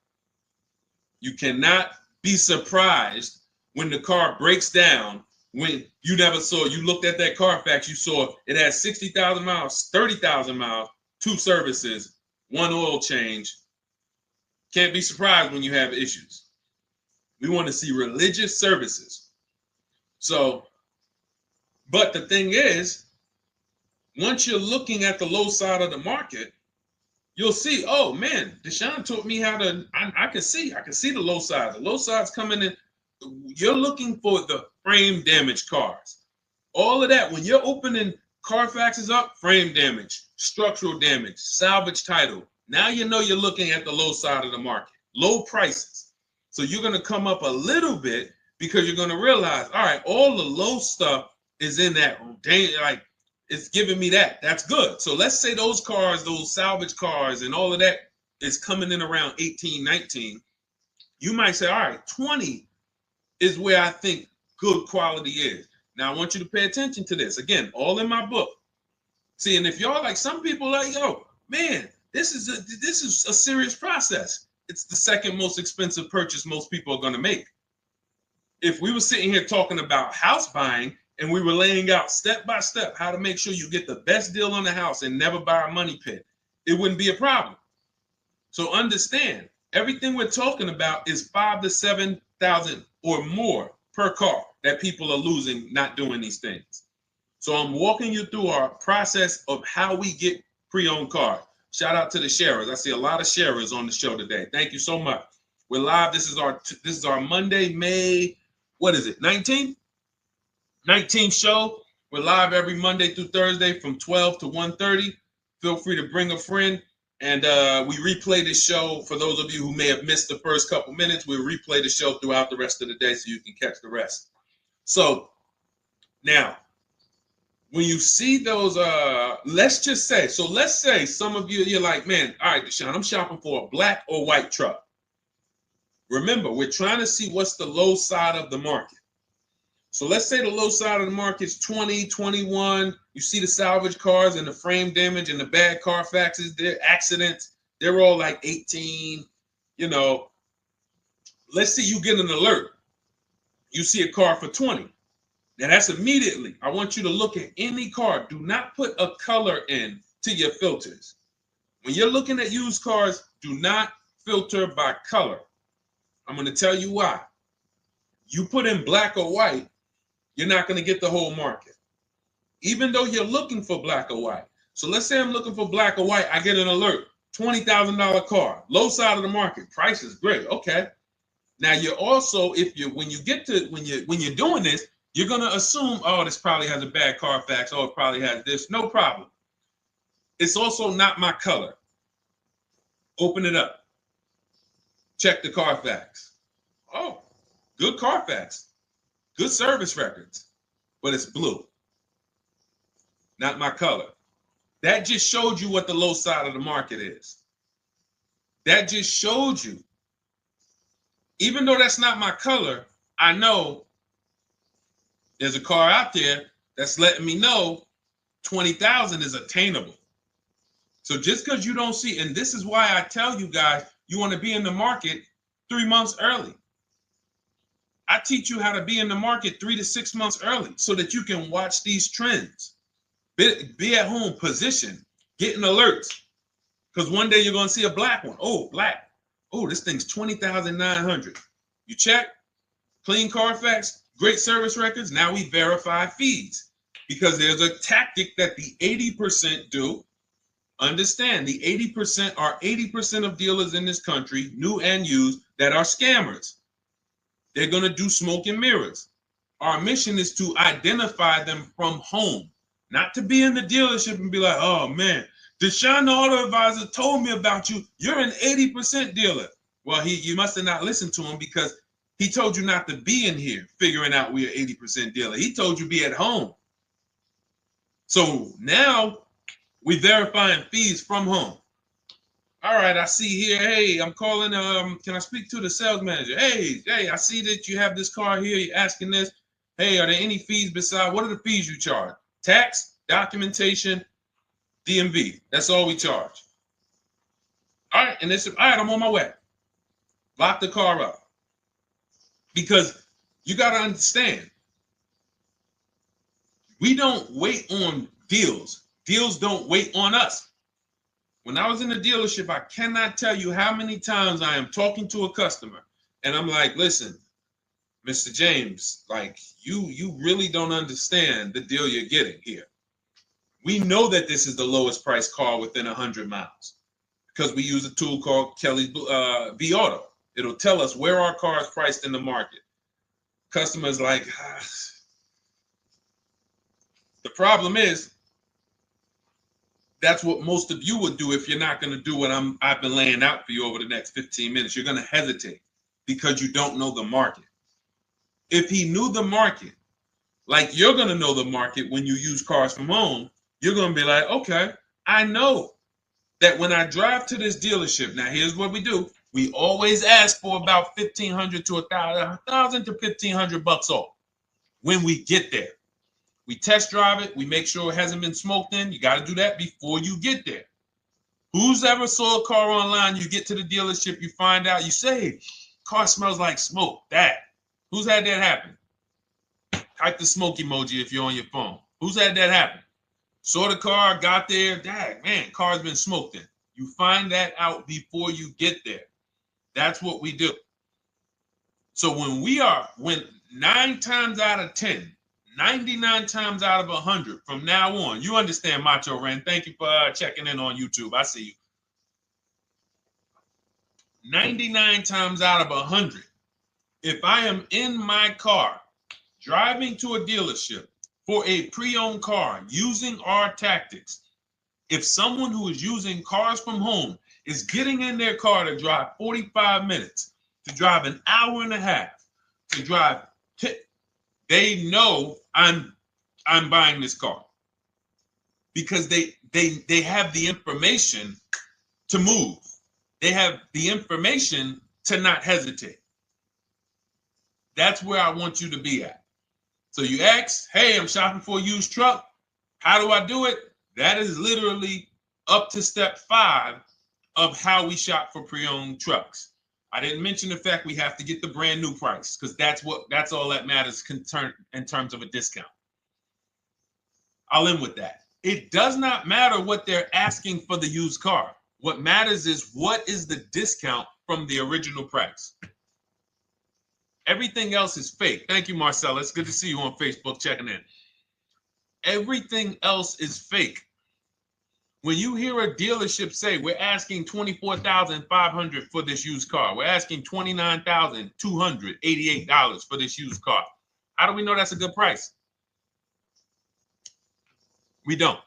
You cannot be surprised when the car breaks down, when you never saw, you looked at that Carfax, you saw it had 60,000 miles, 30,000 miles, 2 services, 1 oil change. Can't be surprised when you have issues. We want to see religious services. So, but the thing is, once you're looking at the low side of the market, you'll see, oh man, Deshone taught me how to, I can see the low side. The low side's coming in. You're looking for the frame damage cars. All of that, when you're opening Carfaxes up, frame damage, structural damage, salvage title. Now you know you're looking at the low side of the market, low prices. So you're going to come up a little bit because you're going to realize, all right, all the low stuff is in that, like, it's giving me that. That's good. So let's say those cars, those salvage cars and all of that is coming in around 18, 19. You might say, all right, 20 is where I think good quality is. Now, I want you to pay attention to this. Again, all in my book. See, and if y'all like, some people like, yo, man, this is a serious process. It's the second most expensive purchase most people are going to make. If we were sitting here talking about house buying and we were laying out step by step how to make sure you get the best deal on the house and never buy a money pit, it wouldn't be a problem. So understand, everything we're talking about is 5,000 to 7,000 or more per car that people are losing not doing these things. So I'm walking you through our process of how we get pre-owned cars. Shout out to the sharers. I see a lot of sharers on the show today. Thank you so much. We're live. This is our Monday, May, what is it, 19th? 19th show. We're live every Monday through Thursday from 12 to 1:30. Feel free to bring a friend. And we replay this show. For those of you who may have missed the first couple minutes, we'll replay the show throughout the rest of the day so you can catch the rest. So now, when you see those, let's say some of you, you're like, man, all right, Deshone, I'm shopping for a black or white truck. Remember, we're trying to see what's the low side of the market. So let's say the low side of the market is 20, 21. You see the salvage cars and the frame damage and the bad Carfaxes, their accidents, they're all like 18, you know. Let's say you get an alert. You see a car for 20. Now that's immediately, I want you to look at any car. Do not put a color in to your filters. When you're looking at used cars, do not filter by color. I'm going to tell you why. You put in black or white, you're not going to get the whole market, even though you're looking for black or white. So let's say I'm looking for black or white. I get an alert, $20,000 car, low side of the market. Price is great. Okay. Now you're also, when you're doing this, you're going to assume, oh, this probably has a bad Carfax. Oh, it probably has this. No problem. It's also not my color. Open it up. Check the Carfax. Oh, good Carfax. Good service records, but it's blue. Not my color. That just showed you what the low side of the market is. That just showed you. Even though that's not my color, I know there's a car out there that's letting me know 20,000 is attainable. So just because you don't see, and this is why I tell you guys, you want to be in the market 3 months early. I teach you how to be in the market 3 to 6 months early so that you can watch these trends. Be at home, position, getting alerts. Because one day you're going to see a black one. Oh, black. Oh, this thing's 20,900. You check. clean Carfax, great service records. Now we verify fees because there's a tactic that the 80% do. Understand, the 80% are 80% of dealers in this country, new and used, that are scammers. They're going to do smoke and mirrors. Our mission is to identify them from home, not to be in the dealership and be like, oh man, Deshone the Auto Advisor told me about you. You're an 80% dealer. Well, you must have not listened to him because he told you not to be in here figuring out we're 80% dealer. He told you be at home. So now we verifying fees from home. All right, I see here, hey, I'm calling, can I speak to the sales manager? Hey, I see that you have this car here, you're asking this. Hey, are there any fees besides, what are the fees you charge? Tax, documentation, DMV, that's all we charge. All right, and they said, all right, I'm on my way. Lock the car up. Because you got to understand, we don't wait on deals. Deals don't wait on us. When I was in the dealership, I cannot tell you how many times I am talking to a customer and I'm like, listen, Mr. James, like you really don't understand the deal you're getting here. We know that this is the lowest price car within 100 miles because we use a tool called Kelly's V Auto. It'll tell us where our car is priced in the market. Customers like, the problem is, that's what most of you would do if you're not going to do what I've been laying out for you over the next 15 minutes. You're going to hesitate because you don't know the market. If he knew the market, like you're going to know the market when you use cars from home, you're going to be like, okay, I know that when I drive to this dealership, now here's what we do. We always ask for about $1,500 to $1,000 to $1,500 off when we get there. We test drive it. We make sure it hasn't been smoked in. You got to do that before you get there. Who's ever saw a car online? You get to the dealership, you find out, you say, car smells like smoke. That. Who's had that happen? Type the smoke emoji if you're on your phone. Who's had that happen? Saw the car, got there, dang, man, car's been smoked in. You find that out before you get there. That's what we do. So when 9 times out of 10, 99 times out of 100 from now on, you understand, Macho Ren. Thank you for checking in on YouTube. I see you. 99 times out of 100, if I am in my car driving to a dealership for a pre-owned car using our tactics, if someone who is using cars from home is getting in their car to drive 45 minutes, to drive an hour and a half, to drive, they know I'm buying this car because they have the information to move. They have the information to not hesitate. That's where I want you to be at. So you ask, hey, I'm shopping for a used truck. How do I do it? That is literally up to step 5 of how we shop for pre-owned trucks. I didn't mention the fact we have to get the brand new price because that's all that matters in terms of a discount. I'll end with that. It does not matter what they're asking for the used car. What matters is what is the discount from the original price. Everything else is fake. Thank you, Marcella. It's good to see you on Facebook checking in. Everything else is fake. When you hear a dealership say, we're asking $24,500 for this used car, we're asking $29,288 for this used car, how do we know that's a good price? We don't.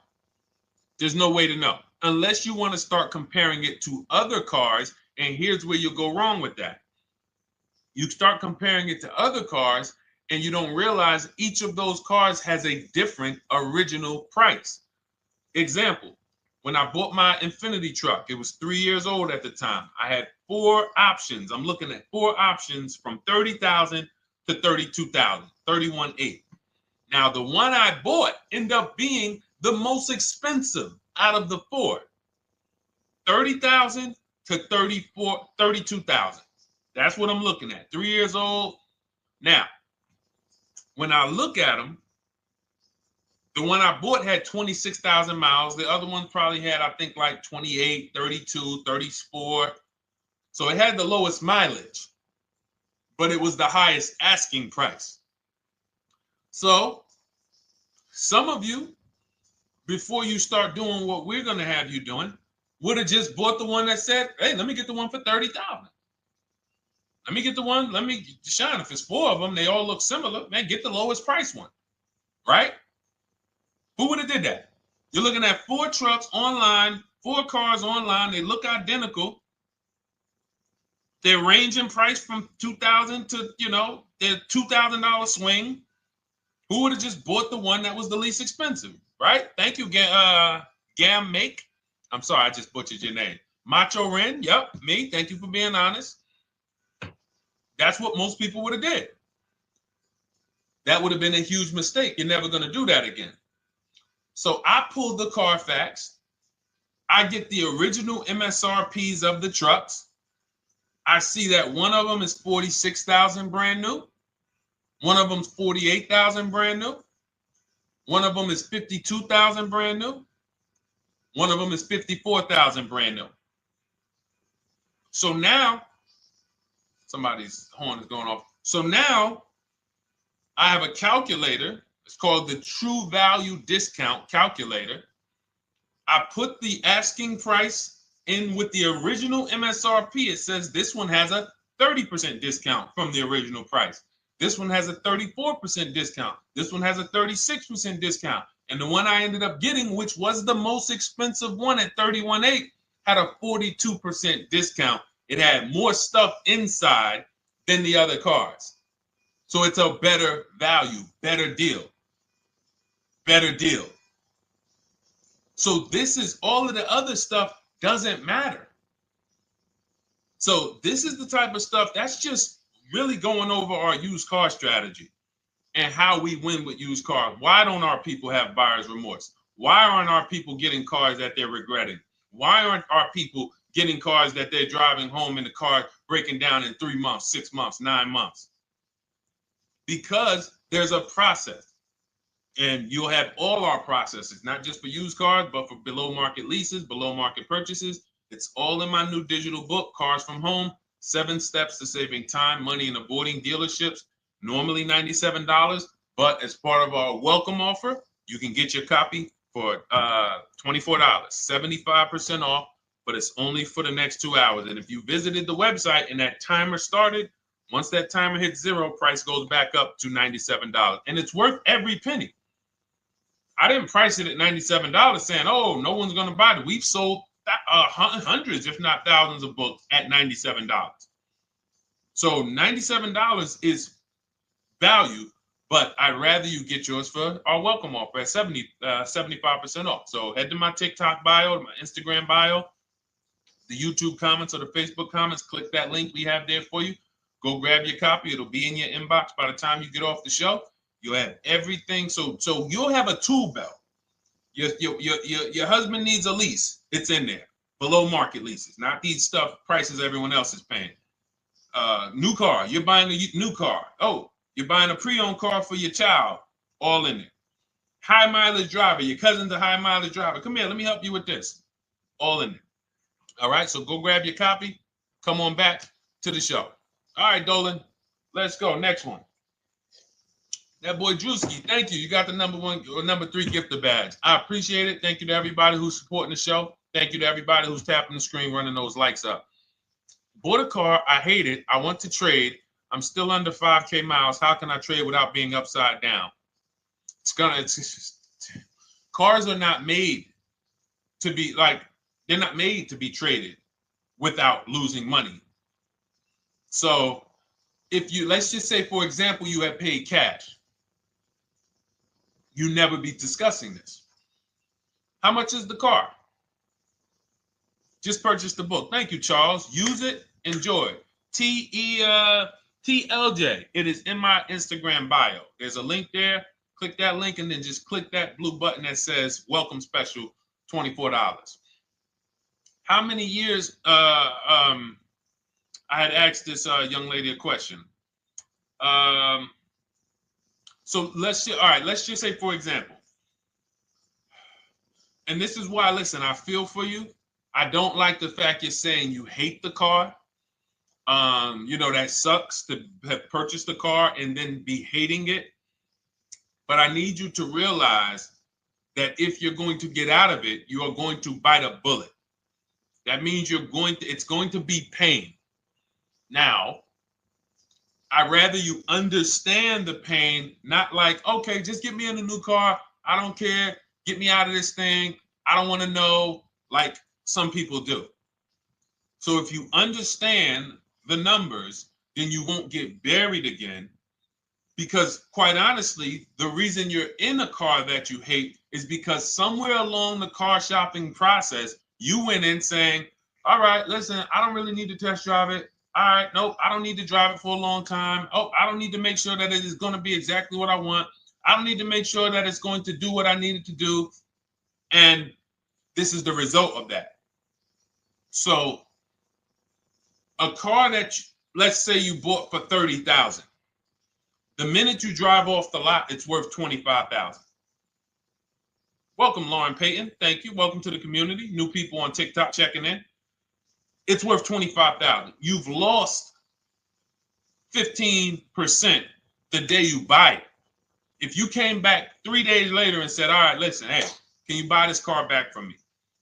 There's no way to know. Unless you want to start comparing it to other cars, and here's where you'll go wrong with that. You start comparing it to other cars, and you don't realize each of those cars has a different original price. Example. When I bought my Infinity truck, it was 3 years old at the time. I had 4 options. I'm looking at 4 options from $30,000 to $32,000, $31,800. Now, the one I bought ended up being the most expensive out of the 4. $30,000 to $32,000. That's what I'm looking at. 3 years old. Now, when I look at them, the one I bought had 26,000 miles. The other one probably had, I think, like 28, 32, 34. So it had the lowest mileage. but it was the highest asking price. So some of you, before you start doing what we're going to have you doing, would have just bought the one that said, hey, let me get the one for $30,000. Let me get the one, Deshone, if it's 4 of them, they all look similar, man, get the lowest price one, right? Who would have did that? You're looking at 4 trucks online, 4 cars online, they look identical. They're ranging price from $2,000 to, their $2,000 swing. Who would have just bought the one that was the least expensive, right? Thank you, Gam Make. I'm sorry, I just butchered your name. Macho Ren, yep, me. Thank you for being honest. That's what most people would have did. That would have been a huge mistake. You're never going to do that again. So I pulled the Carfax. I get the original MSRPs of the trucks. I see that one of them is 46,000 brand new. One of them's 48,000 brand new. One of them is 52,000 brand new. One of them is 54,000 brand new. So now, somebody's horn is going off. So now I have a calculator. It's called the True Value Discount Calculator. I put the asking price in with the original MSRP. It says this one has a 30% discount from the original price. This one has a 34% discount. This one has a 36% discount. And the one I ended up getting, which was the most expensive one at $31,800, had a 42% discount. It had more stuff inside than the other cars. So it's a better value, better deal. Better deal. So this is all of the other stuff doesn't matter. So this is the type of stuff that's just really going over our used car strategy and how we win with used cars. Why don't our people have buyer's remorse? Why aren't our people getting cars that they're regretting? Why aren't our people getting cars that they're driving home and the car breaking down in 3 months, 6 months, 9 months? Because there's a process. And you'll have all our processes, not just for used cars, but for below market leases, below market purchases. It's all in my new digital book, Cars from Home, 7 Steps to Saving Time, Money, and Avoiding Dealerships. Normally $97, but as part of our welcome offer, you can get your copy for $24, 75% off, but it's only for the next 2 hours. And if you visited the website and that timer started, once that timer hits 0, price goes back up to $97. And it's worth every penny. I didn't price it at $97 saying, oh, no one's going to buy it. We've sold hundreds, if not thousands of books at $97. So $97 is value, but I'd rather you get yours for our welcome offer at 75% off. So head to my TikTok bio, my Instagram bio, the YouTube comments or the Facebook comments, click that link we have there for you. Go grab your copy. It'll be in your inbox by the time you get off the show. You'll have everything. So you'll have a tool belt. Your husband needs a lease. It's in there. Below market leases, not these stuff prices everyone else is paying. New car. You're buying a new car. Oh, you're buying a pre-owned car for your child. All in there. High mileage driver. Your cousin's a high mileage driver. Come here. Let me help you with this. All in there. All right. So go grab your copy. Come on back to the show. All right, Dolan. Let's go. Next one. That boy Drewski, thank you. You got the number 1 or number 3 gifter badge. I appreciate it. Thank you to everybody who's supporting the show. Thank you to everybody who's tapping the screen, running those likes up. Bought a car. I hate it. I want to trade. I'm still under 5K miles. How can I trade without being upside down? Cars are not made to be they're not made to be traded without losing money. So if you, let's just say, for example, you have paid cash, you never be discussing this. How much is the car? Just purchase the book. Thank you, Charles. Use it, enjoy it. TLJ. It is in my Instagram bio. There's a link there. Click that link and then just click that blue button that says welcome special, $24. How many years I had asked this young lady a question. So let's just say, for example, and this is why, listen, I feel for you. I don't like the fact you're saying you hate the car. That sucks to have purchased a car and then be hating it. But I need you to realize that if you're going to get out of it, you are going to bite a bullet. That means it's going to be pain. Now, I'd rather you understand the pain, not like, okay, just get me in a new car. I don't care. Get me out of this thing. I don't want to know, like some people do. So if you understand the numbers, then you won't get buried again. Because quite honestly, the reason you're in a car that you hate is because somewhere along the car shopping process, you went in saying, all right, listen, I don't really need to test drive it. All right, nope, I don't need to drive it for a long time. Oh, I don't need to make sure that it is going to be exactly what I want. I don't need to make sure that it's going to do what I need it to do. And this is the result of that. So a car that, let's say you bought for $30,000. The minute you drive off the lot, it's worth $25,000. Welcome, Lauren Payton. Thank you. Welcome to the community. New people on TikTok checking in. It's worth $25,000. You've lost 15% the day you buy it. If you came back 3 days later and said, all right, listen, hey, can you buy this car back from me?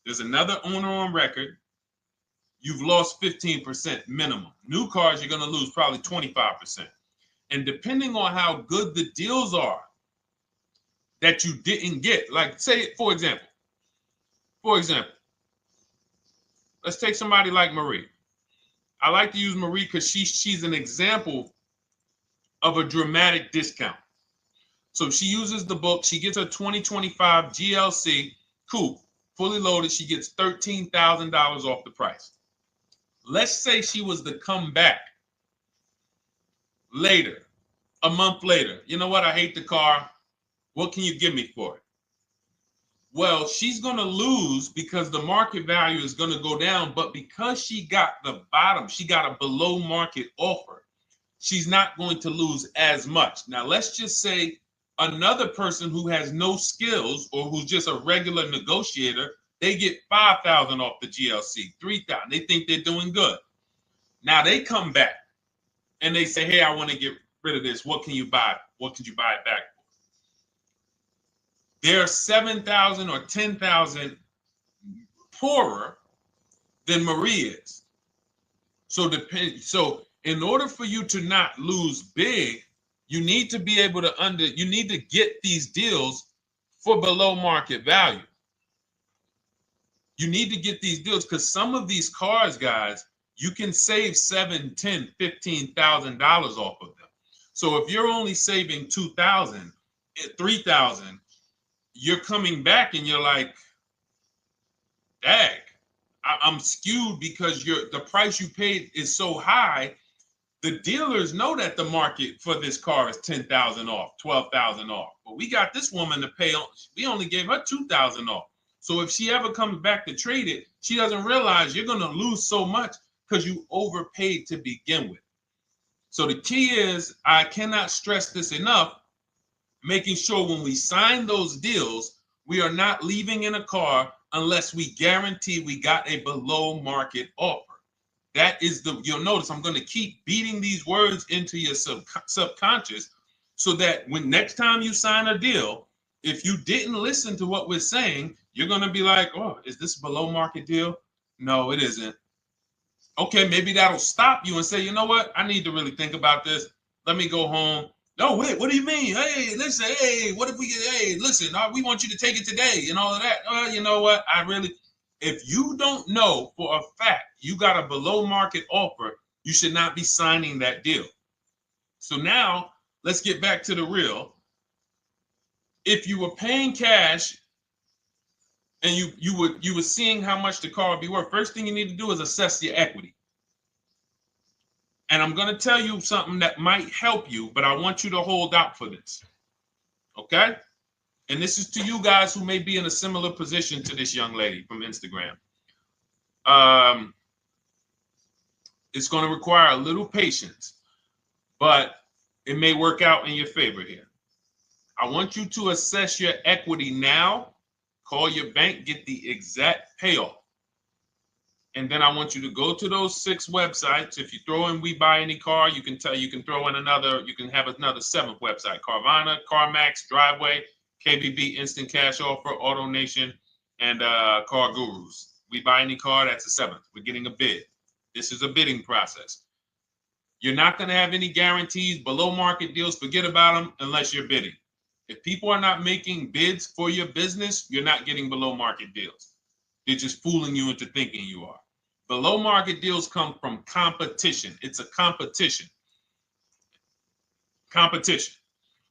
There's another owner on record. You've lost 15% minimum. New cars, you're going to lose probably 25%. And depending on how good the deals are that you didn't get, like say, for example, let's take somebody like Marie. I like to use Marie because she's an example of a dramatic discount. So she uses the book. She gets her 2025 GLC coupe, fully loaded. She gets $13,000 off the price. Let's say she was to come back later, a month later. You know what? I hate the car. What can you give me for it? Well, she's going to lose because the market value is going to go down. But because she got the bottom, she got a below market offer, she's not going to lose as much. Now, let's just say another person who has no skills or who's just a regular negotiator, they get $5,000 off the GLC, $3,000. They think they're doing good. Now they come back and they say, hey, I want to get rid of this. What can you buy? What could you buy it back for? They're 7,000 or 10,000 poorer than Marie is. So in order for you to not lose big, you need to be able to you need to get these deals for below market value. You need to get these deals because some of these cars, guys, you can save $7,000, $10,000, $15,000 off of them. So if you're only saving $2,000, $3,000, you're coming back and you're like, dang, I'm skewed because the price you paid is so high. The dealers know that the market for this car is $10,000 off, $12,000 off. But we got this woman to pay, we only gave her $2,000 off. So if she ever comes back to trade it, she doesn't realize you're going to lose so much because you overpaid to begin with. So the key is, I cannot stress this enough, making sure when we sign those deals, we are not leaving in a car unless we guarantee we got a below market offer. That is you'll notice I'm going to keep beating these words into your subconscious so that when next time you sign a deal, if you didn't listen to what we're saying, you're going to be like, oh, is this a below market deal? No, it isn't. Okay, maybe that'll stop you and say, you know what? I need to really think about this. Let me go home. No, wait, what do you mean? Hey, listen, hey, what if we get, hey, listen, we want you to take it today and all of that. You know what? If you don't know for a fact you got a below market offer, you should not be signing that deal. So now let's get back to the real. If you were paying cash and you were seeing how much the car would be worth, first thing you need to do is assess your equity. And I'm going to tell you something that might help you, but I want you to hold out for this. Okay? And this is to you guys who may be in a similar position to this young lady from Instagram. It's going to require a little patience, but it may work out in your favor here. I want you to assess your equity now. Call your bank, get the exact payoff. And then I want you to go to those 6 websites. If you throw in We Buy Any Car, you can throw in you can have another 7th website: Carvana, CarMax, Driveway, KBB, Instant Cash Offer, AutoNation, and Car Gurus. We Buy Any Car, that's the 7th. We're getting a bid. This is a bidding process. You're not going to have any guarantees, below market deals. Forget about them unless you're bidding. If people are not making bids for your business, you're not getting below market deals. They're just fooling you into thinking you are. Below market deals come from competition. It's a competition. Competition.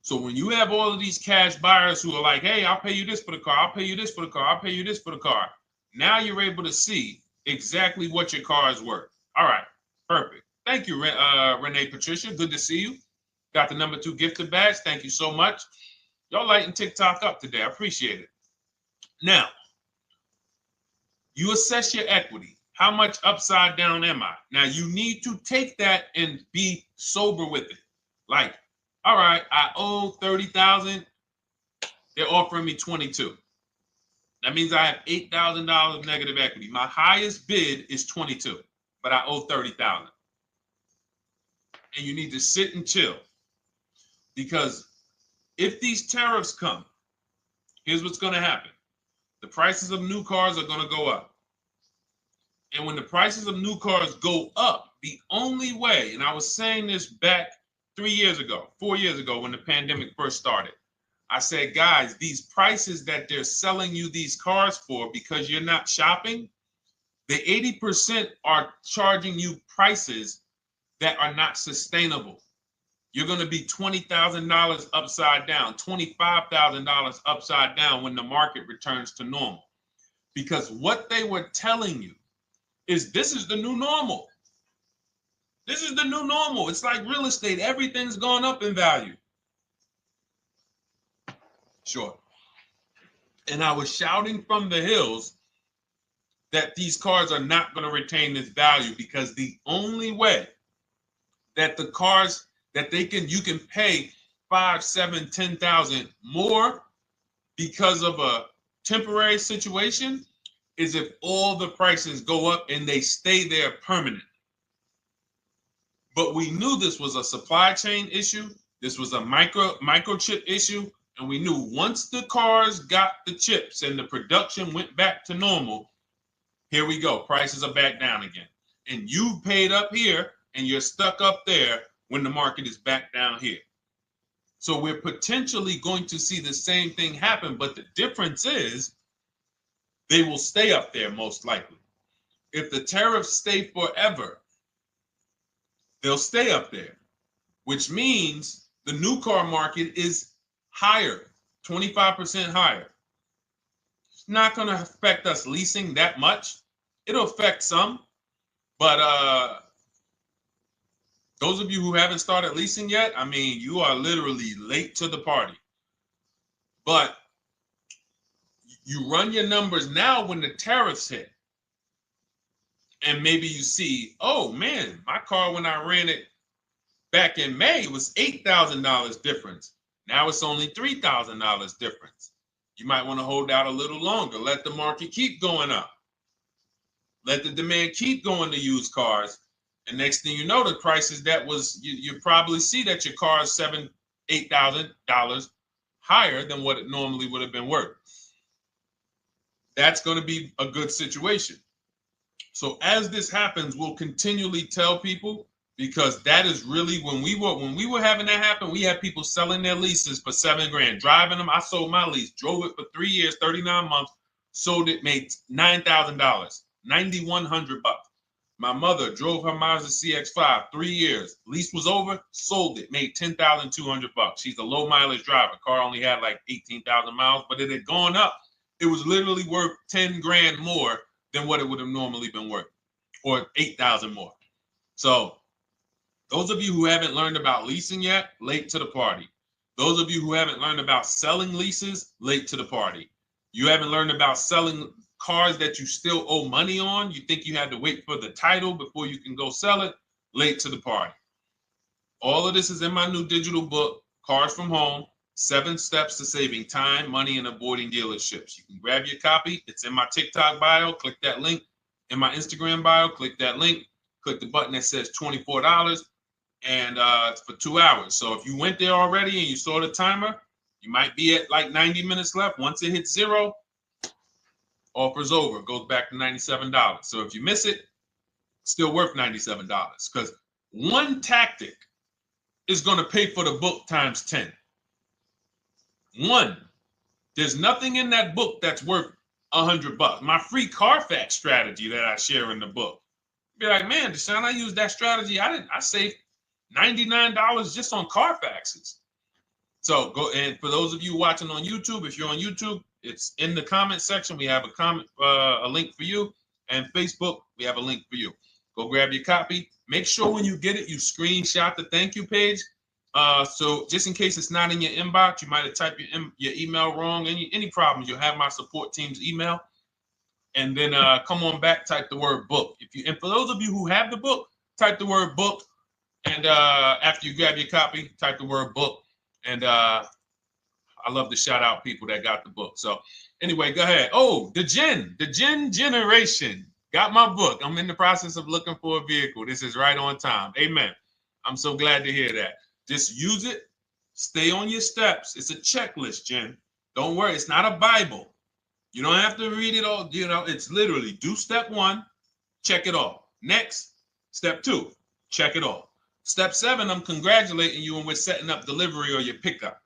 So when you have all of these cash buyers who are like, hey, I'll pay you this for the car, I'll pay you this for the car, I'll pay you this for the car. Now you're able to see exactly what your car is worth. All right, perfect. Thank you, Renee Patricia. Good to see you. Got the number 2 gifted badge. Thank you so much. Y'all lighting TikTok up today. I appreciate it. Now, you assess your equity. How much upside down am I? Now, you need to take that and be sober with it. Like, all right, I owe $30,000. They're offering me 22. That means I have $8,000 negative equity. My highest bid is 22, but I owe 30,000. And you need to sit and chill, because if these tariffs come, here's what's going to happen. The prices of new cars are going to go up. And when the prices of new cars go up, the only way, and I was saying this back 4 years ago, when the pandemic first started, I said, guys, these prices that they're selling you these cars for, because you're not shopping, the 80% are charging you prices that are not sustainable. You're going to be $20,000 upside down, $25,000 upside down when the market returns to normal. Because what they were telling you is this is the new normal. This is the new normal. It's like real estate. Everything's gone up in value. Sure. And I was shouting from the hills that these cars are not going to retain this value, because the only way that the cars that you can pay 5, 7, 10,000 more because of a temporary situation is if all the prices go up and they stay there permanently. But we knew this was a supply chain issue. This was a microchip issue. And we knew once the cars got the chips and the production went back to normal, here we go. Prices are back down again. And you paid up here and you're stuck up there when the market is back down here. So we're potentially going to see the same thing happen, but the difference is they will stay up there most likely. If the tariffs stay forever, they'll stay up there, which means the new car market is higher, 25% higher. It's not going to affect us leasing that much. It'll affect some, but those of you who haven't started leasing yet, I mean, you are literally late to the party. But you run your numbers now when the tariffs hit. And maybe you see, oh man, my car when I ran it back in May was $8,000 difference. Now it's only $3,000 difference. You might want to hold out a little longer. Let the market keep going up. Let the demand keep going to used cars. And next thing you know, the prices that was, you probably see that your car is $7,000, $8,000 higher than what it normally would have been worth. That's going to be a good situation. So as this happens, we'll continually tell people, because that is really when we were having that happen, we had people selling their leases for $7,000, driving them. I sold my lease, drove it for 3 years, 39 months, sold it, made $9,000, $9,100. My mother drove her Mazda CX-5, 3 years, lease was over, sold it, made $10,200. She's a low mileage driver. Car only had like 18,000 miles, but it had gone up. It was literally worth $10,000 more than what it would have normally been worth, or 8,000 more. So those of you who haven't learned about leasing yet, late to the party. Those of you who haven't learned about selling leases, late to the party. You haven't learned about selling cars that you still owe money on. You think you had to wait for the title before you can go sell it, late to the party. All of this is in my new digital book, Cars from Home, 7 Steps to Saving Time, Money, and Avoiding Dealerships. You can grab your copy. It's in my TikTok bio. Click that link. in my Instagram bio. Click that link. Click the button that says $24, and it's for 2 hours. So if you went there already and you saw the timer, you might be at like 90 minutes left. Once it hits 0, offer's over. It goes back to $97. So if you miss it, still worth $97, because one tactic is going to pay for the book times 10. One. There's nothing in that book that's worth $100. My free Carfax strategy that I share in the book. Be like, man, Deshone, I used that strategy. I saved $99 just on Carfaxes. So go, and for those of you watching on YouTube, if you're on YouTube, it's in the comment section. We have a link for you, and Facebook, we have a link for you. Go grab your copy. Make sure when you get it, you screenshot the thank you page. So just in case it's not in your inbox, you might have typed your email wrong. Any problems, you'll have my support team's email. And then come on back, type the word book. And for those of you who have the book, type the word book. And after you grab your copy, type the word book. And I love to shout out people that got the book. So anyway, go ahead. Oh, the Gen Generation got my book. I'm in the process of looking for a vehicle. This is right on time. Amen. I'm so glad to hear that. Just use it. Stay on your steps. It's a checklist, Jen. Don't worry. It's not a Bible. You don't have to read it all. You know, it's literally do step 1, check it off. Next, step 2, check it off. Step 7, I'm congratulating you and we're setting up delivery or your pickup.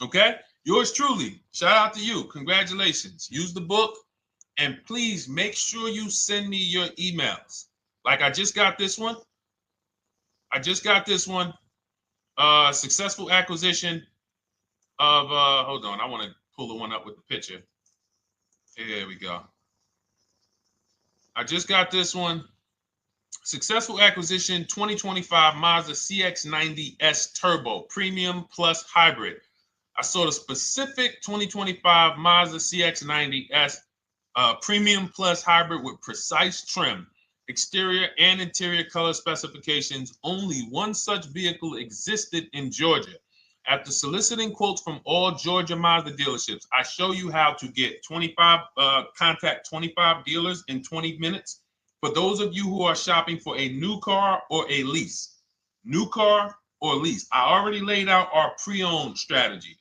Okay? Yours truly. Shout out to you. Congratulations. Use the book, and please make sure you send me your emails. Like I just got this one. Successful acquisition of, hold on, I want to pull the one up with the picture. Here we go. I just got this one. Successful acquisition 2025 Mazda CX-90S Turbo Premium Plus Hybrid. I saw the specific 2025 Mazda CX-90S Premium Plus Hybrid with precise trim, exterior and interior color specifications. Only one such vehicle existed in Georgia. After soliciting quotes from all Georgia Mazda dealerships, I show you how to get contact 25 dealers in 20 minutes. For those of you who are shopping for a new car or a lease, new car or lease, I already laid out our pre-owned strategy.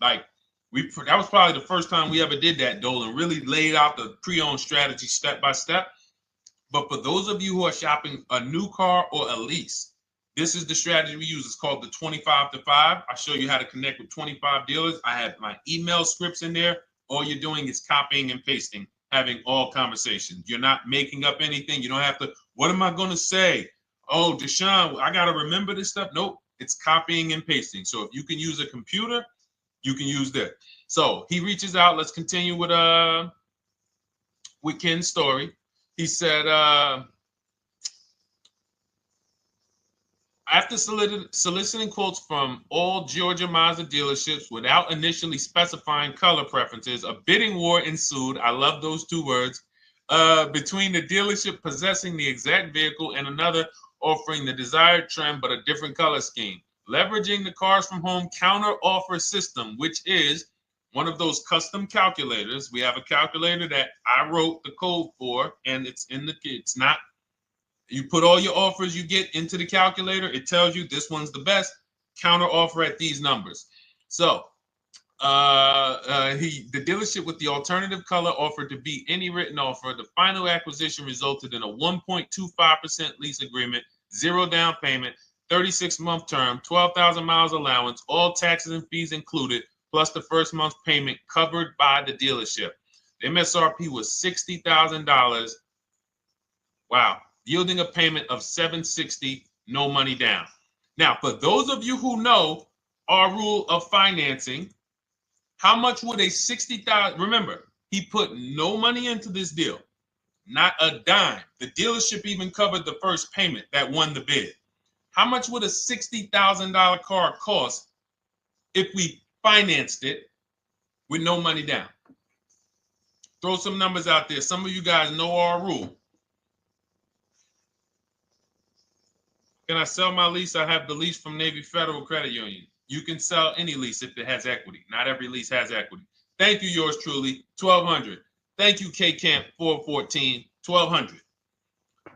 Like that was probably the first time we ever did that, Dolan, really laid out the pre-owned strategy step by step. But for those of you who are shopping a new car or a lease, this is the strategy we use. It's called the 25 to 5. I show you how to connect with 25 dealers. I have my email scripts in there. All you're doing is copying and pasting, having all conversations. You're not making up anything. You don't have to, what am I going to say? Oh, Deshone, I got to remember this stuff. Nope, it's copying and pasting. So if you can use a computer, you can use that. So he reaches out. Let's continue with Ken's story. He said, after soliciting quotes from all Georgia Mazda dealerships without initially specifying color preferences, a bidding war ensued. I love those 2 words. Between the dealership possessing the exact vehicle and another offering the desired trim but a different color scheme. Leveraging the Cars from Home counter offer system, which is one of those custom calculators. We have a calculator that I wrote the code for, and it's not. You put all your offers you get into the calculator. It tells you this one's the best. Counter offer at these numbers. So the dealership with the alternative color offered to beat any written offer. The final acquisition resulted in a 1.25% lease agreement, 0 down payment, 36-month term, 12,000 miles allowance, all taxes and fees included, plus the first month's payment covered by the dealership. The MSRP was $60,000. Wow. Yielding a payment of $760, no money down. Now, for those of you who know our rule of financing, how much would a $60,000? Remember, he put no money into this deal, not a dime. The dealership even covered the first payment that won the bid. How much would a $60,000 car cost if we financed it with no money down? Throw some numbers out there. Some of you guys know our rule. Can I sell my lease? I have the lease from Navy Federal Credit Union. You can sell any lease if it has equity. Not every lease has equity. Thank you, yours truly, 1200. Thank you, K Camp 414, $1,200.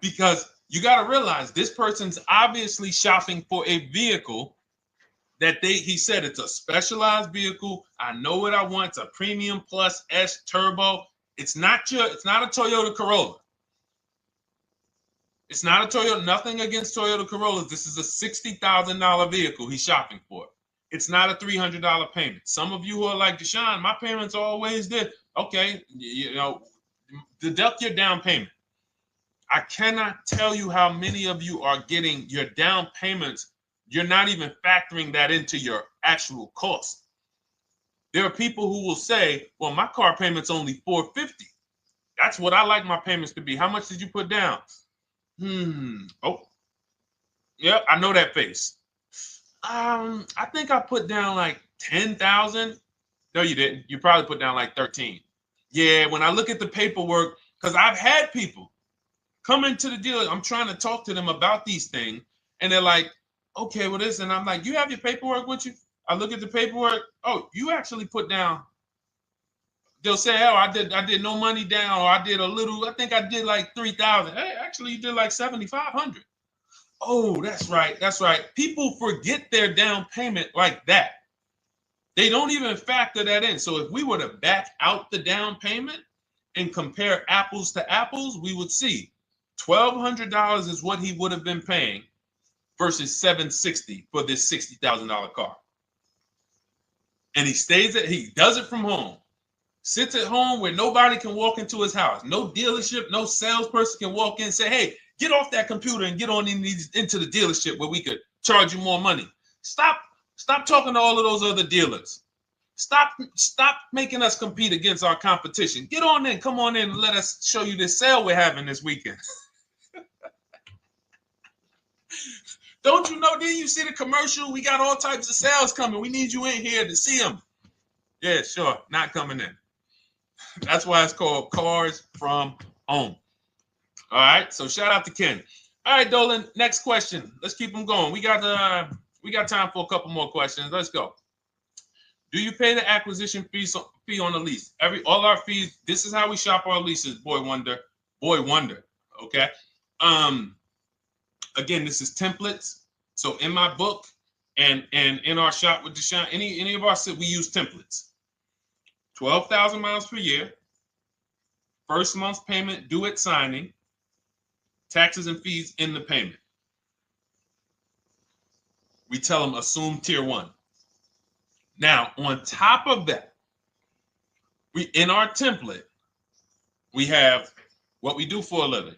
Because you got to realize this person's obviously shopping for a vehicle that he said it's a specialized vehicle. I know what I want. It's a premium plus S turbo. It's not a Toyota Corolla. It's not a Toyota, nothing against Toyota Corollas. This is a $60,000 vehicle he's shopping for. It's not a $300 payment. Some of you who are like, Deshone, my payments are always there. Okay, deduct your down payment. I cannot tell you how many of you are getting your down payments. You're not even factoring that into your actual cost. There are people who will say, well, my car payment's only $450. That's what I like my payments to be. How much did you put down? Oh, yeah, I know that face. I think I put down like 10,000. No, you didn't. You probably put down like 13. Yeah, when I look at the paperwork, because I've had people come into the dealer, I'm trying to talk to them about these things, and they're like, okay, well, this, and I'm like, you have your paperwork with you? I look at the paperwork. Oh, you actually put down. They'll say, oh, I did no money down, or I did a little. I think I did like 3,000. Hey, actually, you did like 7,500. Oh, that's right. That's right. People forget their down payment like that. They don't even factor that in. So if we were to back out the down payment and compare apples to apples, we would see $1,200 is what he would have been paying versus $760 for this $60,000 car. And he does it from home. Sits at home where nobody can walk into his house. No dealership, no salesperson can walk in and say, hey, get off that computer and get on into the dealership where we could charge you more money. Stop talking to all of those other dealers. Stop making us compete against our competition. Get on in, come on in and let us show you this sale we're having this weekend. Don't you know, didn't you see the commercial? We got all types of sales coming. We need you in here to see them. Yeah, sure, not coming in. That's why it's called Cars from Home. All right, so shout out to Ken. All right, Dolan, next question. Let's keep them going. We got time for a couple more questions. Let's go. Do you pay the acquisition fee on the lease? All our fees, this is how we shop our leases, Boy Wonder. Okay. Again, this is templates. So in my book and in our shop with Deshone, any of our we use templates. 12,000 miles per year, first month's payment due at signing, taxes and fees in the payment. We tell them assume tier 1. Now, on top of that, in our template, we have what we do for a living.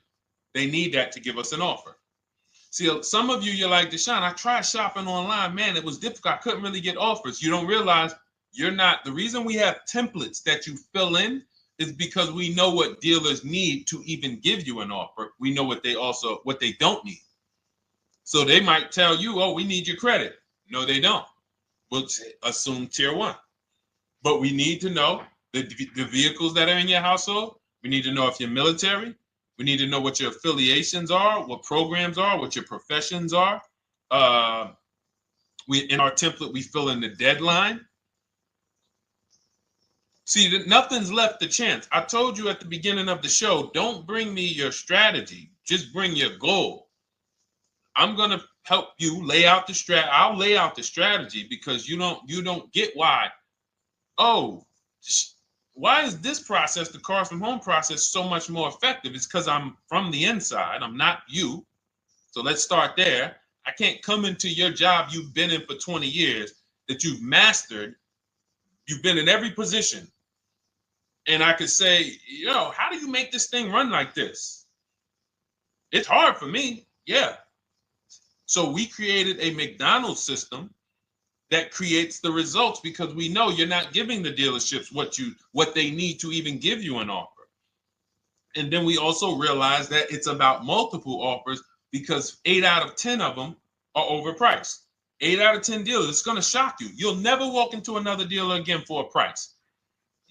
They need that to give us an offer. See, some of you, you're like, Deshone, I tried shopping online. Man, it was difficult. I couldn't really get offers. You don't realize you're not. The reason we have templates that you fill in is because we know what dealers need to even give you an offer. We know what they don't need. So they might tell you, oh, we need your credit. No, they don't. We'll assume tier 1. But we need to know the vehicles that are in your household. We need to know if you're military. We need to know what your affiliations are, what programs are, what your professions are. In our template, we fill in the deadline. See, nothing's left to chance. I told you at the beginning of the show, don't bring me your strategy. Just bring your goal. I'm going to help you lay out the strat. I'll lay out the strategy because you don't get why. Oh, why is this process, the Cars from Home process, so much more effective? It's because I'm from the inside. I'm not you. So let's start there. I can't come into your job you've been in for 20 years that you've mastered. You've been in every position. And I could say, how do you make this thing run like this? It's hard for me. Yeah. So we created a McDonald's system that creates the results because we know you're not giving the dealerships what they need to even give you an offer. And then we also realize that it's about multiple offers because 8 out of 10 of them are overpriced. 8 out of 10 dealers, it's going to shock you. You'll never walk into another dealer again for a price.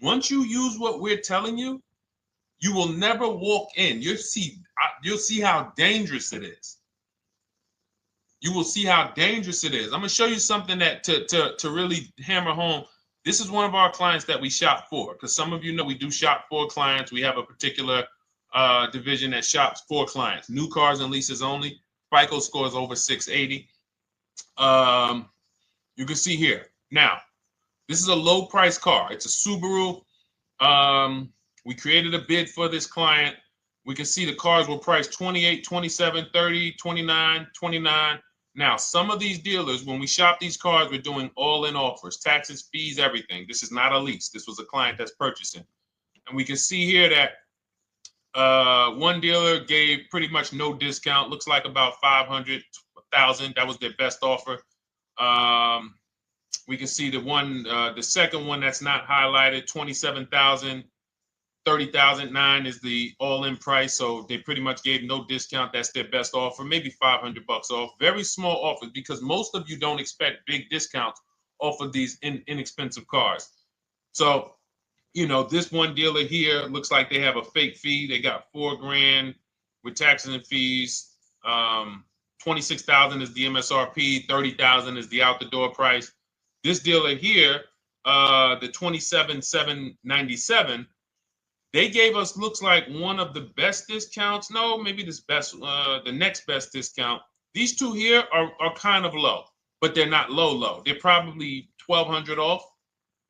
Once you use what we're telling you, you will never walk in. You'll see how dangerous it is. You will see how dangerous it is. I'm going to show you something that to really hammer home. This is one of our clients that we shop for because some of you know we do shop for clients. We have a particular division that shops for clients. New cars and leases only. FICO scores over 680. You can see here. Now, this is a low price car. It's a Subaru. We created a bid for this client. We can see the cars were priced 28, 27, 30, 29, 29. Now, some of these dealers, when we shop these cars, we're doing all-in offers, taxes, fees, everything. This is not a lease. This was a client that's purchasing. And we can see here that one dealer gave pretty much no discount. Looks like about 500, 1,000. That was their best offer. We can see the second one that's not highlighted, 27,000. 30,009 is the all-in price, so they pretty much gave no discount. That's their best offer, maybe $500 off. Very small offers because most of you don't expect big discounts off of these inexpensive cars. So, you know, this one dealer here looks like they have a fake fee. They got $4,000 with taxes and fees. 26,000 is the MSRP. 30,000 is the out the door price. This dealer here, the 27,797. They gave us, looks like, one of the best discounts. No, maybe the next best discount. These two here are kind of low, but they're not low. They're probably 1,200 off,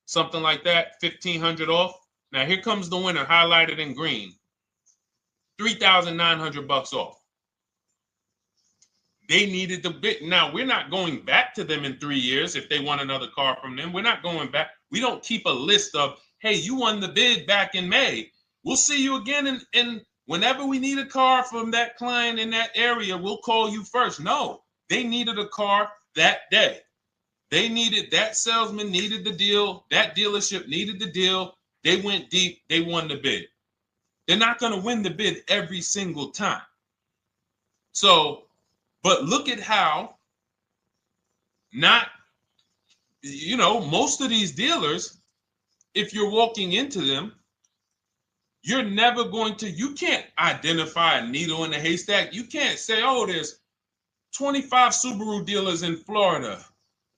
something like that, 1,500 off. Now here comes the winner, highlighted in green, 3,900 bucks off. They needed the bid. Now we're not going back to them in 3 years if they want another car from them. We're not going back. We don't keep a list of, hey, you won the bid back in May. We'll see you again. And whenever we need a car from that client in that area, we'll call you first. No, they needed a car that day. They needed, that salesman needed the deal. That dealership needed the deal. They went deep. They won the bid. They're not going to win the bid every single time. So, but look at how most of these dealers, if you're walking into them, you're never going to, you can't identify a needle in a haystack. You can't say, oh, there's 25 Subaru dealers in Florida.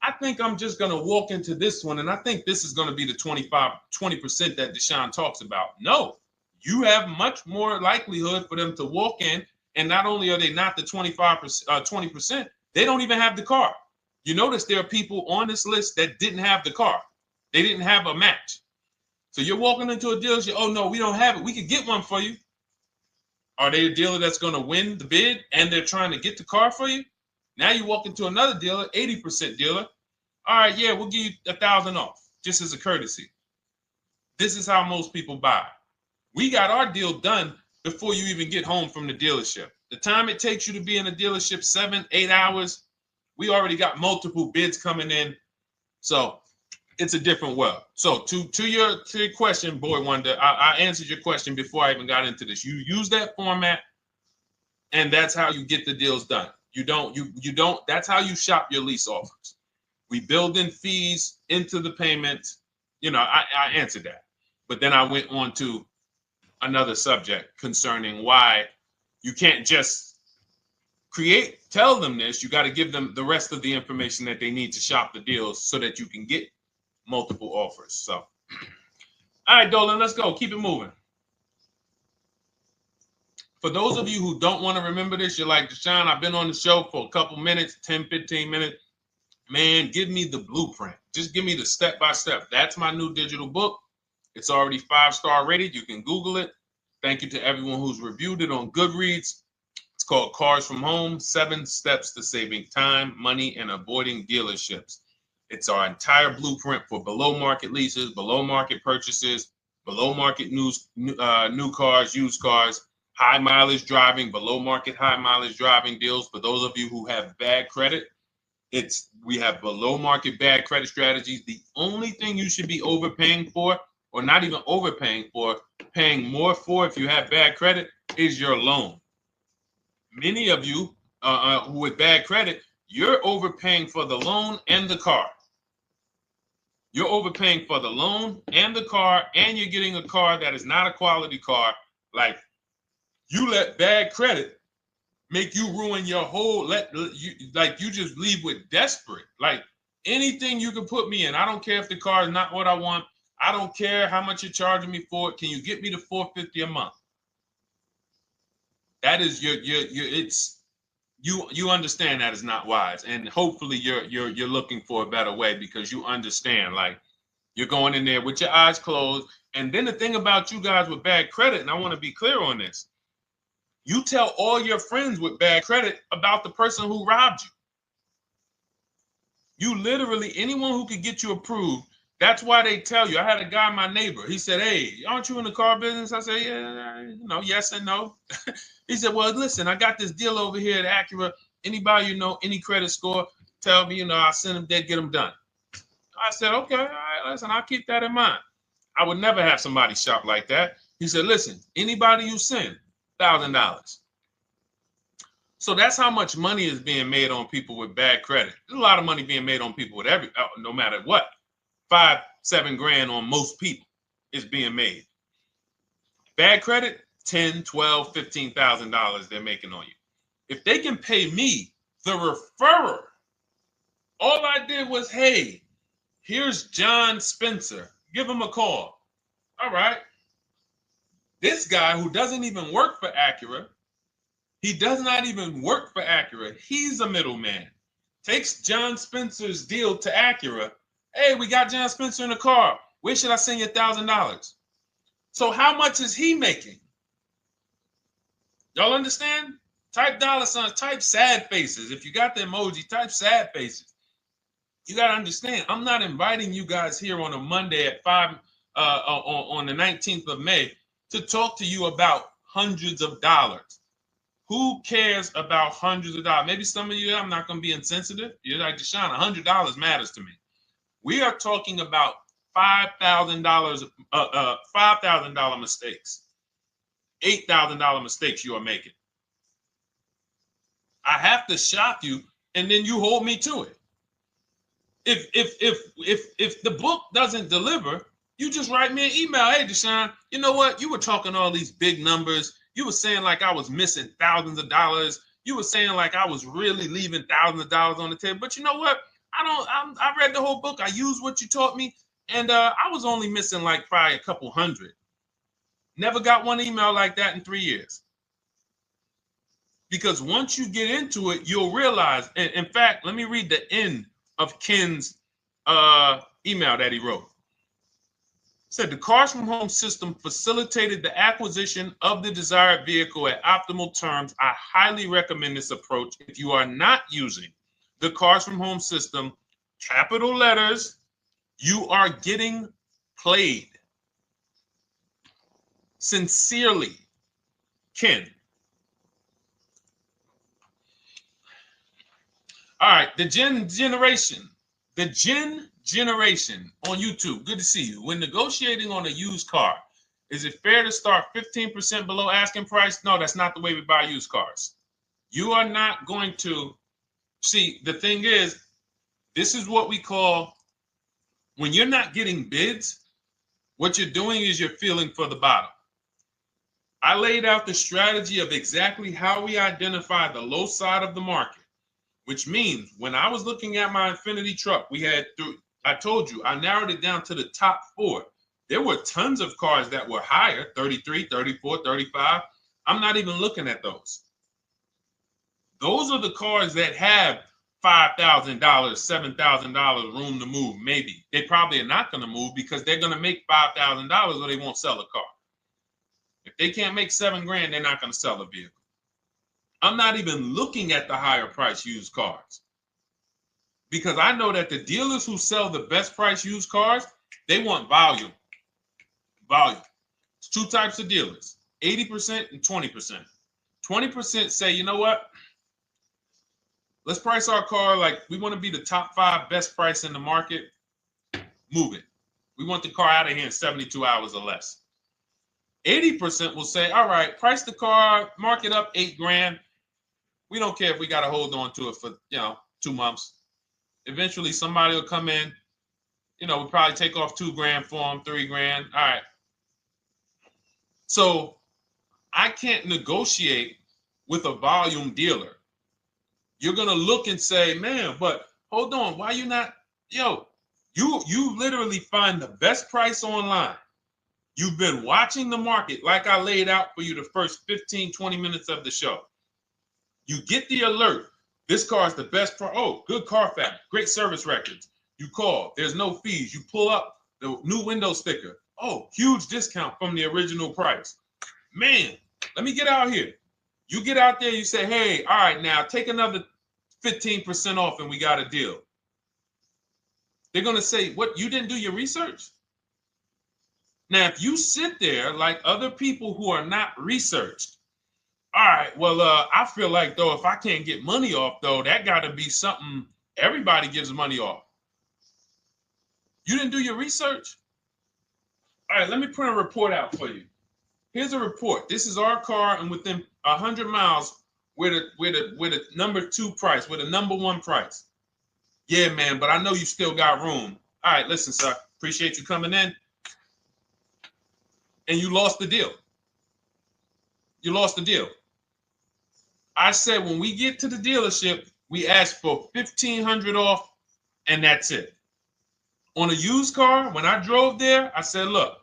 I think I'm just going to walk into this one, and I think this is going to be the 20% that Deshone talks about. No, you have much more likelihood for them to walk in, and not only are they not the 20%, they don't even have the car. You notice there are people on this list that didn't have the car. They didn't have a match. So you're walking into a dealership, oh no, we don't have it. We could get one for you. Are they a dealer that's going to win the bid and they're trying to get the car for you? Now you walk into another dealer, 80% dealer. All right, yeah, we'll give you 1,000 off, just as a courtesy. This is how most people buy. We got our deal done before you even get home from the dealership. The time it takes you to be in a dealership, 7-8 hours, we already got multiple bids coming in. So it's a different world. So to your question, Boy Wonder, I answered your question before I even got into this. You use that format, and that's how you get the deals done. You don't, that's how you shop your lease offers. We build in fees into the payments. I answered that. But then I went on to another subject concerning why you can't just tell them this. You got to give them the rest of the information that they need to shop the deals so that you can get multiple offers. So, all right, Dolan, let's go. Keep it moving. For those of you who don't want to remember this, you're like, Deshone, I've been on the show for a couple minutes, 10, 15 minutes. Man, give me the blueprint. Just give me the step-by-step. That's my new digital book. It's already 5-star rated. You can Google it. Thank you to everyone who's reviewed it on Goodreads. It's called Cars from Home, 7 Steps to Saving Time, Money, and Avoiding Dealerships. It's our entire blueprint for below market leases, below market purchases, below market new cars, used cars, high mileage driving, below market high mileage driving deals. For those of you who have bad credit, we have below market bad credit strategies. The only thing you should be overpaying for, or not even overpaying for, paying more for if you have bad credit, is your loan. Many of you who with bad credit, you're overpaying for the loan and the car. You're overpaying for the loan and the car, and you're getting a car that is not a quality car. Like, you let bad credit make you ruin your whole, you just leave with desperate. Like, anything you can put me in. I don't care if the car is not what I want. I don't care how much you're charging me for it. Can you get me to $450 a month? That is you understand that is not wise, and hopefully you're looking for a better way, because you understand, like, you're going in there with your eyes closed. And then the thing about you guys with bad credit, and I want to be clear on this, you tell all your friends with bad credit about the person who robbed you. You literally, anyone who could get you approved, that's why they tell you. I had a guy, my neighbor, he said, "Hey, aren't you in the car business?" I said, "Yeah, yes and no." He said, "Well, listen, I got this deal over here at Acura. Anybody any credit score, tell me, I'll send them there, get them done." I said, "Okay, all right, listen, I'll keep that in mind." I would never have somebody shop like that. He said, "Listen, anybody you send, $1,000. So that's how much money is being made on people with bad credit. There's a lot of money being made on people with no matter what. 5-7 grand on most people is being made. Bad credit, $10, $12, $15,000 they're making on you. If they can pay me, the referrer, all I did was, hey, here's John Spencer. Give him a call. All right. This guy who doesn't even work for Acura, he does not even work for Acura. He's a middleman. Takes John Spencer's deal to Acura. Hey, we got John Spencer in the car. Where should I send you $1,000? So how much is he making? Y'all understand? Type dollar signs, type sad faces. If you got the emoji, type sad faces. You got to understand, I'm not inviting you guys here on a Monday at 5 on the 19th of May to talk to you about hundreds of dollars. Who cares about hundreds of dollars? Maybe some of you, I'm not going to be insensitive. You're like, Deshone, $100 matters to me. We are talking about $5,000, $5,000 mistakes, $8,000 mistakes you are making. I have to shock you, and then you hold me to it. If the book doesn't deliver, you just write me an email. Hey, Deshone, you know what? You were talking all these big numbers. You were saying like I was missing thousands of dollars. You were saying like I was really leaving thousands of dollars on the table. But you know what? I read the whole book. I used what you taught me, and I was only missing like probably a couple hundred. Never got one email like that in 3 years. Because once you get into it, you'll realize. And in fact, let me read the end of Ken's email that he wrote. Said the Cars from Home system facilitated the acquisition of the desired vehicle at optimal terms. I highly recommend this approach. If you are not using the Cars from Home system, capital letters, you are getting played. Sincerely, Ken. All right, the Gen Generation on YouTube. Good to see you. When negotiating on a used car, is it fair to start 15% below asking price? No, that's not the way we buy used cars. You are not going to see. The thing is, this is what we call, when you're not getting bids, what you're doing is you're feeling for the bottom. I laid out the strategy of exactly how we identify the low side of the market, which means when I was looking at my Infiniti truck, I told you, I narrowed it down to the top 4. There were tons of cars that were higher, 33, 34, 35. I'm not even looking at those. Those are the cars that have $5,000, $7,000 room to move, maybe. They probably are not going to move because they're going to make $5,000 or they won't sell a car. If they can't make $7 grand, they're not going to sell a vehicle. I'm not even looking at the higher price used cars, because I know that the dealers who sell the best price used cars, they want volume. Volume. It's 2 types of dealers, 80% and 20%. 20% say, you know what? Let's price our car like we want to be the top 5 best price in the market. Move it. We want the car out of here in 72 hours or less. 80% will say, all right, price the car, mark it up 8 grand. We don't care if we got to hold on to it for, 2 months. Eventually, somebody will come in. We'll probably take off 2 grand for them, 3 grand. All right. So I can't negotiate with a volume dealer. You're going to look and say, man, but hold on. Why you not? You literally find the best price online. You've been watching the market like I laid out for you the first 15, 20 minutes of the show. You get the alert. This car is the best price. Oh, good Carfax, great service records. You call. There's no fees. You pull up the new window sticker. Oh, huge discount from the original price. Man, let me get out here. You get out there, you say, hey, all right, now take another 15% off and we got a deal. They're going to say, what, you didn't do your research? Now, if you sit there like other people who are not researched, all right, well, I feel like, though, if I can't get money off, though, that got to be something everybody gives money off. You didn't do your research? All right, let me print a report out for you. Here's a report. This is our car, and within 100 miles, we're the number 2 price, we're the number 1 price. Yeah, man, but I know you still got room. All right, listen, sir, appreciate you coming in. And you lost the deal. You lost the deal. I said when we get to the dealership, we ask for $1,500 off, and that's it. On a used car, when I drove there, I said, look,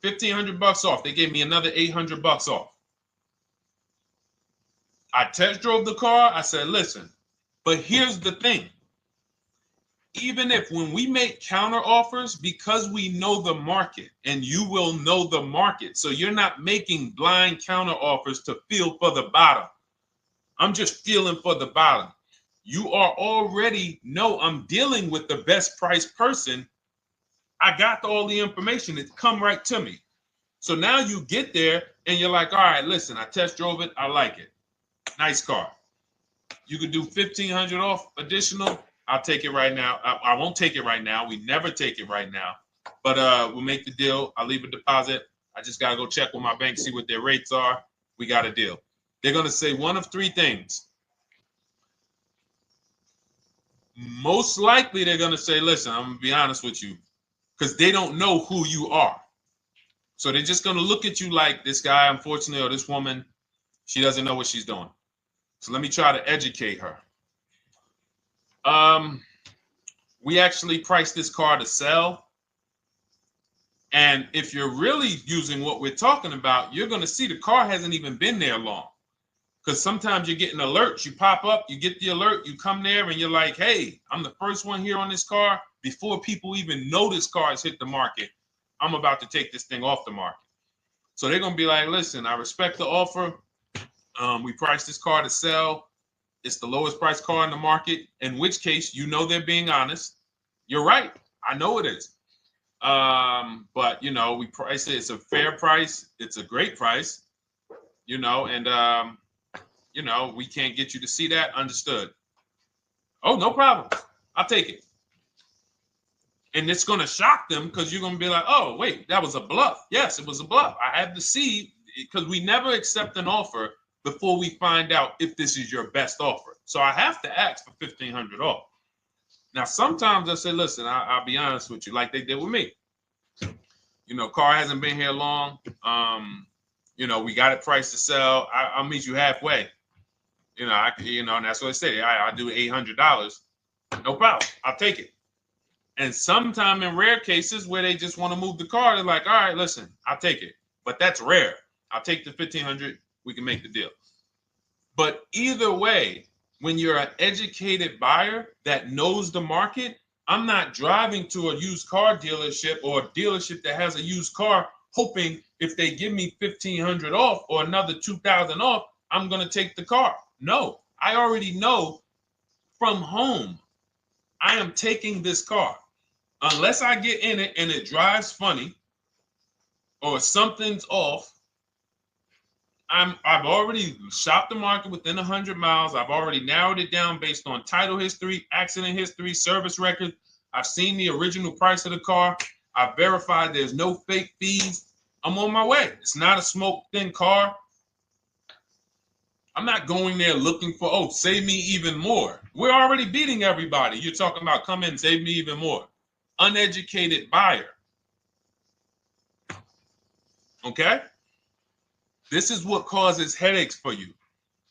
$1,500 off. They gave me another $800 off. I test drove the car. I said, listen, but here's the thing. Even if when we make counter offers, because we know the market, and you will know the market, so you're not making blind counter offers to feel for the bottom. I'm just feeling for the bottom. You are already know I'm dealing with the best price person. I got all the information. It come right to me. So now you get there and you're like, all right, listen, I test drove it. I like it. Nice car. You could do $1,500 off additional. I'll take it right now. I won't take it right now. We never take it right now. But we'll make the deal. I'll leave a deposit. I just got to go check with my bank, see what their rates are. We got a deal. They're going to say one of 3 things. Most likely they're going to say, listen, I'm going to be honest with you, because they don't know who you are. So they're just going to look at you like this guy, unfortunately, or this woman, she doesn't know what she's doing. So let me try to educate her. We actually priced this car to sell. And if you're really using what we're talking about, you're going to see the car hasn't even been there long. Because sometimes you're getting alerts. You pop up, you get the alert, you come there, and you're like, hey, I'm the first one here on this car. Before people even know this car has hit the market, I'm about to take this thing off the market. So they're going to be like, listen, I respect the offer. We priced this car to sell. It's the lowest price car in the market, in which case, you know, they're being honest. You're right. I know it is. But, you know, we price it. It's a fair price. It's a great price, you know, and, you know, we can't get you to see that. Understood. Oh, no problem. I'll take it. And it's going to shock them because you're going to be like, oh, wait, that was a bluff. Yes, it was a bluff. I had to see, because we never accept an offer before we find out if this is your best offer. So I have to ask for $1,500 off. Now, sometimes I say, listen, I'll be honest with you, like they did with me. You know, car hasn't been here long. You know, we got it priced to sell. I'll meet you halfway. You know, and that's what I say. I do $800. No problem. I'll take it. And sometimes in rare cases where they just want to move the car, they're like, all right, listen, I'll take it. But that's rare. I'll take the $1,500. We can make the deal. But either way, when you're an educated buyer that knows the market, I'm not driving to a used car dealership or a dealership that has a used car hoping if they give me $1,500 off or another $2,000 off, I'm going to take the car. No, I already know from home I am taking this car. Unless I get in it and it drives funny or something's off, I've already shopped the market within 100 miles. I've already narrowed it down based on title history, accident history, service record. I've seen the original price of the car. I've verified there's no fake fees. I'm on my way. It's not a smoke thin car. I'm not going there looking for, oh, save me even more. We're already beating everybody. You're talking about come in, save me even more. Uneducated buyer. Okay? This is what causes headaches for you.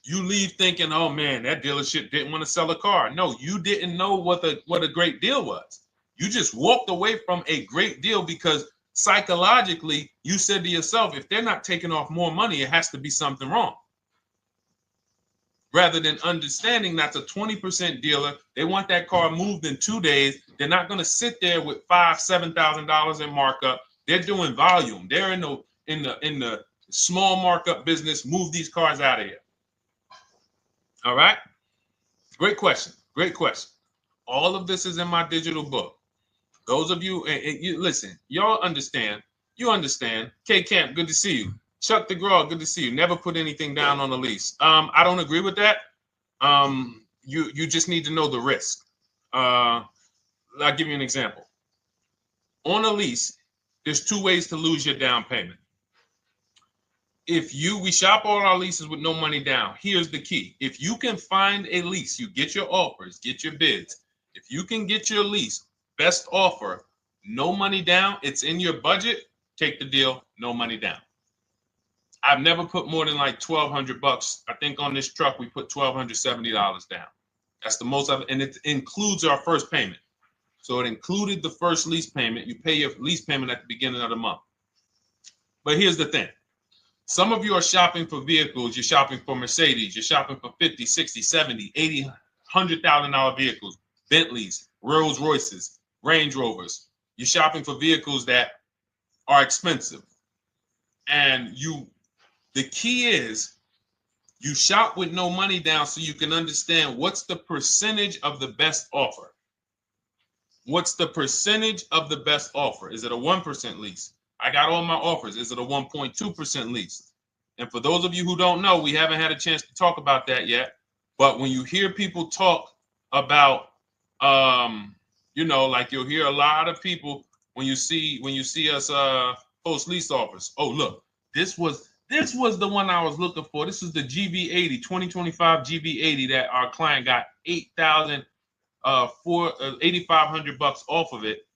You leave thinking, oh man, that dealership didn't want to sell a car. No, you didn't know what a great deal was. You just walked away from a great deal because psychologically you said to yourself, if they're not taking off more money, it has to be something wrong. Rather than understanding that's a 20% dealer, they want that car moved in 2 days. They're not going to sit there with $5,000-$7,000 in markup. They're doing volume. They're in the small markup business. Move these cars out of here. All right. Great question. Great question. All of this is in my digital book. Those of you, and you listen, y'all understand. You understand. K Camp, good to see you. Chuck DeGraw, good to see you. Never put anything down on a lease. I don't agree with that. You just need to know the risk. I'll give you an example. On a lease, there's 2 ways to lose your down payment. We shop all our leases with no money down. Here's the key. If you can find a lease, you get your offers, get your bids. If you can get your lease, best offer, no money down, it's in your budget, take the deal, no money down. I've never put more than like $1,200. I think on this truck, we put $1,270 down. That's the most of it. And it includes our first payment. So it included the first lease payment. You pay your lease payment at the beginning of the month. But here's the thing. Some of you are shopping for vehicles. You're shopping for Mercedes. You're shopping for 50, 60, 70, 80, $100,000 vehicles, Bentleys, Rolls Royces, Range Rovers. You're shopping for vehicles that are expensive. And the key is you shop with no money down so you can understand what's the percentage of the best offer. What's the percentage of the best offer? Is it a 1% lease? I got all my offers. Is it a 1.2% lease? And for those of you who don't know, we haven't had a chance to talk about that yet. But when you hear people talk about, like you'll hear a lot of people when you see us post lease offers. Oh, look, this was the one I was looking for. This is the GV80, 2025 GV80 that our client got $8,500 off of it,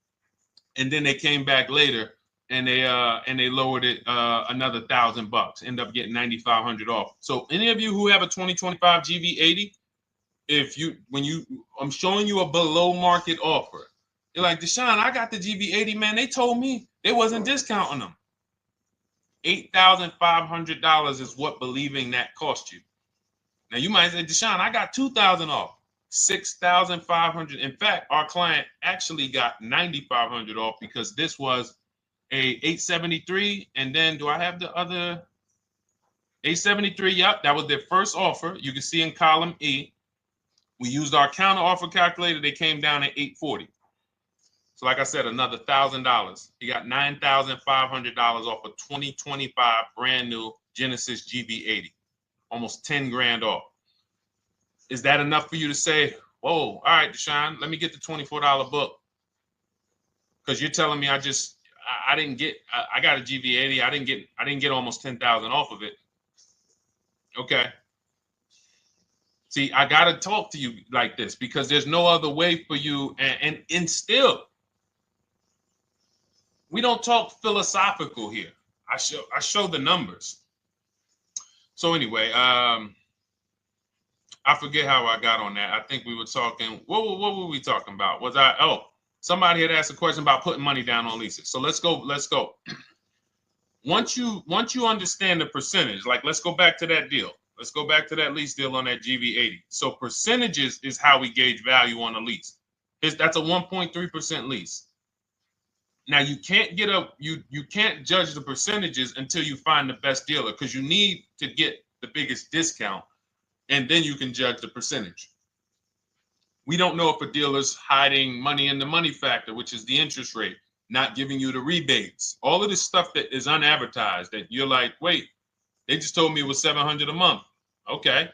and then they came back later and they lowered it another $1,000. End up getting $9,500 off. So any of you who have a 2025 GV80, I'm showing you a below market offer. You're like, Deshone, I got the GV80, man. They told me they wasn't discounting them. $8,500 is what believing that cost you. Now you might say, Deshone, I got $2,000 off. $6,500. In fact, our client actually got $9,500 off because this was a 873. And then do I have the other 873? Yep, that was their first offer. You can see in column E. We used our counter offer calculator. They came down at 840. So like I said, another $1,000. He got $9,500 off a 2025 brand new Genesis GV80. Almost 10 grand off. Is that enough for you to say, whoa, all right, Deshone, let me get the $24 book? Because you're telling me I got a GV80. I didn't get almost 10,000 off of it. Okay. See, I got to talk to you like this because there's no other way for you. And still, we don't talk philosophical here. I show the numbers. So anyway, I forget how I got on that. I think we were talking. What were we talking about? Somebody had asked a question about putting money down on leases. So let's go. Once you understand the percentage, like let's go back to that deal. Let's go back to that lease deal on that GV80. So percentages is how we gauge value on a lease. That's a 1.3% lease. Now you can't you can't judge the percentages until you find the best dealer because you need to get the biggest discount, and then you can judge the percentage. We don't know if a dealer's hiding money in the money factor, which is the interest rate, not giving you the rebates, all of this stuff that is unadvertised that you're like, wait, they just told me it was $700 a month. Okay.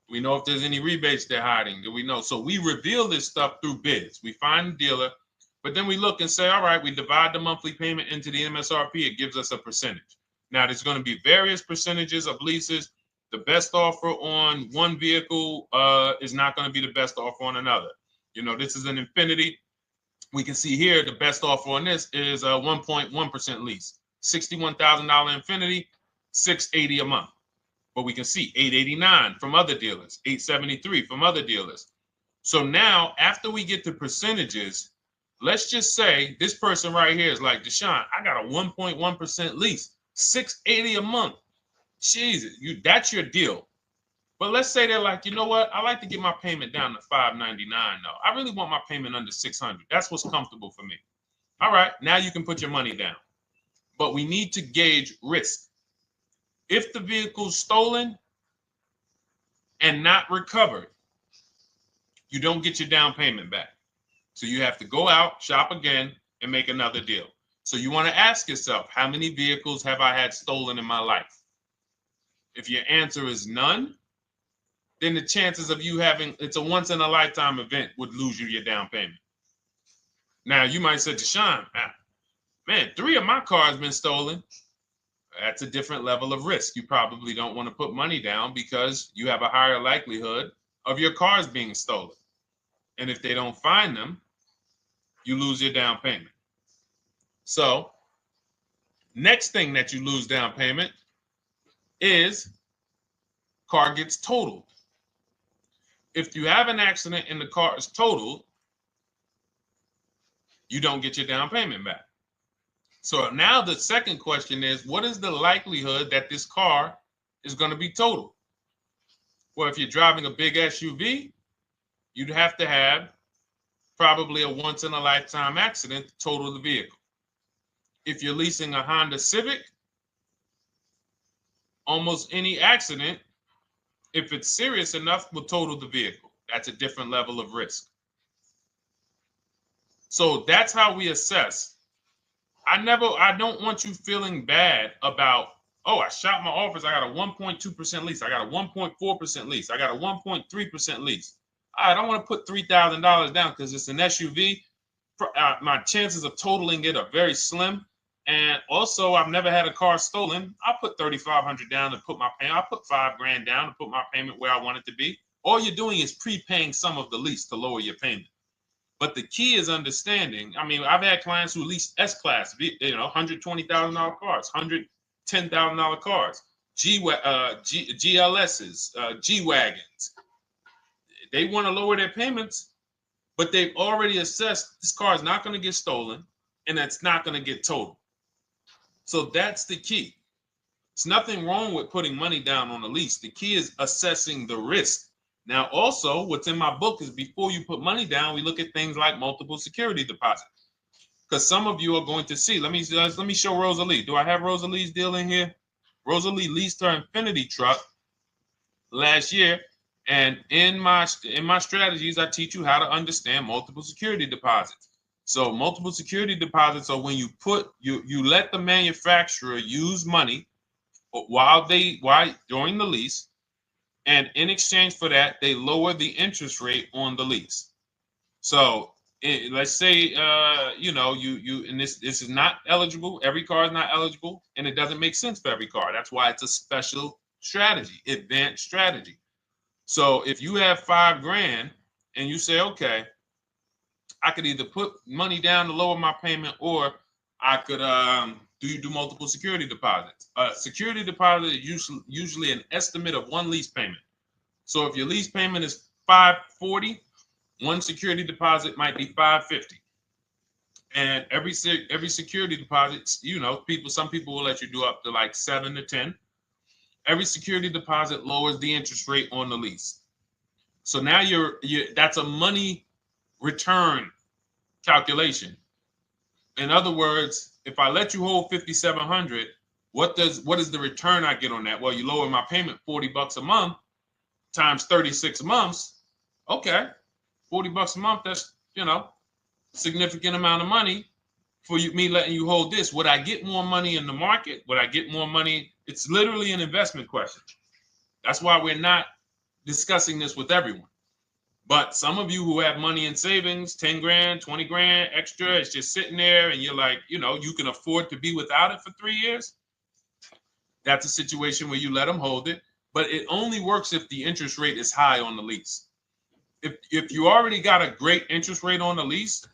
We know if there's any rebates they're hiding. Do we know? So we reveal this stuff through bids. We find the dealer, but then we look and say, all right, we divide the monthly payment into the MSRP. It gives us a percentage. Now, there's going to be various percentages of leases. The best offer on one vehicle is not going to be the best offer on another. This is an Infinity. We can see here the best offer on this is a 1.1% lease. $61,000 Infinity, $680 a month. But we can see $889 from other dealers, $873 from other dealers. So now, after we get the percentages, let's just say this person right here is like, Deshone, I got a 1.1% lease, $680 a month. Jesus, that's your deal. But let's say they're like, you know what? I like to get my payment down to $599 though. I really want my payment under $600. That's what's comfortable for me. All right, now you can put your money down. But we need to gauge risk. If the vehicle's stolen and not recovered, you don't get your down payment back. So you have to go out, shop again, and make another deal. So you want to ask yourself, how many vehicles have I had stolen in my life? If your answer is none, then the chances of you having, it's a once in a lifetime event, would lose you your down payment. Now you might say, Deshone, man, 3 of my cars been stolen. That's a different level of risk. You probably don't want to put money down because you have a higher likelihood of your cars being stolen. And if they don't find them, you lose your down payment. So next thing that you lose down payment is car gets totaled. If you have an accident and the car is totaled, you don't get your down payment back. So now the second question is, what is the likelihood that this car is going to be totaled? Well, if you're driving a big SUV, you'd have to have probably a once in a lifetime accident to total the vehicle. If you're leasing a Honda Civic, almost any accident, if it's serious enough, will total the vehicle. That's a different level of risk. So that's how we assess. I don't want you feeling bad about, oh, I shot my office, I got a 1.2% lease, I got a 1.4% lease, I got a 1.3% lease. I don't want to put $3,000 down because it's an SUV. My chances of totaling it are very slim. And also, I've never had a car stolen. I put $3,500 down to put my payment. I put $5,000 down to put my payment where I want it to be. All you're doing is prepaying some of the lease to lower your payment. But the key is understanding. I mean, I've had clients who lease S-Class, $120,000 cars, $110,000 cars, GLSs, G-Wagons. They want to lower their payments, but they've already assessed this car is not going to get stolen and it's not going to get totaled. So that's the key. It's nothing wrong with putting money down on a lease. The key is assessing the risk. Now, also, what's in my book is before you put money down, we look at things like multiple security deposit. Because some of you are going to see, let me show Rosalie. Do I have Rosalie's deal in here? Rosalie leased her Infinity truck last year. And in my strategies, I teach you how to understand multiple security deposits. So multiple security deposits are when you let the manufacturer use money during the lease, and in exchange for that, they lower the interest rate on the lease. So let's say and this is not eligible. Every car is not eligible, and it doesn't make sense for every car. That's why it's a special strategy, advanced strategy. So if you have $5,000 and you say, okay, I could either put money down to lower my payment, or I could do multiple security deposits. Security deposit is usually an estimate of one lease payment. So if your lease payment is $540, one security deposit might be $550. And every security deposit, some people will let you do up to like 7 to 10. Every security deposit lowers the interest rate on the lease. So now that's a money return calculation. In other words, if I let you hold $5,700, what is the return I get on that? Well, you lower my payment $40 a month times 36 months. Okay, $40 a month. That's significant amount of money for me letting you hold this. Would I get more money in the market? Would I get more money? It's literally an investment question. That's why we're not discussing this with everyone. But some of you who have money in savings, 10 grand, 20 grand extra, it's just sitting there and you're like, you can afford to be without it for 3 years. That's a situation where you let them hold it, but it only works if the interest rate is high on the lease. If you already got a great interest rate on the lease,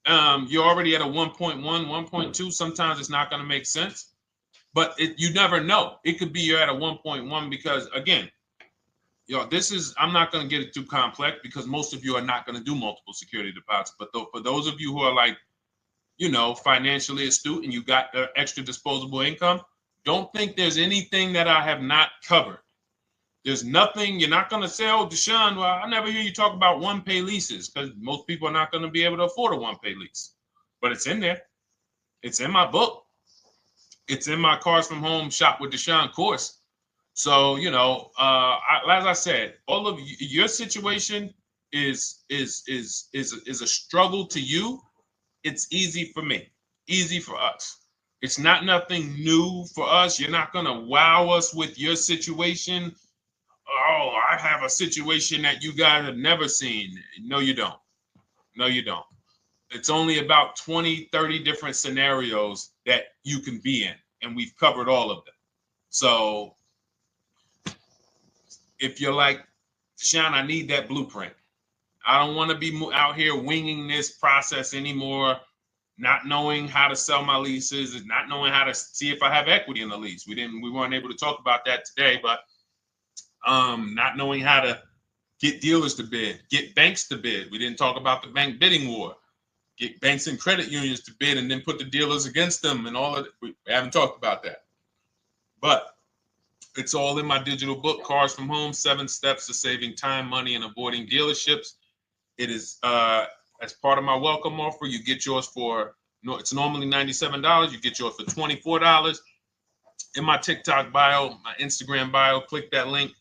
you're already at a 1.1, 1.2. Sometimes it's not going to make sense, but you never know. It could be you're at a 1.1 because, again, this is, I'm not going to get it too complex because most of you are not going to do multiple security deposits. But for those of you who are like, financially astute and you got extra disposable income, don't think there's anything that I have not covered. There's nothing. You're not going to say, oh, Deshone, well, I never hear you talk about one-pay leases, because most people are not going to be able to afford a one-pay lease. But it's in there. It's in my book. It's in my Cars from Home Shop with Deshone course. So, as I said, all of your situation is a struggle to you. It's easy for me, easy for us. It's not nothing new for us. You're not going to wow us with your situation. Oh, I have a situation that you guys have never seen. No, you don't. No, you don't. It's only about 20, 30 different scenarios that you can be in, and we've covered all of them. So if you're like, Deshone, I need that blueprint. I don't want to be out here winging this process anymore, not knowing how to sell my leases and not knowing how to see if I have equity in the lease. We weren't able to talk about that today, but not knowing how to get dealers to bid, get banks to bid. We didn't talk about the bank bidding war. Get banks and credit unions to bid and then put the dealers against them and all of it. We haven't talked about that. But it's all in my digital book, Cars from Home, 7 Steps to Saving Time, Money, and Avoiding Dealerships. It is as part of my welcome offer. You get yours for, it's normally $97. You get yours for $24. In my TikTok bio, my Instagram bio, click that link.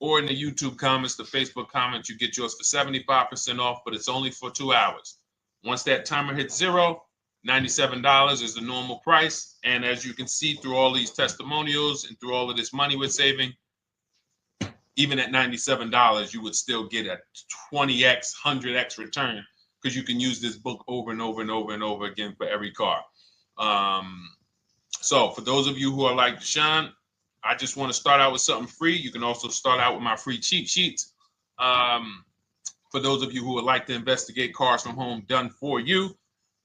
Or in the YouTube comments, the Facebook comments, you get yours for 75% off, but it's only for 2 hours. Once that timer hits 0, $97 is the normal price. And as you can see through all these testimonials and through all of this money we're saving, even at $97, you would still get a 20x, 100x return, because you can use this book over and over and over and over again for every car. So for those of you who are like, Deshone, I just want to start out with something free. You can also start out with my free cheat sheets. For those of you who would like to investigate Cars from Home done for you,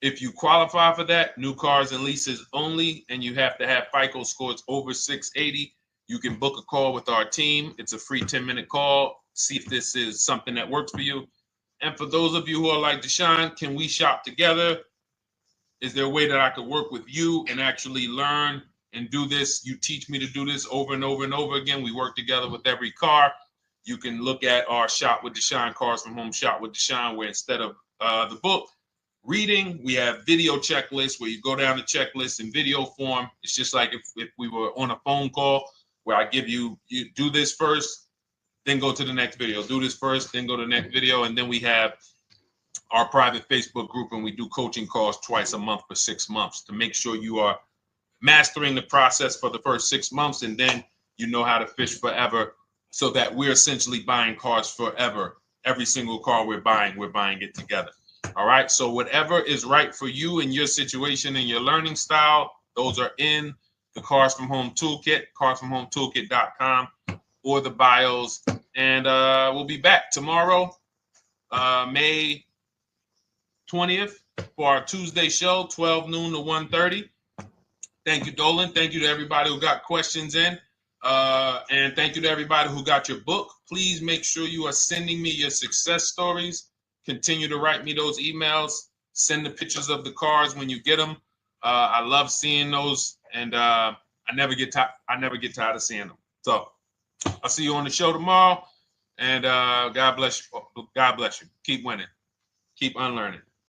if you qualify for that, new cars and leases only, and you have to have FICO scores over 680, you can book a call with our team. It's a free 10-minute call. See if this is something that works for you. And for those of you who are like, Deshone, can we shop together? Is there a way that I could work with you and actually learn and do this? You teach me to do this over and over and over again. We work together with every car. You can look at our Shop with Deshone, Cars from Home Shop with Deshone, where instead of the book reading, we have video checklists where you go down the checklist in video form. It's just like if we were on a phone call, where I give you do this first, then go to the next video. Do this first, then go to the next video. And then we have our private Facebook group, and we do coaching calls twice a month for 6 months to make sure you are mastering the process for the first 6 months, and then you know how to fish forever, so that we're essentially buying cars forever. Every single car we're buying it together. All right. So whatever is right for you and your situation and your learning style, those are in the Cars from Home Toolkit, carsfromhometoolkit.com, or the bios. And we'll be back tomorrow, May 20th, for our Tuesday show, 12 noon to 1:30. Thank you, Dolan. Thank you to everybody who got questions in. And thank you to everybody who got your book. Please make sure you are sending me your success stories. Continue to write me those emails. Send the pictures of the cars when you get them. I love seeing those, and I never get tired of seeing them. So I'll see you on the show tomorrow, and God bless you. God bless you. Keep winning. Keep unlearning.